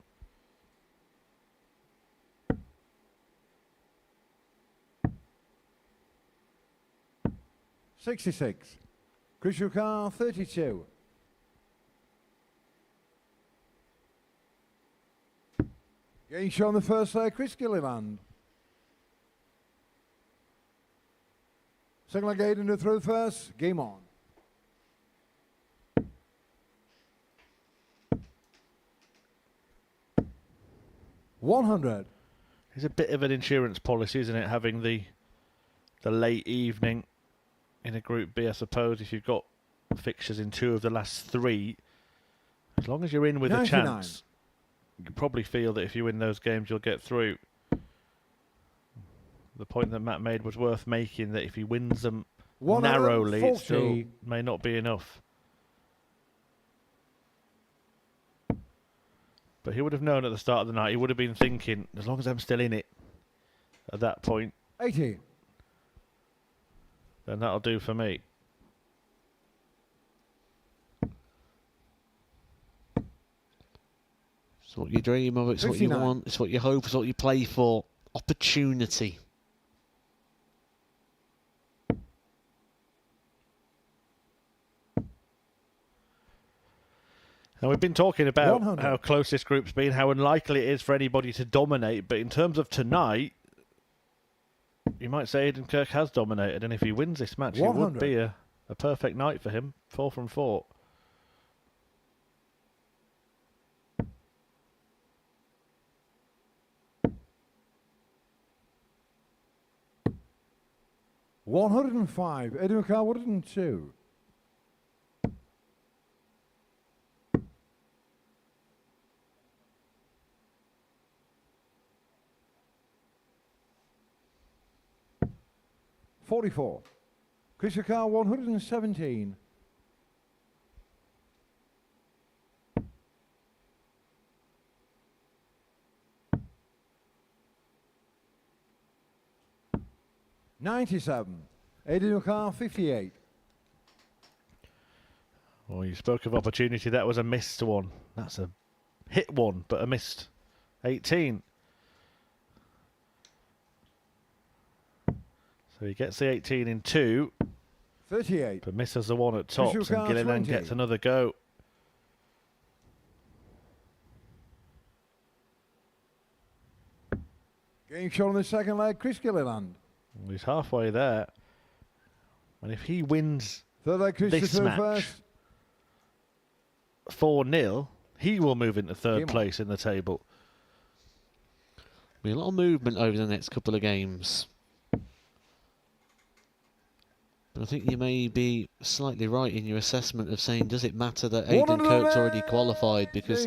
$66. Chris Carr, 32. Getting shown the first leg, Chris Gilliland. Second leg, Aidan to throw first. Game on. $100. It's a bit of an insurance policy, isn't it, having the late evening in a Group B, I suppose, if you've got fixtures in 2 of the last 3. As long as you're in with 99. a chance, you can probably feel that if you win those games, you'll get through. The point that Matt made was worth making, that if he wins them narrowly, it still may not be enough. But he would have known at the start of the night, he would have been thinking, as long as I'm still in it at that point, 80. then that'll do for me. It's what you dream of, it's 59. what you want, it's what you hope, it's what you play for. Opportunity. Now, we've been talking about 100. how close this group's been, how unlikely it is for anybody to dominate, but in terms of tonight, you might say Aidan Kirk has dominated, and if he wins this match, it would 100. be a perfect night for him. 4 from 4. 105. Eddie McCall, 102. $44. Chris McCall, 117. $97. Eddie McCall, 58. Well, you spoke of opportunity. That was a missed one. That's a hit one, but a missed. 18. So he gets the 18 in 2. 38. But misses the one at tops, and Car, Gilliland 20. gets another go. Game shot on the second leg, Chris Gilliland. Well, he's halfway there. And if he wins Third leg, this Christopher match first. 4-0, he will move into third Game on. place in the table. Be a lot of movement over the next couple of games. But I think you may be slightly right in your assessment of saying, does it matter that Aidan Kirk's already qualified? Because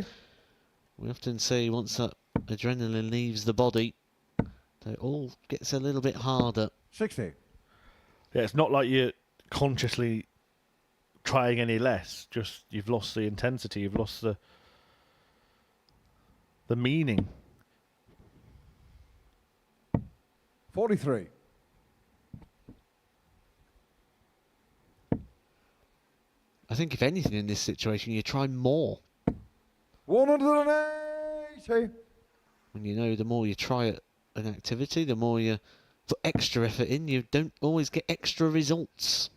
we often say once that adrenaline leaves the body, it all gets a little bit harder. 60. Yeah, it's not like you're consciously trying any less. Just you've lost the intensity. You've lost the meaning. 43. I think if anything in this situation, you try more. 180. When you know the more you try an activity, the more you put extra effort in, you don't always get extra results.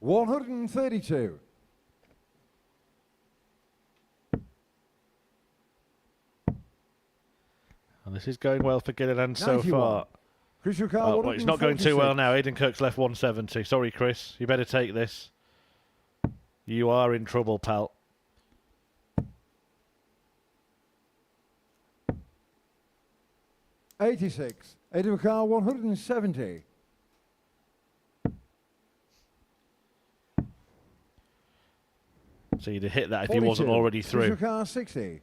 132. And this is going well for Gilliland so 91. far. Chris McCall, Oh, well, it's not going too 146. well now. Aidan Kirk's left 170. Sorry, Chris. You better take this. You are in trouble, pal. $86. Eddie McCall, 170. So you'd have hit that if he wasn't 42. already through. Chris McCall, 60.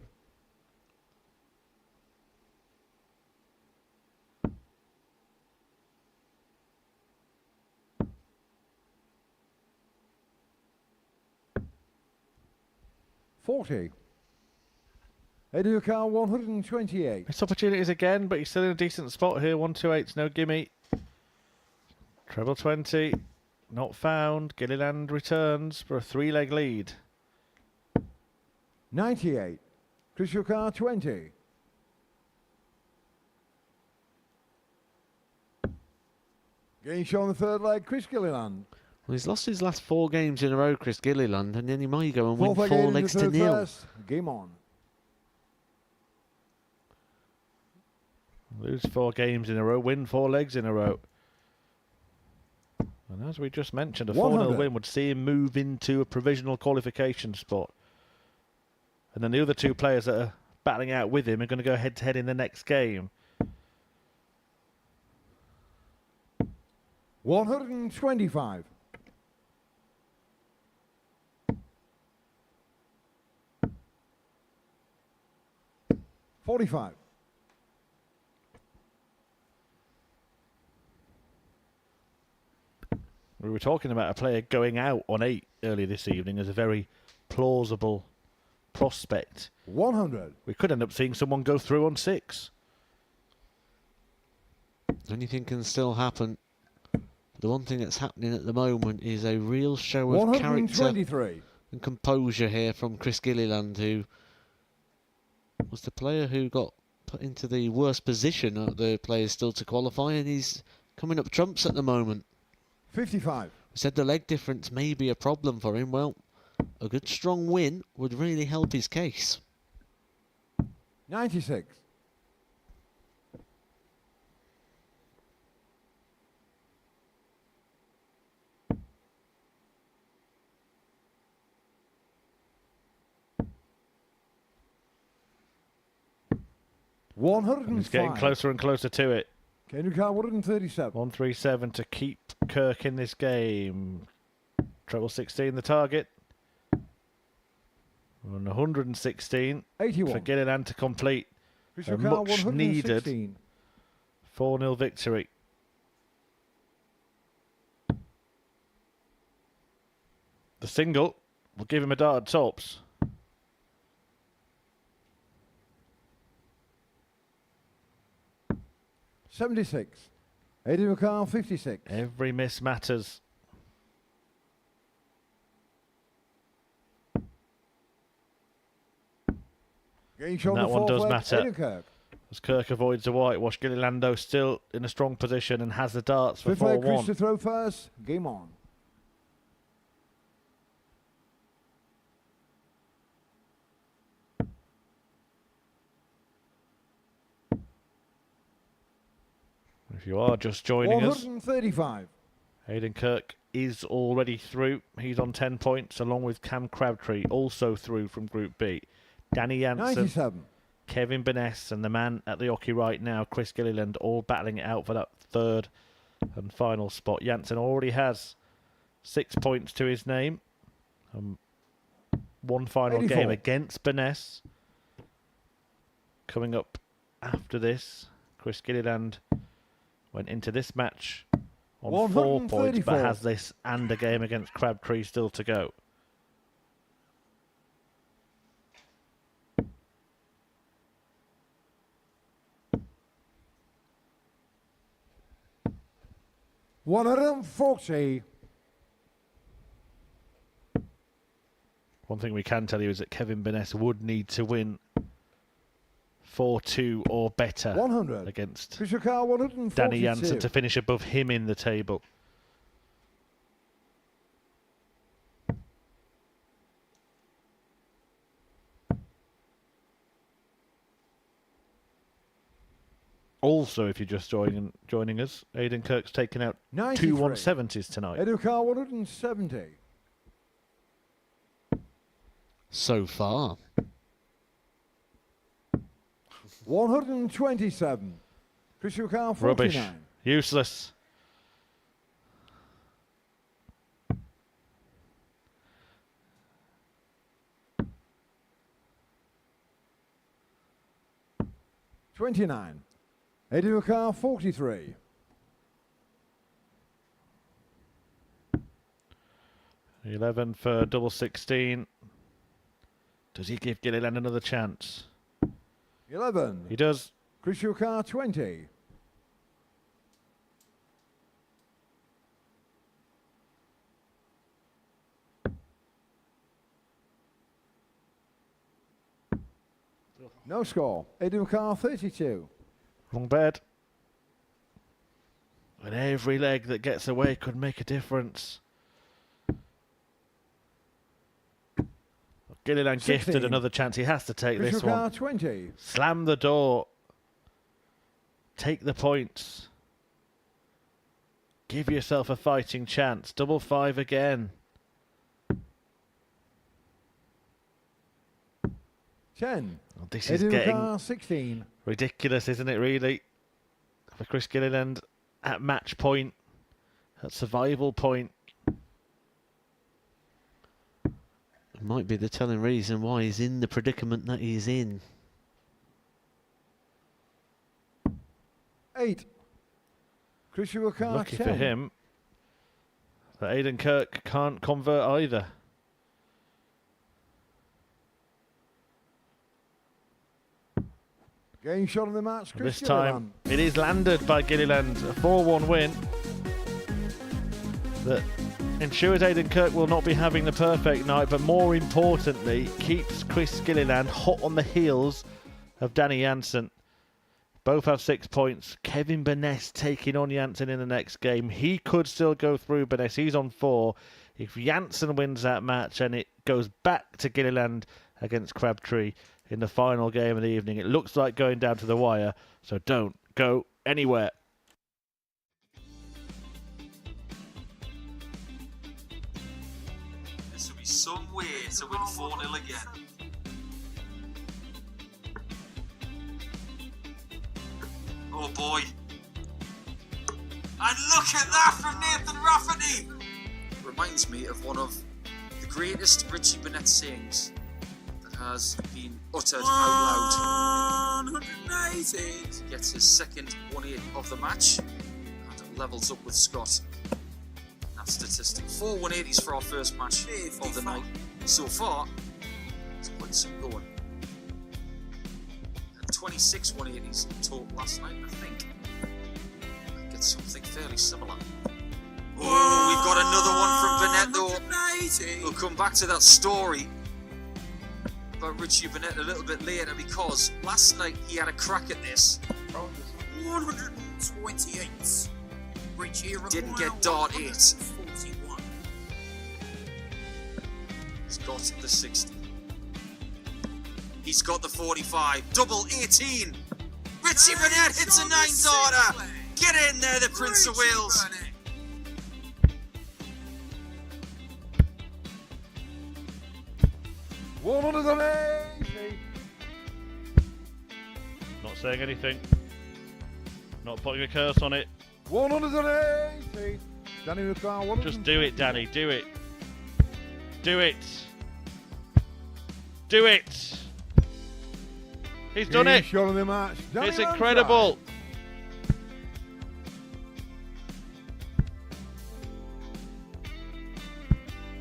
$40. Eddie McCall, 128. Missed opportunities again, but he's still in a decent spot here. 128's no gimme. Treble 20. Not found. Gilliland returns for a 3-leg lead. 98. Chris McCall, 20. Game show on the third leg, Chris Gilliland. Well, he's lost his last 4 games in a row, Chris Gilliland, and then he might go and win Fourth leg 4 in the legs to third 0. first. Game on. Lose 4 games in a row, win 4 legs in a row. And as we just mentioned, a 4-0 100. win would see him move into a provisional qualification spot. And then the other 2 players that are battling out with him are going to go head-to-head in the next game. 125. $45. We were talking about a player going out on 8 earlier this evening as a very plausible prospect. 100. We could end up seeing someone go through on 6. Anything can still happen. The one thing that's happening at the moment is a real show of character 123. and composure here from Chris Gilliland, who was the player who got put into the worst position of the players still to qualify, and he's coming up trumps at the moment. 55. We said the leg difference may be a problem for him. Well, a good strong win would really help his case. 96. $105. He's getting closer and closer to it. Kenny Car 137. 137 to keep Kirk in this game. Treble 16 the target. On 116 81. for Gilliland to complete a Car much needed 116. 4-0 victory. The single will give him a dart at tops. $76. Eddie McCall 56. Every miss matters. That that one does matter. Aidan Kirk. As Kirk avoids a whitewash, Gillilando still in a strong position and has the darts for Fifth leg, Chris 4-1. to throw first. Game on. If you are just joining us, 135. Aidan Kirk is already through. He's on 10 points, along with Cam Crabtree, also through from Group B. Danny Jansen, 97. Kevin Burness, and the man at the hockey right now, Chris Gilliland, all battling it out for that third and final spot. Jansen already has 6 points to his name. One final 84. game against Burness. Coming up after this, Chris Gilliland went into this match on 4 points, but 134. has this and a game against Crabtree still to go. $140. One thing we can tell you is that Kevin Burness would need to win 4-2 or better 100. against Chris Car 142. Danny Jansen to finish above him in the table. Also, if you're just joining us, Aidan Kirk's taken out 93. two 170s tonight. Eddie Car 170. So far. 127. Chris Car 49. Rubbish. Useless. $29. Eddie Car 43. $11 for double 16. Does he give Gilliland another chance? 11. He does. Chris Car 20. No score. Eddie Car 32. Wrong bed. And every leg that gets away could make a difference. Gilliland 16. gifted another chance. He has to take Chris this Car one. 20. Slam the door. Take the points. Give yourself a fighting chance. Double 5 again. 10. Oh, this is Eddie getting Car 16. ridiculous, isn't it, really? For Chris Gilliland at match point, at survival point. It might be the telling reason why he's in the predicament that he's in. 8. Chris Car Lucky 10. for him that Aidan Kirk can't convert either. Game shot of the match, Chris This time Gilliland. it is landed by Gilliland. A 4-1 win that ensures Aidan Kirk will not be having the perfect night, but more importantly keeps Chris Gilliland hot on the heels of Danny Jansen. Both have 6 points. Kevin Burness taking on Jansen in the next game. He could still go through Burness. He's on 4. If Jansen wins that match and it goes back to Gilliland against Crabtree in the final game of the evening, it looks like going down to the wire, so don't go anywhere. This will be some way to win 4-0 again. Oh boy. And look at that from Nathan Rafferty! Reminds me of one of the greatest Richie Burnett sayings that has been uttered out loud. 180! Gets his second 180 of the match and levels up with Scott. That statistic. 4 180s for our first match of the night. So far, it's quite some going. Had 26 180s in total last night, I think. Might get something fairly similar. Oh, we've got another one from Burnett though. We'll come back to that story about Richie Burnett a little bit later, because last night he had a crack at this. 128. Richie didn't get dart 8. 41. He's got the 60. He's got the 45. Double 18. Richie Burnett hits a 9 darter. Get in there, the Prince of Wales. Not saying anything. Not putting a curse on it. 180. Danny McCall. Just do it, Danny. Do it. Do it. Do it. He's done it. Shot of the match. Danny It's incredible.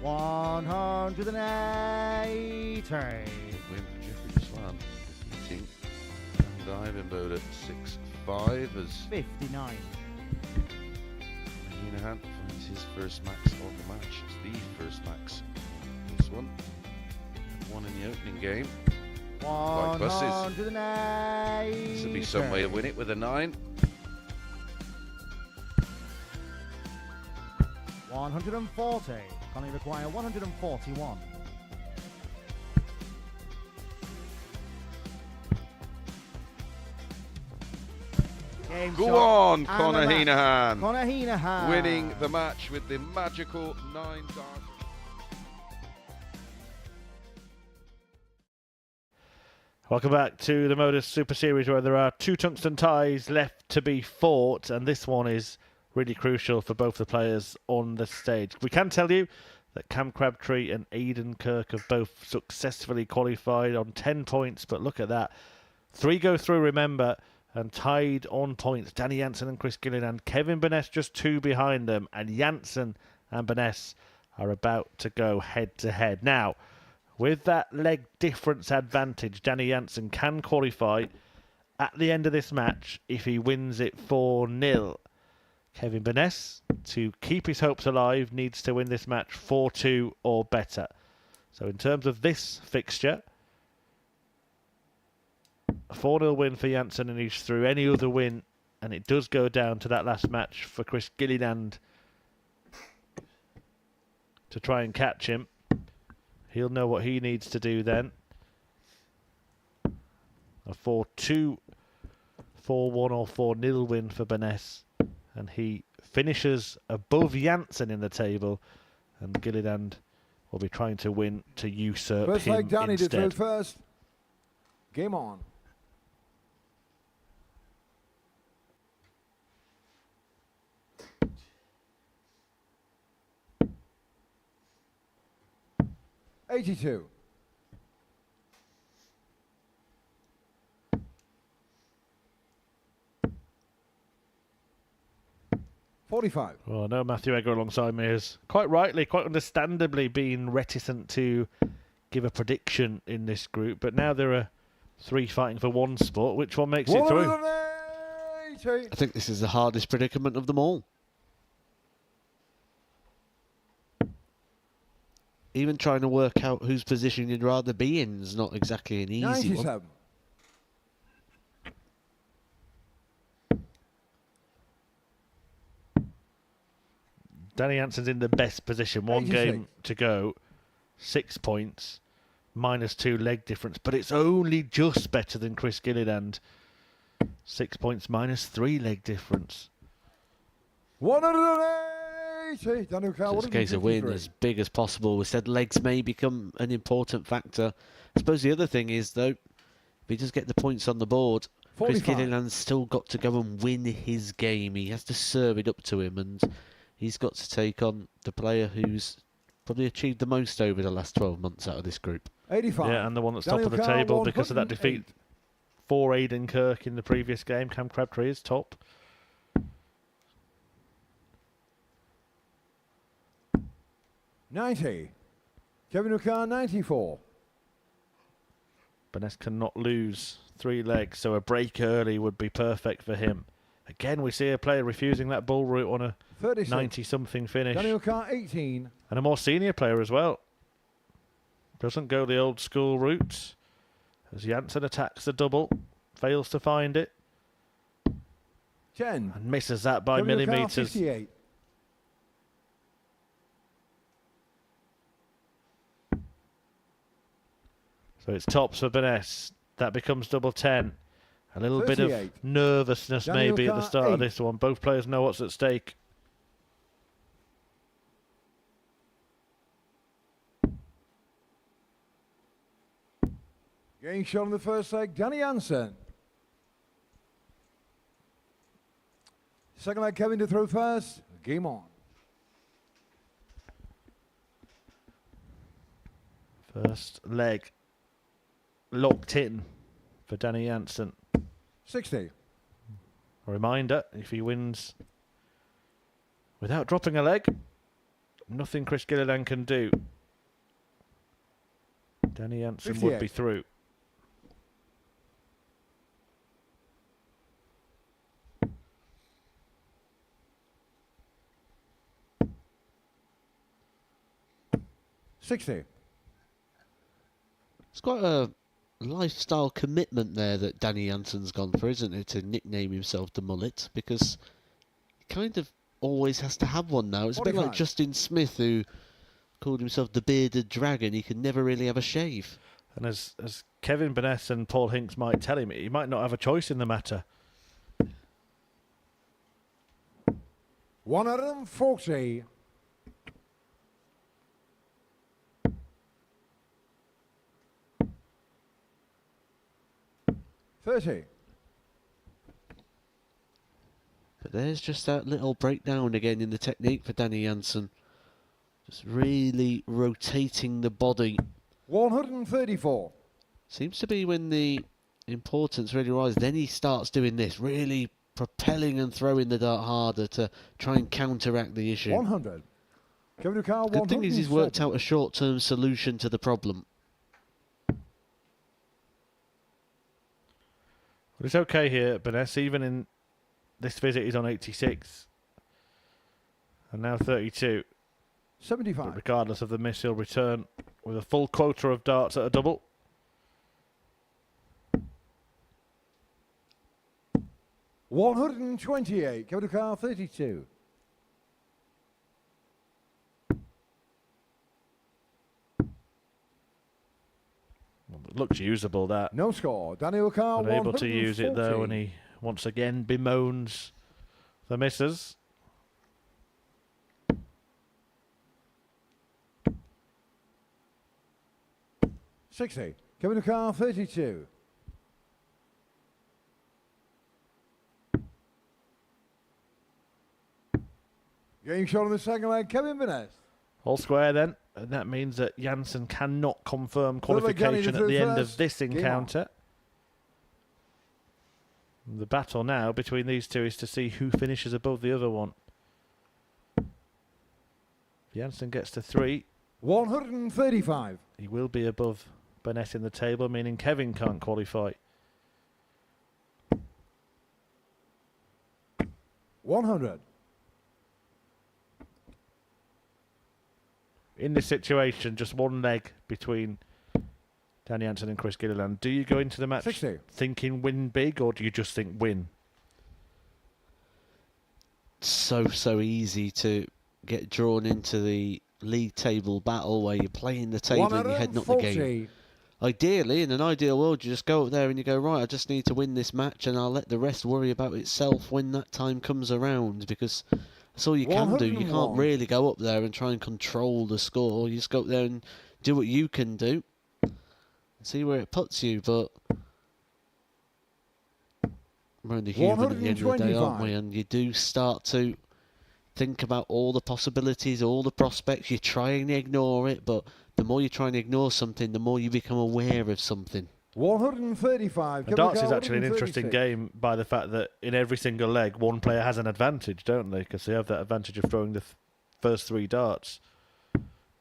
$180. Win for Jeffrey Swan, defeating and Ivanbode at 6-5 as 59. Heenahan finds his first max on the match. It's the first max. This one in the opening game. Like buses. This would be some way to win it with a 9. 140. Connie require 141. Game Go shot on, and Conor the match. Heenahan. Conor Heenahan winning the match with the magical 9 dart. Welcome back to the Modus Super Series, where there are 2 tungsten ties left to be fought, and this one is really crucial for both the players on the stage. We can tell you that Cam Crabtree and Aidan Kirk have both successfully qualified on 10 points, but look at that. 3 go through, remember, and tied on points. Danny Jansen and Chris Gilliland. Kevin Burness just 2 behind them, and Jansen and Burness are about to go head-to-head. Now, with that leg difference advantage, Danny Jansen can qualify at the end of this match if he wins it 4-0. Kevin Burness, to keep his hopes alive, needs to win this match 4-2 or better. So in terms of this fixture, a 4-0 win for Jansen and he's through. Any other win, and it does go down to that last match for Chris Gilliland to try and catch him. He'll know what he needs to do then. A 4-2, 4-1 or 4-0 win for Burness. And he finishes above Jansen in the table. And Gilliland will be trying to win to usurp First him leg, Danny to throw instead. first. Game on. $82. 45. Well, I know Matthew Egger alongside me is quite rightly, quite understandably being reticent to give a prediction in this group, but now there are 3 fighting for one spot. Which one makes it through? I think this is the hardest predicament of them all. Even trying to work out whose position you'd rather be in is not exactly an easy 97. one. Danny Jansen's in the best position. 1 game to go. 6 points. -2 leg difference. But it's only just better than Chris Gilliland. 6 points, -3 leg difference. 180. Daniel Carl, It's a case of win as big as possible. We said legs may become an important factor. I suppose the other thing is, though, if he does get the points on the board, Chris 45. Gilliland's still got to go and win his game. He has to serve it up to him, and he's got to take on the player who's probably achieved the most over the last 12 months out of this group. 85. Yeah, and the one that's Daniel top of the Carr, table because of that 108. defeat for Aidan Kirk in the previous game. Cam Crabtree is top. $90. Kevin O'Carr, 94. Burness cannot lose 3 legs, so a break early would be perfect for him. Again, we see a player refusing that bull route on a 36. 90-something finish. Daniel Carr, 18. And a more senior player as well. Doesn't go the old school route. As Janssen attacks the double, fails to find it. 10. And misses that by Kevin O'Carr, millimetres. 58. So it's tops for Burness. That becomes double 10. A little bit of 38. nervousness Daniel maybe at the Carr, start of 8. this one. Both players know what's at stake. Getting shot on the first leg, Danny Janssen. Second leg, Kevin to throw first. Game on. First leg locked in for Danny Janssen. 60. A reminder, if he wins without dropping a leg, nothing Chris Gilliland can do. Danny Janssen would 58. be through. $60. It's quite a lifestyle commitment there that Danny Janssen's gone for, isn't it, to nickname himself the Mullet, because he kind of always has to have one now. It's a bit like 45. Justin Smith, who called himself the Bearded Dragon. He could never really have a shave. And as Kevin Burness and Paul Hinks might tell him, he might not have a choice in the matter. 140. $30. But there's just that little breakdown again in the technique for Danny Janssen. Just really rotating the body. 134. Seems to be when the importance really rises. Then he starts doing this, really propelling and throwing the dart harder to try and counteract the issue. 100. Kevin O'Carr, Good thing is he's worked 107. out a short-term solution to the problem. But it's okay here, Burness. Even in this visit, he's on 86. And now 32. 75. But regardless of the miss, he'll return with a full quota of darts at a double. $128. Kevin O'Carr, 32. Well, it looks usable, that. No score. Danny O'Carr, But able to use it, though, and 140. he once again bemoans the misses. $60. Kevin O'Carr, 32. Game shot on the second leg, Kevin Burness. All square then, and that means that Janssen cannot confirm Third leg, Danny qualification to at the throw end of first. this Game on. encounter. The battle now between these two is to see who finishes above the other one. Janssen gets to 3. 135. He will be above Burnett in the table, meaning Kevin can't qualify. 100. In this situation, just one leg between Danny Janssen and Chris Gilliland. Do you go into the match 60. thinking win big, or do you just think win? So easy to get drawn into the league table battle where you're playing the table and you're heading up the game. 140. Ideally, in an ideal world, you just go up there and you go, right, I just need to win this match and I'll let the rest worry about itself when that time comes around, because that's all you can do. You can't 101. really go up there and try and control the score. You just go up there and do what you can do and see where it puts you. But We're only human at the end of the day, aren't we? 125. And you do start to think about all the possibilities, all the prospects. You try and ignore it, but the more you try and ignore something, the more you become aware of something. 135. And darts is actually an interesting game by the fact that in every single leg, one player has an advantage, don't they? Because they have that advantage of throwing the first 3 darts.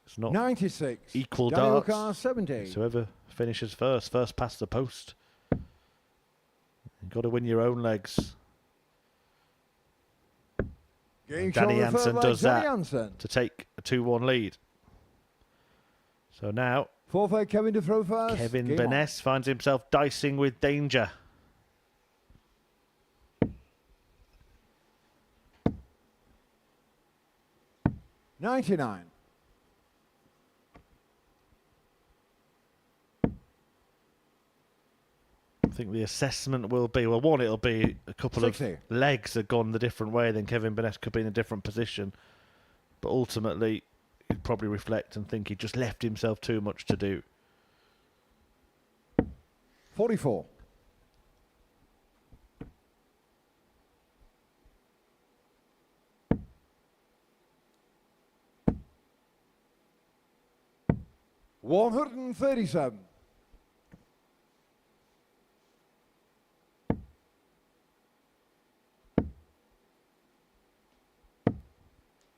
It's not 96. equal Daniel darts. Carr, 70. So whoever finishes first past the post. You've got to win your own legs. Game Danny shot on the third Jansen leg, does Danny that Jansen. to take a 2-1 lead. So now, Fourth leg, Kevin to throw first. Kevin Game on. Burness finds himself dicing with danger. $99. I think the assessment will be, well, one, it'll be a couple 60. of legs have gone the different way, then Kevin Burness could be in a different position. But ultimately, he'd probably reflect and think he just left himself too much to do. 44. $137.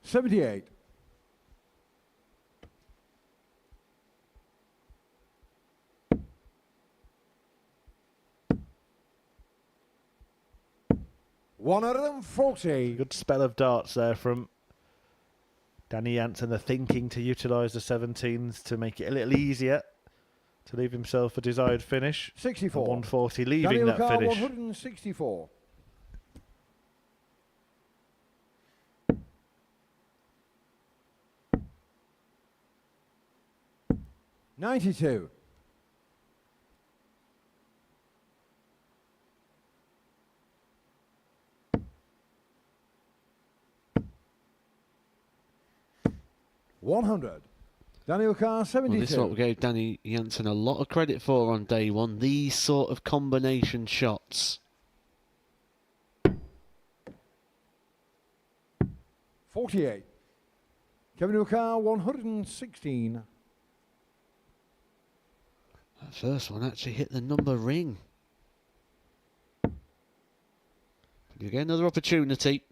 $78. $140. Good spell of darts there from Danny Jansen, the thinking to utilise the 17s to make it a little easier to leave himself a desired finish. 64. 140, leaving Daniel that Carr, finish. 164. $92. $100. Daniel Carr, 72. Well, this is what we gave Danny Jansen a lot of credit for on day one. These sort of combination shots. 48. Kevin Carr, 116. That first one actually hit the number ring. You get another opportunity.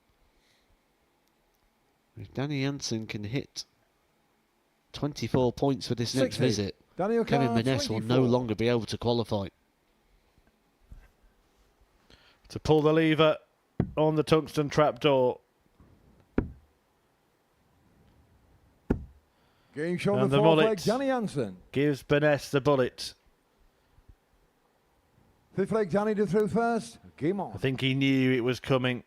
If Danny Jansen can hit 24 points for this next 60. visit, Daniel Kevin Carr, Burness will 24. no longer be able to qualify. To pull the lever on the tungsten trapdoor. Game shot on And the the fourth leg, mullet Danny Jansen. gives Burness the bullet. Fifth leg, Danny to throw first. Game on. I think he knew it was coming.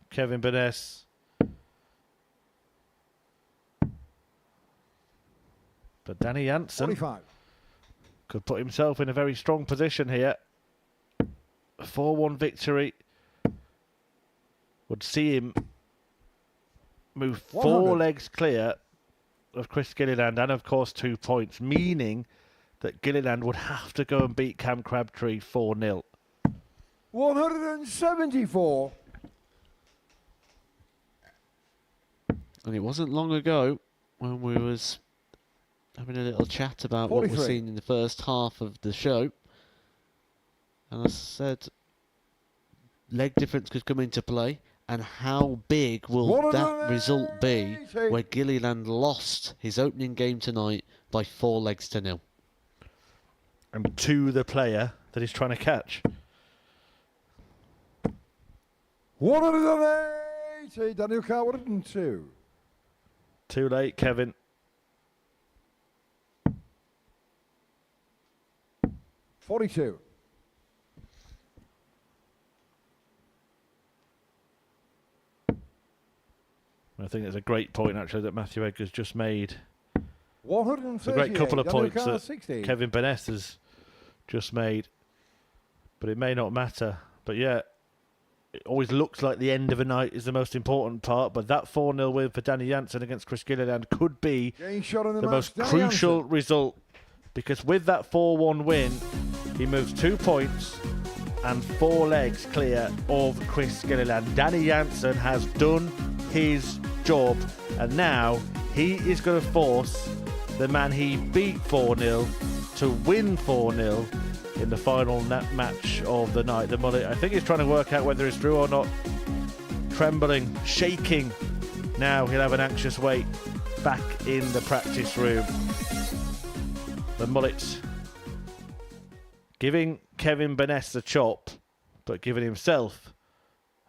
Kevin Burness. But Danny Jansen 45. could put himself in a very strong position here. A 4-1 victory would see him move 4 100. legs clear of Chris Gilliland and, of course, 2 points, meaning that Gilliland would have to go and beat Cam Crabtree 4-0. 174. And it wasn't long ago when we was having a little chat about what 43. we're seeing in the first half of the show. And I said leg difference could come into play. And how big will that result be where Gilliland lost his opening game tonight by 4 legs to 0? And to the player that he's trying to catch. 180. Daniel Carr, 102. Too late, Kevin. $42. I think it's a great point, actually, that Matthew Edgar's just made. 138. It's a great couple of Daniel points Carr, that 60. Kevin Burness has just made. But it may not matter. But yeah, it always looks like the end of a night is the most important part. But that 4-0 win for Danny Jansen against Chris Gilliland could be Game shot on the the match, most Danny crucial Jansen. result. Because with that 4-1 win, he moves 2 points and 4 legs clear of Chris Gilliland. Danny Jansen has done his job, and now he is going to force the man he beat 4-0 to win 4-0 in the final match of the night. The mullet, I think he's trying to work out whether it's true or not. Trembling, shaking. Now he'll have an anxious wait back in the practice room. The mullet giving Kevin Burness the chop, but giving himself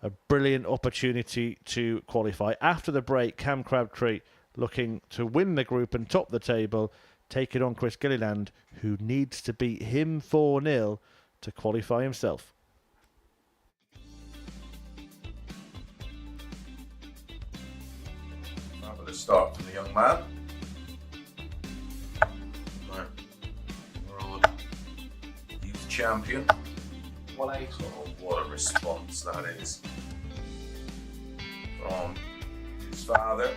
a brilliant opportunity to qualify. After the break, Cam Crabtree looking to win the group and top the table, taking on Chris Gilliland, who needs to beat him 4-0 to qualify himself. Fabulous start from the young man. World Youth Champion. Oh, what a response that is from his father.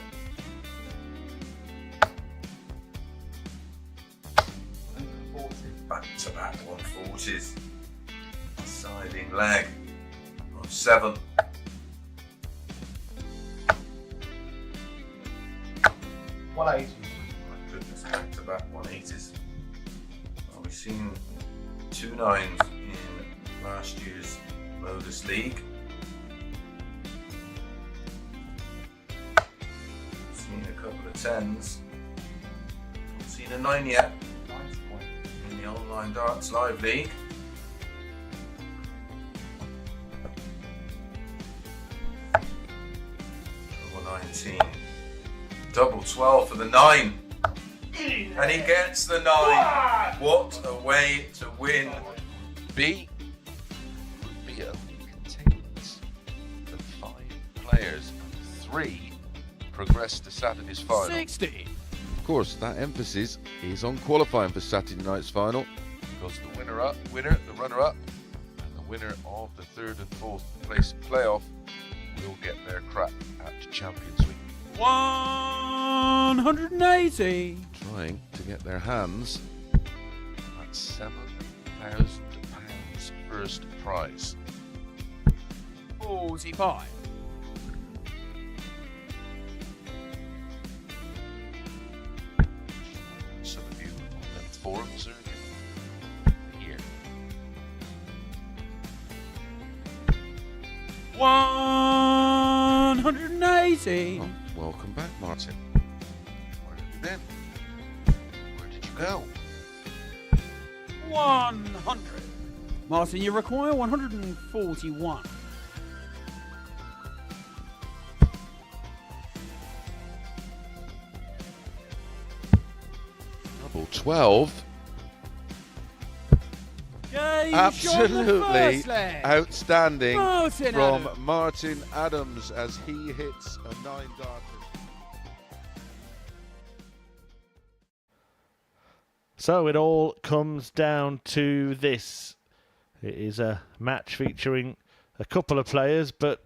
Back-to-back 140s. Siding leg of 7. My goodness, back-to-back 180s. Well, we've seen 2 9s in last year's Modus League. Seen a couple of 10s. Not seen a 9 yet. In the Online Darts Live League. Double 19. Double 12 for the 9. And he gets the 9. What a way to win. B. Group B only contains the 5 players. 3 progress to Saturday's final. 60. Of course, that emphasis is on qualifying for Saturday night's final, because the the runner-up, and the winner of the 3rd and 4th place playoff will get their crack at Champions Week. 180. Trying to get their hands at £7,000 first prize. 45. Some of you on them forums are here. 180. Oh, welcome back, Martin. Where have you been? Where did you go? 100. Martin, you require 141. Double 12. Absolutely outstanding from Martin Adams as he hits a 9-darter. So it all comes down to this. It is a match featuring a couple of players, but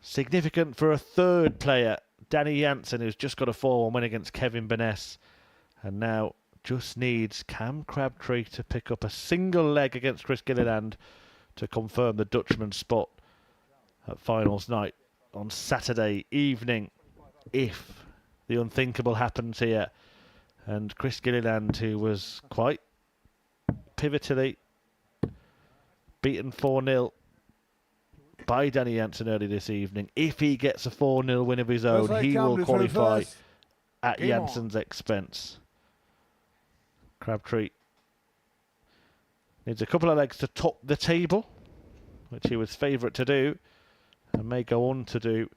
significant for a 3rd player, Danny Jansen, who's just got a 4-1 win against Kevin Burness, and now just needs Cam Crabtree to pick up a single leg against Chris Gilliland to confirm the Dutchman's spot at finals night on Saturday evening, if the unthinkable happens here. And Chris Gilliland, who was quite pivotally beaten 4-0 by Danny Jansen early this evening, if he gets a 4-0 win of his own, he will qualify at Jansen's expense. Crabtree needs a couple of legs to top the table, which he was favourite to do and may go on to do.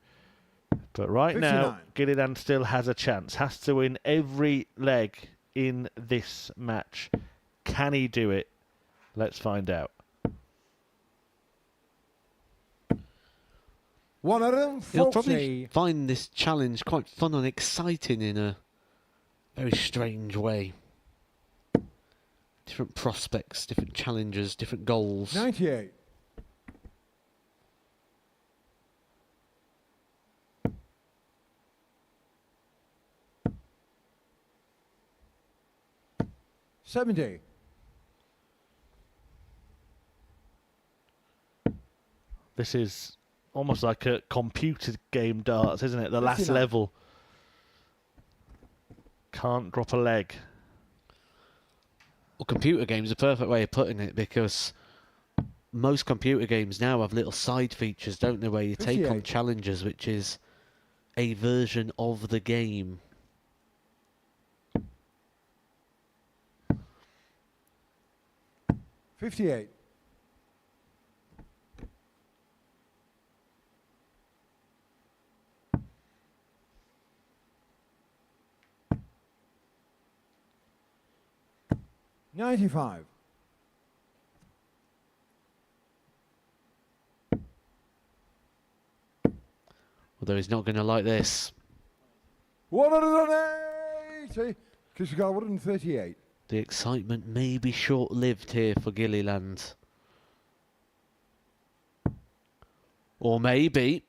But right 59. Now, Gilliland still has a chance. Has to win every leg in this match. Can he do it? Let's find out. 140. He'll probably find this challenge quite fun and exciting in a very strange way. Different prospects, different challenges, different goals. 98. $70. This is almost like a computer game darts, isn't it? The last 59. level. Can't drop a leg. Well, computer games are a perfect way of putting it, because most computer games now have little side features, don't they, where you take on 58. challenges, which is a version of the game. $58. $95. Although he's not going to like this. 180. Christian Carl 138. The excitement may be short-lived here for Gilliland. Or maybe.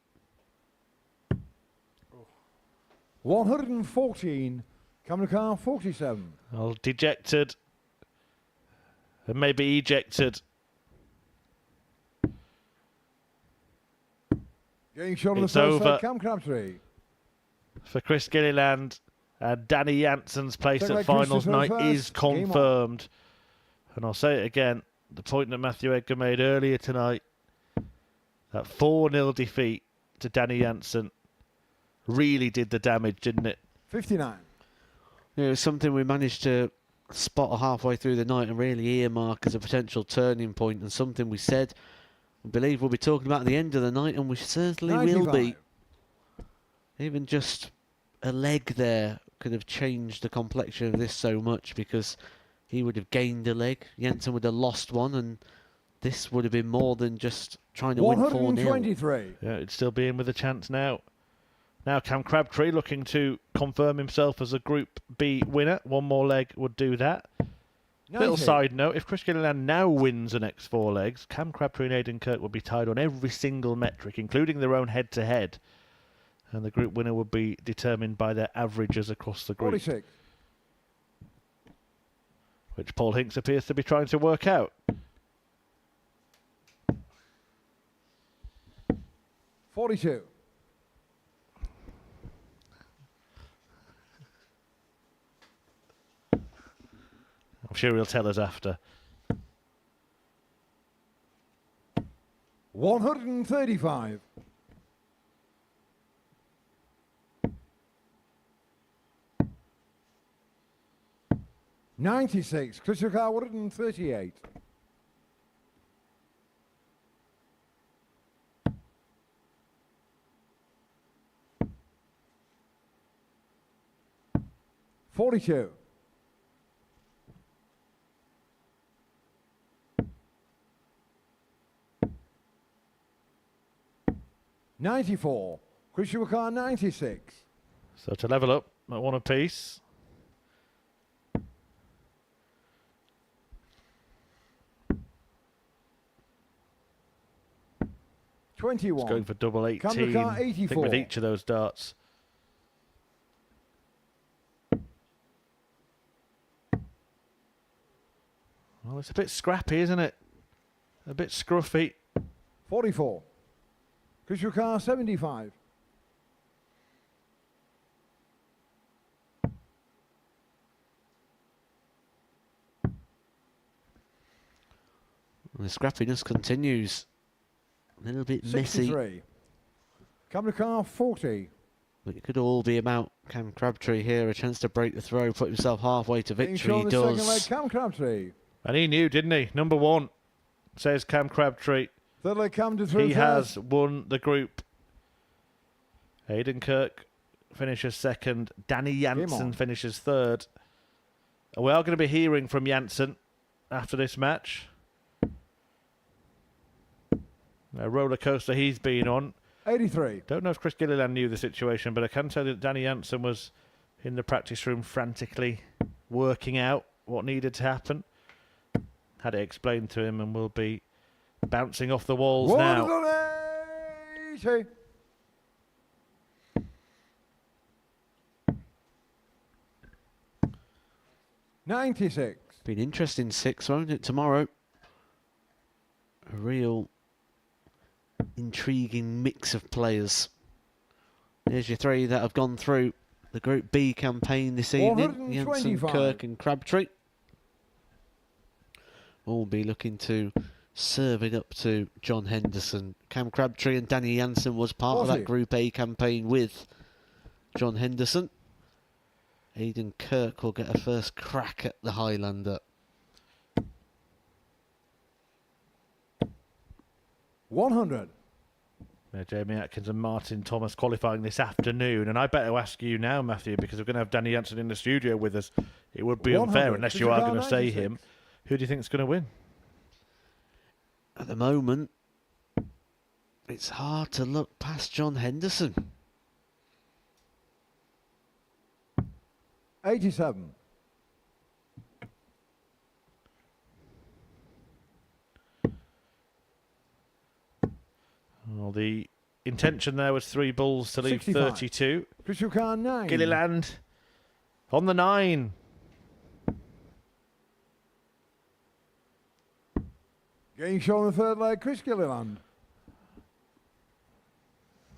114. Cameron Carr 47. Oh, dejected. And maybe ejected. Getting shot on the It's first over. side, Cam Crabtree. For Chris Gilliland. And Danny Jansen's place Second at leg, finals Christopher night first. is Game on. confirmed. And I'll say it again, the point that Matthew Edgar made earlier tonight, that 4-0 defeat to Danny Jansen really did the damage, didn't it? 59. It was something we managed to spot halfway through the night and really earmark as a potential turning point, and something we said, I believe we'll be talking about at the end of the night, and we certainly 95. will be. Even just a leg there could have changed the complexion of this so much, because he would have gained a leg, Jensen would have lost one, and this would have been more than just trying to win 4-0. 123. Yeah, it'd still be in with a chance now. Now Cam Crabtree looking to confirm himself as a Group B winner. One more leg would do that. 90. Little side note, if Chris Gilliland now wins the next 4 legs, Cam Crabtree and Aidan Kirk would be tied on every single metric, including their own head-to-head. And the group winner would be determined by their averages across the group. 46. Which Paul Hinks appears to be trying to work out. 42. I'm sure he'll tell us after. 135. $96. Christian Carr 138. $42. $94. Christian Carr 96. So to level up at 1 apiece. $21. It's going for double 18. Cameron Carr, I think 84. with each of those darts. Well, it's a bit scrappy, isn't it? A bit scruffy. 44. Christian Carr 75. And the scrappiness continues. A little bit messy. 63. Cameron Carr 40. But it could all be about Cam Crabtree here. A chance to break the throw, put himself halfway to Getting victory. shot He on the second leg, does. Cam Crabtree. And he knew, didn't he? Number 1, says Cam Crabtree. Third leg, Cam to through He first. has won the group. Aidan Kirk finishes second. Danny Jansen on. finishes third. And we are going to be hearing from Jansen after this match. A roller coaster he's been on. 83. Don't know if Chris Gilliland knew the situation, but I can tell you that Danny Jansen was in the practice room frantically working out what needed to happen. Had it explained to him, and will be bouncing off the walls now. 180. $96. Be an interesting 6, won't it, tomorrow? A real intriguing mix of players. There's your three that have gone through the Group B campaign this evening. Janssen, Kirk and Crabtree. All be looking to serve it up to John Henderson. Cam Crabtree and Danny Janssen was part of that Group A campaign with John Henderson. Aidan Kirk will get a first crack at the Highlander. 100. Jamie Atkins and Martin Thomas qualifying this afternoon. And I better ask you now, Matthew, because we're going to have Danny Janssen in the studio with us. It would be unfair unless you are going to say him. Who do you think is going to win? At the moment, it's hard to look past John Henderson. 87. Well, the intention there was 3 bulls to leave 65. 32. Crystal car 9. Gilliland on the 9. Game show on the third leg, Chris Gilliland.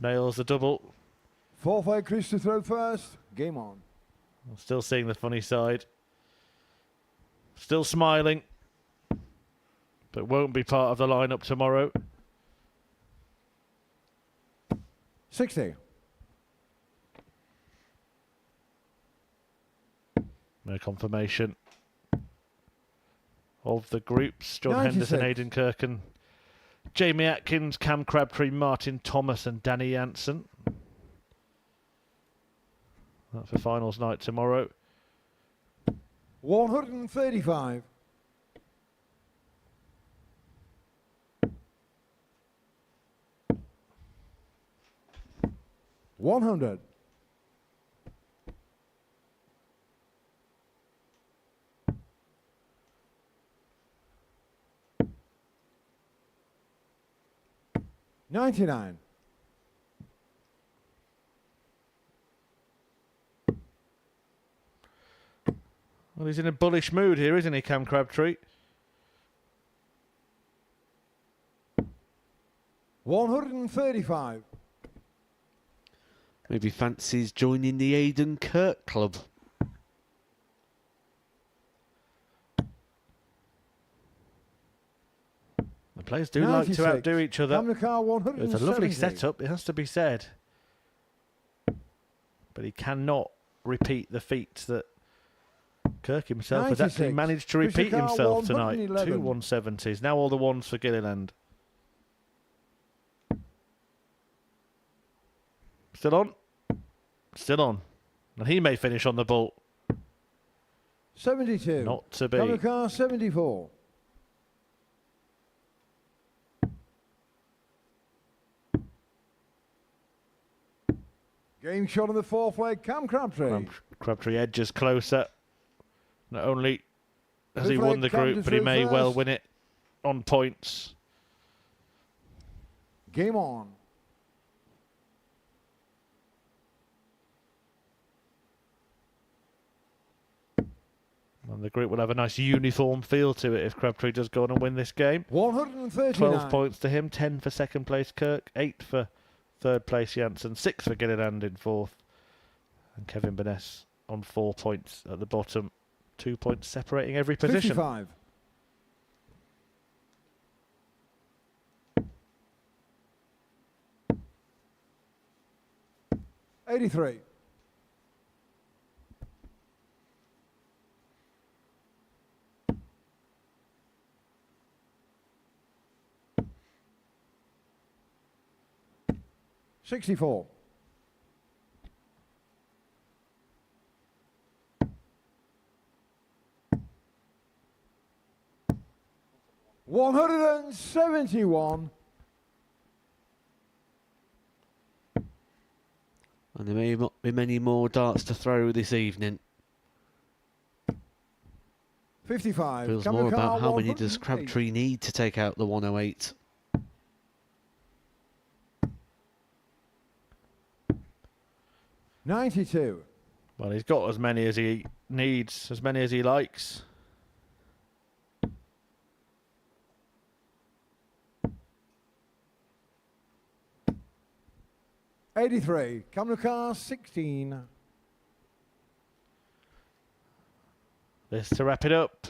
Nails the double. Fourth leg, Chris to throw first. Game on. Still seeing the funny side. Still smiling. But won't be part of the lineup tomorrow. 60. No confirmation of the groups. John 96. Henderson, Aidan Kirk and Jamie Atkins, Cam Crabtree, Martin Thomas and Danny Janssen. That's for finals night tomorrow. 135. $100. 99. Well, he's in a bullish mood here, isn't he, Cam Crabtree? 135. Maybe fancies joining the Aidan Kirk club. The players do like to outdo each other. It's a lovely 170. setup, it has to be said. But he cannot repeat the feats that Kirk himself has actually 96. managed to repeat Car himself tonight. 111. 2 170s. Now all the ones for Gilliland. Still on? Still on. And he may finish on the ball. 72. Not to be. Car 74. Game shot on the fourth leg, Cam Crabtree. Crabtree edges closer. Not only has he Fifth won leg, the Cam group, to but he through may well first. win it on points. Game on. And the group will have a nice uniform feel to it if Crabtree does go on and win this game. 139. 12 points to him, 10 for second place Kirk, 8 for third place Janssen, 6 for Gilliland in fourth. And Kevin Burness on 4 points at the bottom. 2 points separating every position. 55. $83. $64. $171. And there may not be many more darts to throw this evening. 55. Feels Camel more car about how many 108. does Crabtree need to take out the 108. $92. Well, he's got as many as he needs, as many as he likes. 83. Come to car 16. This to wrap it up.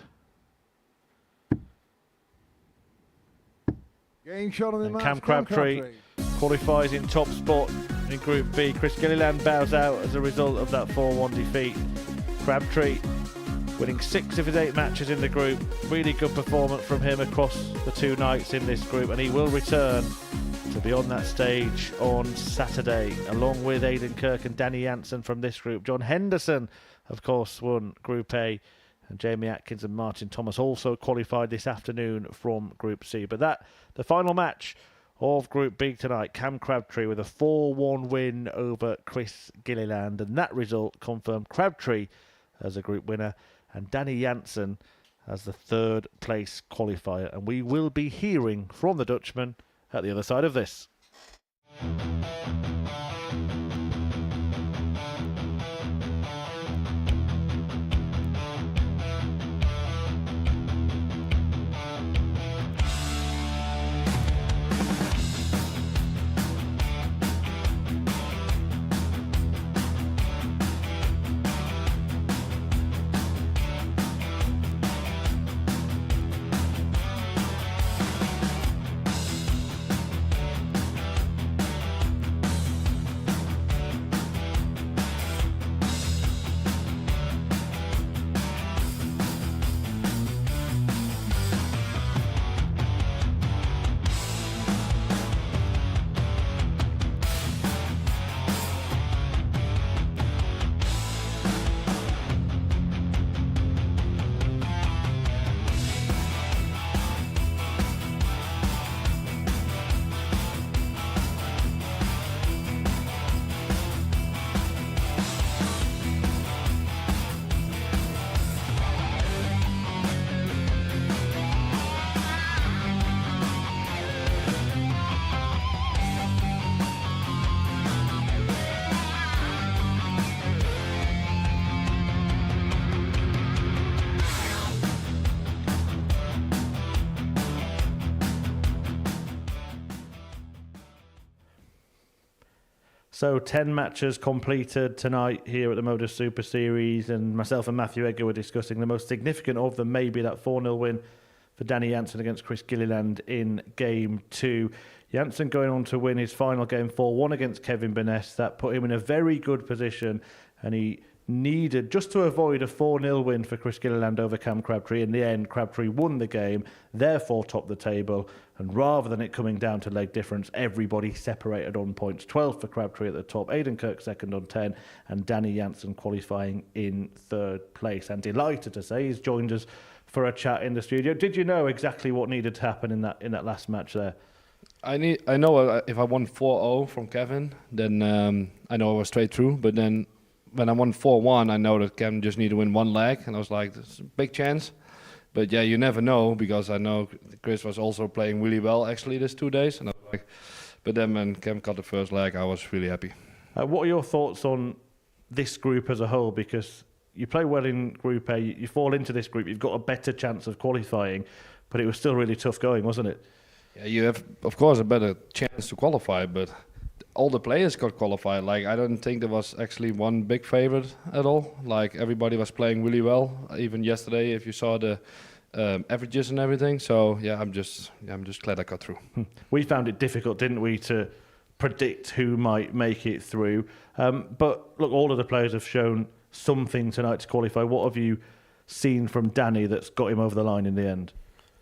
Game shot on the And match. Cam Crabtree qualifies in top spot in Group B. Chris Gilliland bows out as a result of that 4-1 defeat. Crabtree winning 6 of his 8 matches in the group. Really good performance from him across the 2 nights in this group, and he will return to be on that stage on Saturday, along with Aidan Kirk and Danny Jansen from this group. John Henderson, of course, won Group A, and Jamie Atkins and Martin Thomas also qualified this afternoon from Group C. But the final match of Group B tonight, Cam Crabtree with a 4-1 win over Chris Gilliland, and that result confirmed Crabtree as a group winner and Danny Jansen as the 3rd place qualifier. And we will be hearing from the Dutchman at the other side of this. So 10 matches completed tonight here at the Modus Super Series, and myself and Matthew Edgar were discussing the most significant of them, maybe that 4-0 win for Danny Jansen against Chris Gilliland in Game 2. Jansen going on to win his final game 4-1 against Kevin Burness. That put him in a very good position, and he needed just to avoid a 4-0 win for Chris Gilliland over Cam Crabtree. In the end, Crabtree won the game, therefore topped the table, and rather than it coming down to leg difference, everybody separated on points. 12 for Crabtree at the top, Aidan Kirk second on 10, and Danny Jansen qualifying in 3rd place. And delighted to say he's joined us for a chat in the studio. Did you know exactly what needed to happen in that last match there? I know if I won 4-0 from Kevin, then I know I was straight through, but then when I won 4-1, I know that Kevin just need to win 1 leg, and I was like, "There's a big chance." But yeah, you never know, because I know Chris was also playing really well actually these 2 days, and I was like, but then when Kevin got the first leg, I was really happy. What are your thoughts on this group as a whole? Because you play well in Group A, you fall into this group, you've got a better chance of qualifying, but it was still really tough going, wasn't it? Yeah, you have, of course, a better chance to qualify, but all the players got qualified. Like, I don't think there was actually one big favorite at all. Like, everybody was playing really well. Even yesterday, if you saw the averages and everything. So yeah, I'm just glad I got through. We found it difficult, didn't we, to predict who might make it through. But look, all of the players have shown something tonight to qualify. What have you seen from Danny that's got him over the line in the end?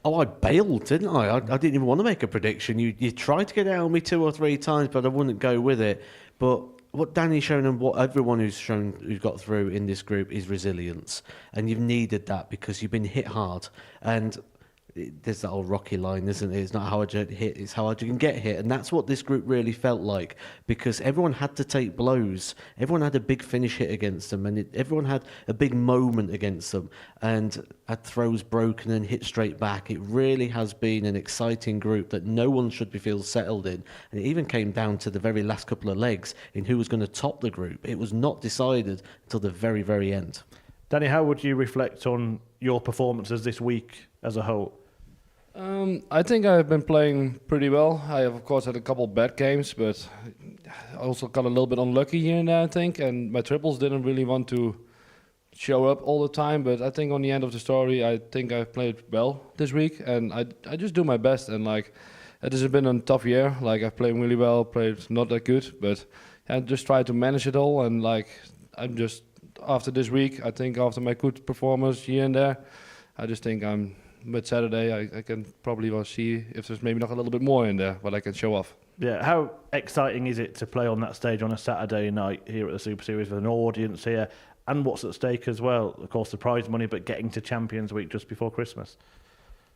Oh, I bailed, didn't I? I didn't even want to make a prediction. You tried to get it out on me 2 or 3 times, but I wouldn't go with it. But what Danny's shown and what everyone who's got through in this group is resilience. And you've needed that because you've been hit hard. And there's that old Rocky line, isn't it? It's not how hard you hit, it's how hard you can get hit. And that's what this group really felt like, because everyone had to take blows. Everyone had a big finish hit against them, and everyone had a big moment against them, and had throws broken and hit straight back. It really has been an exciting group that no one should feel settled in. And it even came down to the very last couple of legs in who was going to top the group. It was not decided until the very, very end. Danny, how would you reflect on your performances this week as a whole? I think I've been playing pretty well. I have, of course, had a couple bad games, but I also got a little bit unlucky here and there, I think, and my triples didn't really want to show up all the time. But I think on the end of the story, I think I played well this week, and I just do my best. And like, it has been a tough year. Like, I've played really well, played not that good, but I just try to manage it all. And like, I'm just after this week, I think after my good performance here and there, I just think with Saturday, I can probably well see if there's maybe not a little bit more in there, what I can show off. Yeah, how exciting is it to play on that stage on a Saturday night here at the Super Series with an audience here, and what's at stake as well? Of course, the prize money, but getting to Champions Week just before Christmas.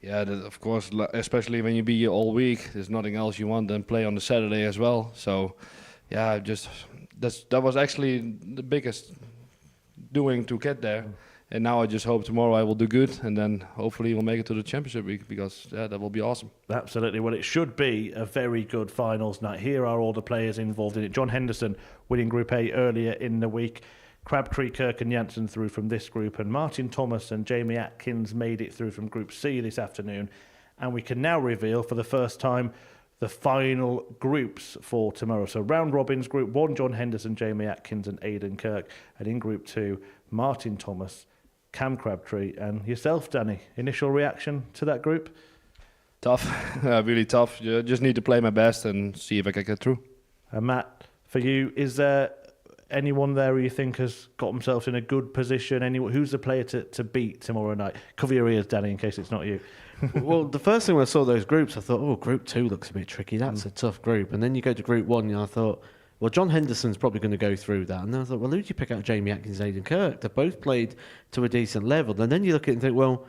Yeah, of course, especially when you be here all week, there's nothing else you want than play on the Saturday as well. So, yeah, that was actually the biggest doing to get there. And now I just hope tomorrow I will do good, and then hopefully we'll make it to the Championship Week, because that will be awesome. Absolutely. Well, it should be a very good finals night. Here are all the players involved in it. John Henderson winning Group A earlier in the week. Crabtree, Kirk and Janssen through from this group, and Martin Thomas and Jamie Atkins made it through from Group C this afternoon. And we can now reveal for the first time the final groups for tomorrow. So round robins, Group 1, John Henderson, Jamie Atkins and Aidan Kirk. And in Group 2, Martin Thomas, Cam Crabtree and yourself, Danny. Initial reaction to that group? Tough, really tough. Just need to play my best and see if I can get through. And Matt, for you, is there anyone there who you think has got themselves in a good position? Who's the player to beat tomorrow night? Cover your ears, Danny, in case it's not you. Well, the first thing when I saw those groups, I thought, oh, Group 2 looks a bit tricky. That's a tough group. And then you go to Group 1, and I thought, well, John Henderson's probably going to go through that. And then I thought, well, who do you pick out? Jamie Atkins and Aidan Kirk. They've both played to a decent level. And then you look at it and think, well,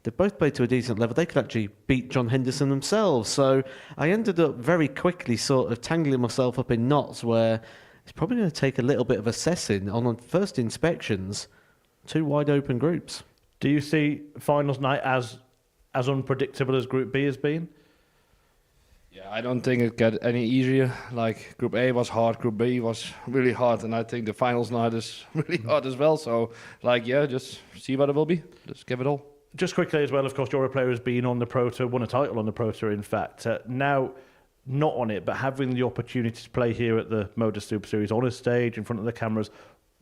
they've both played to a decent level. They could actually beat John Henderson themselves. So I ended up very quickly sort of tangling myself up in knots where it's probably going to take a little bit of assessing on first inspections, two wide open groups. Do you see finals night as unpredictable as Group B has been? Yeah, I don't think it got any easier. Like, Group A was hard, Group B was really hard, and I think the finals night is really hard as well. So, like, yeah, just see what it will be. Just give it all. Just quickly as well, of course, you're a player who's been on the Pro Tour, won a title on the Pro Tour, in fact. Now, not on it, but having the opportunity to play here at the Modus Super Series on a stage in front of the cameras,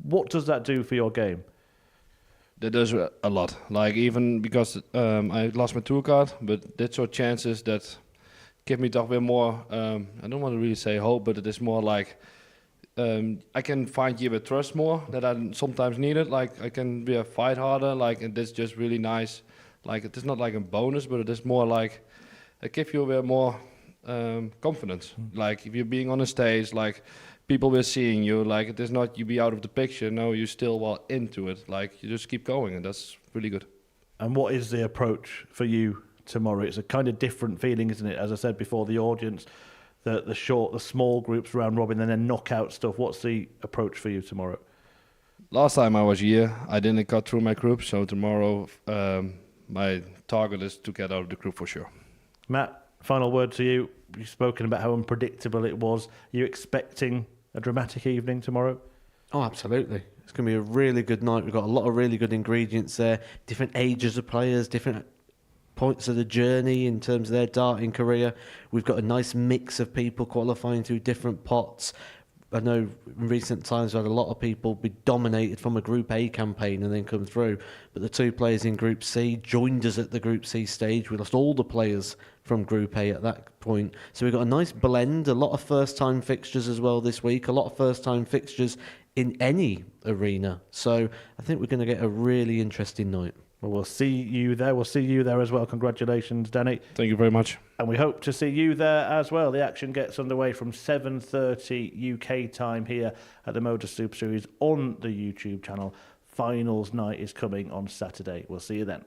what does that do for your game? That does a lot. Like, even because I lost my tour card, but that's our chances that give me a bit more, I don't want to really say hope, but it is more like I can find you with trust more that I sometimes need it. Like, I can be a fight harder, like, and that's just really nice. Like, it is not like a bonus, but it is more like it gives you a bit more confidence. Like, if you're being on a stage, like, people were seeing you, like, it is not you be out of the picture, no, you're still well into it. Like, you just keep going, and that's really good. And what is the approach for you tomorrow? It's a kind of different feeling, isn't it? As I said before, the audience, the small groups round robin, and then knockout stuff. What's the approach for you tomorrow? Last time I was here, I didn't got through my group, so tomorrow my target is to get out of the group for sure. Matt, final word to you. You've spoken about how unpredictable it was. Are you expecting a dramatic evening tomorrow? Oh, absolutely. It's going to be a really good night. We've got a lot of really good ingredients there. Different ages of players, different points of the journey in terms of their darting career. We've got a nice mix of people qualifying through different pots. I know in recent times we've had a lot of people be dominated from a Group A campaign and then come through. But the two players in Group C joined us at the Group C stage. We lost all the players from Group A at that point. So we've got a nice blend, a lot of first-time fixtures as well this week, a lot of first-time fixtures in any arena. So I think we're going to get a really interesting night. Well, we'll see you there. We'll see you there as well. Congratulations, Danny. Thank you very much. And we hope to see you there as well. The action gets underway from 7:30 UK time here at the Modus Super Series on the YouTube channel. Finals night is coming on Saturday. We'll see you then.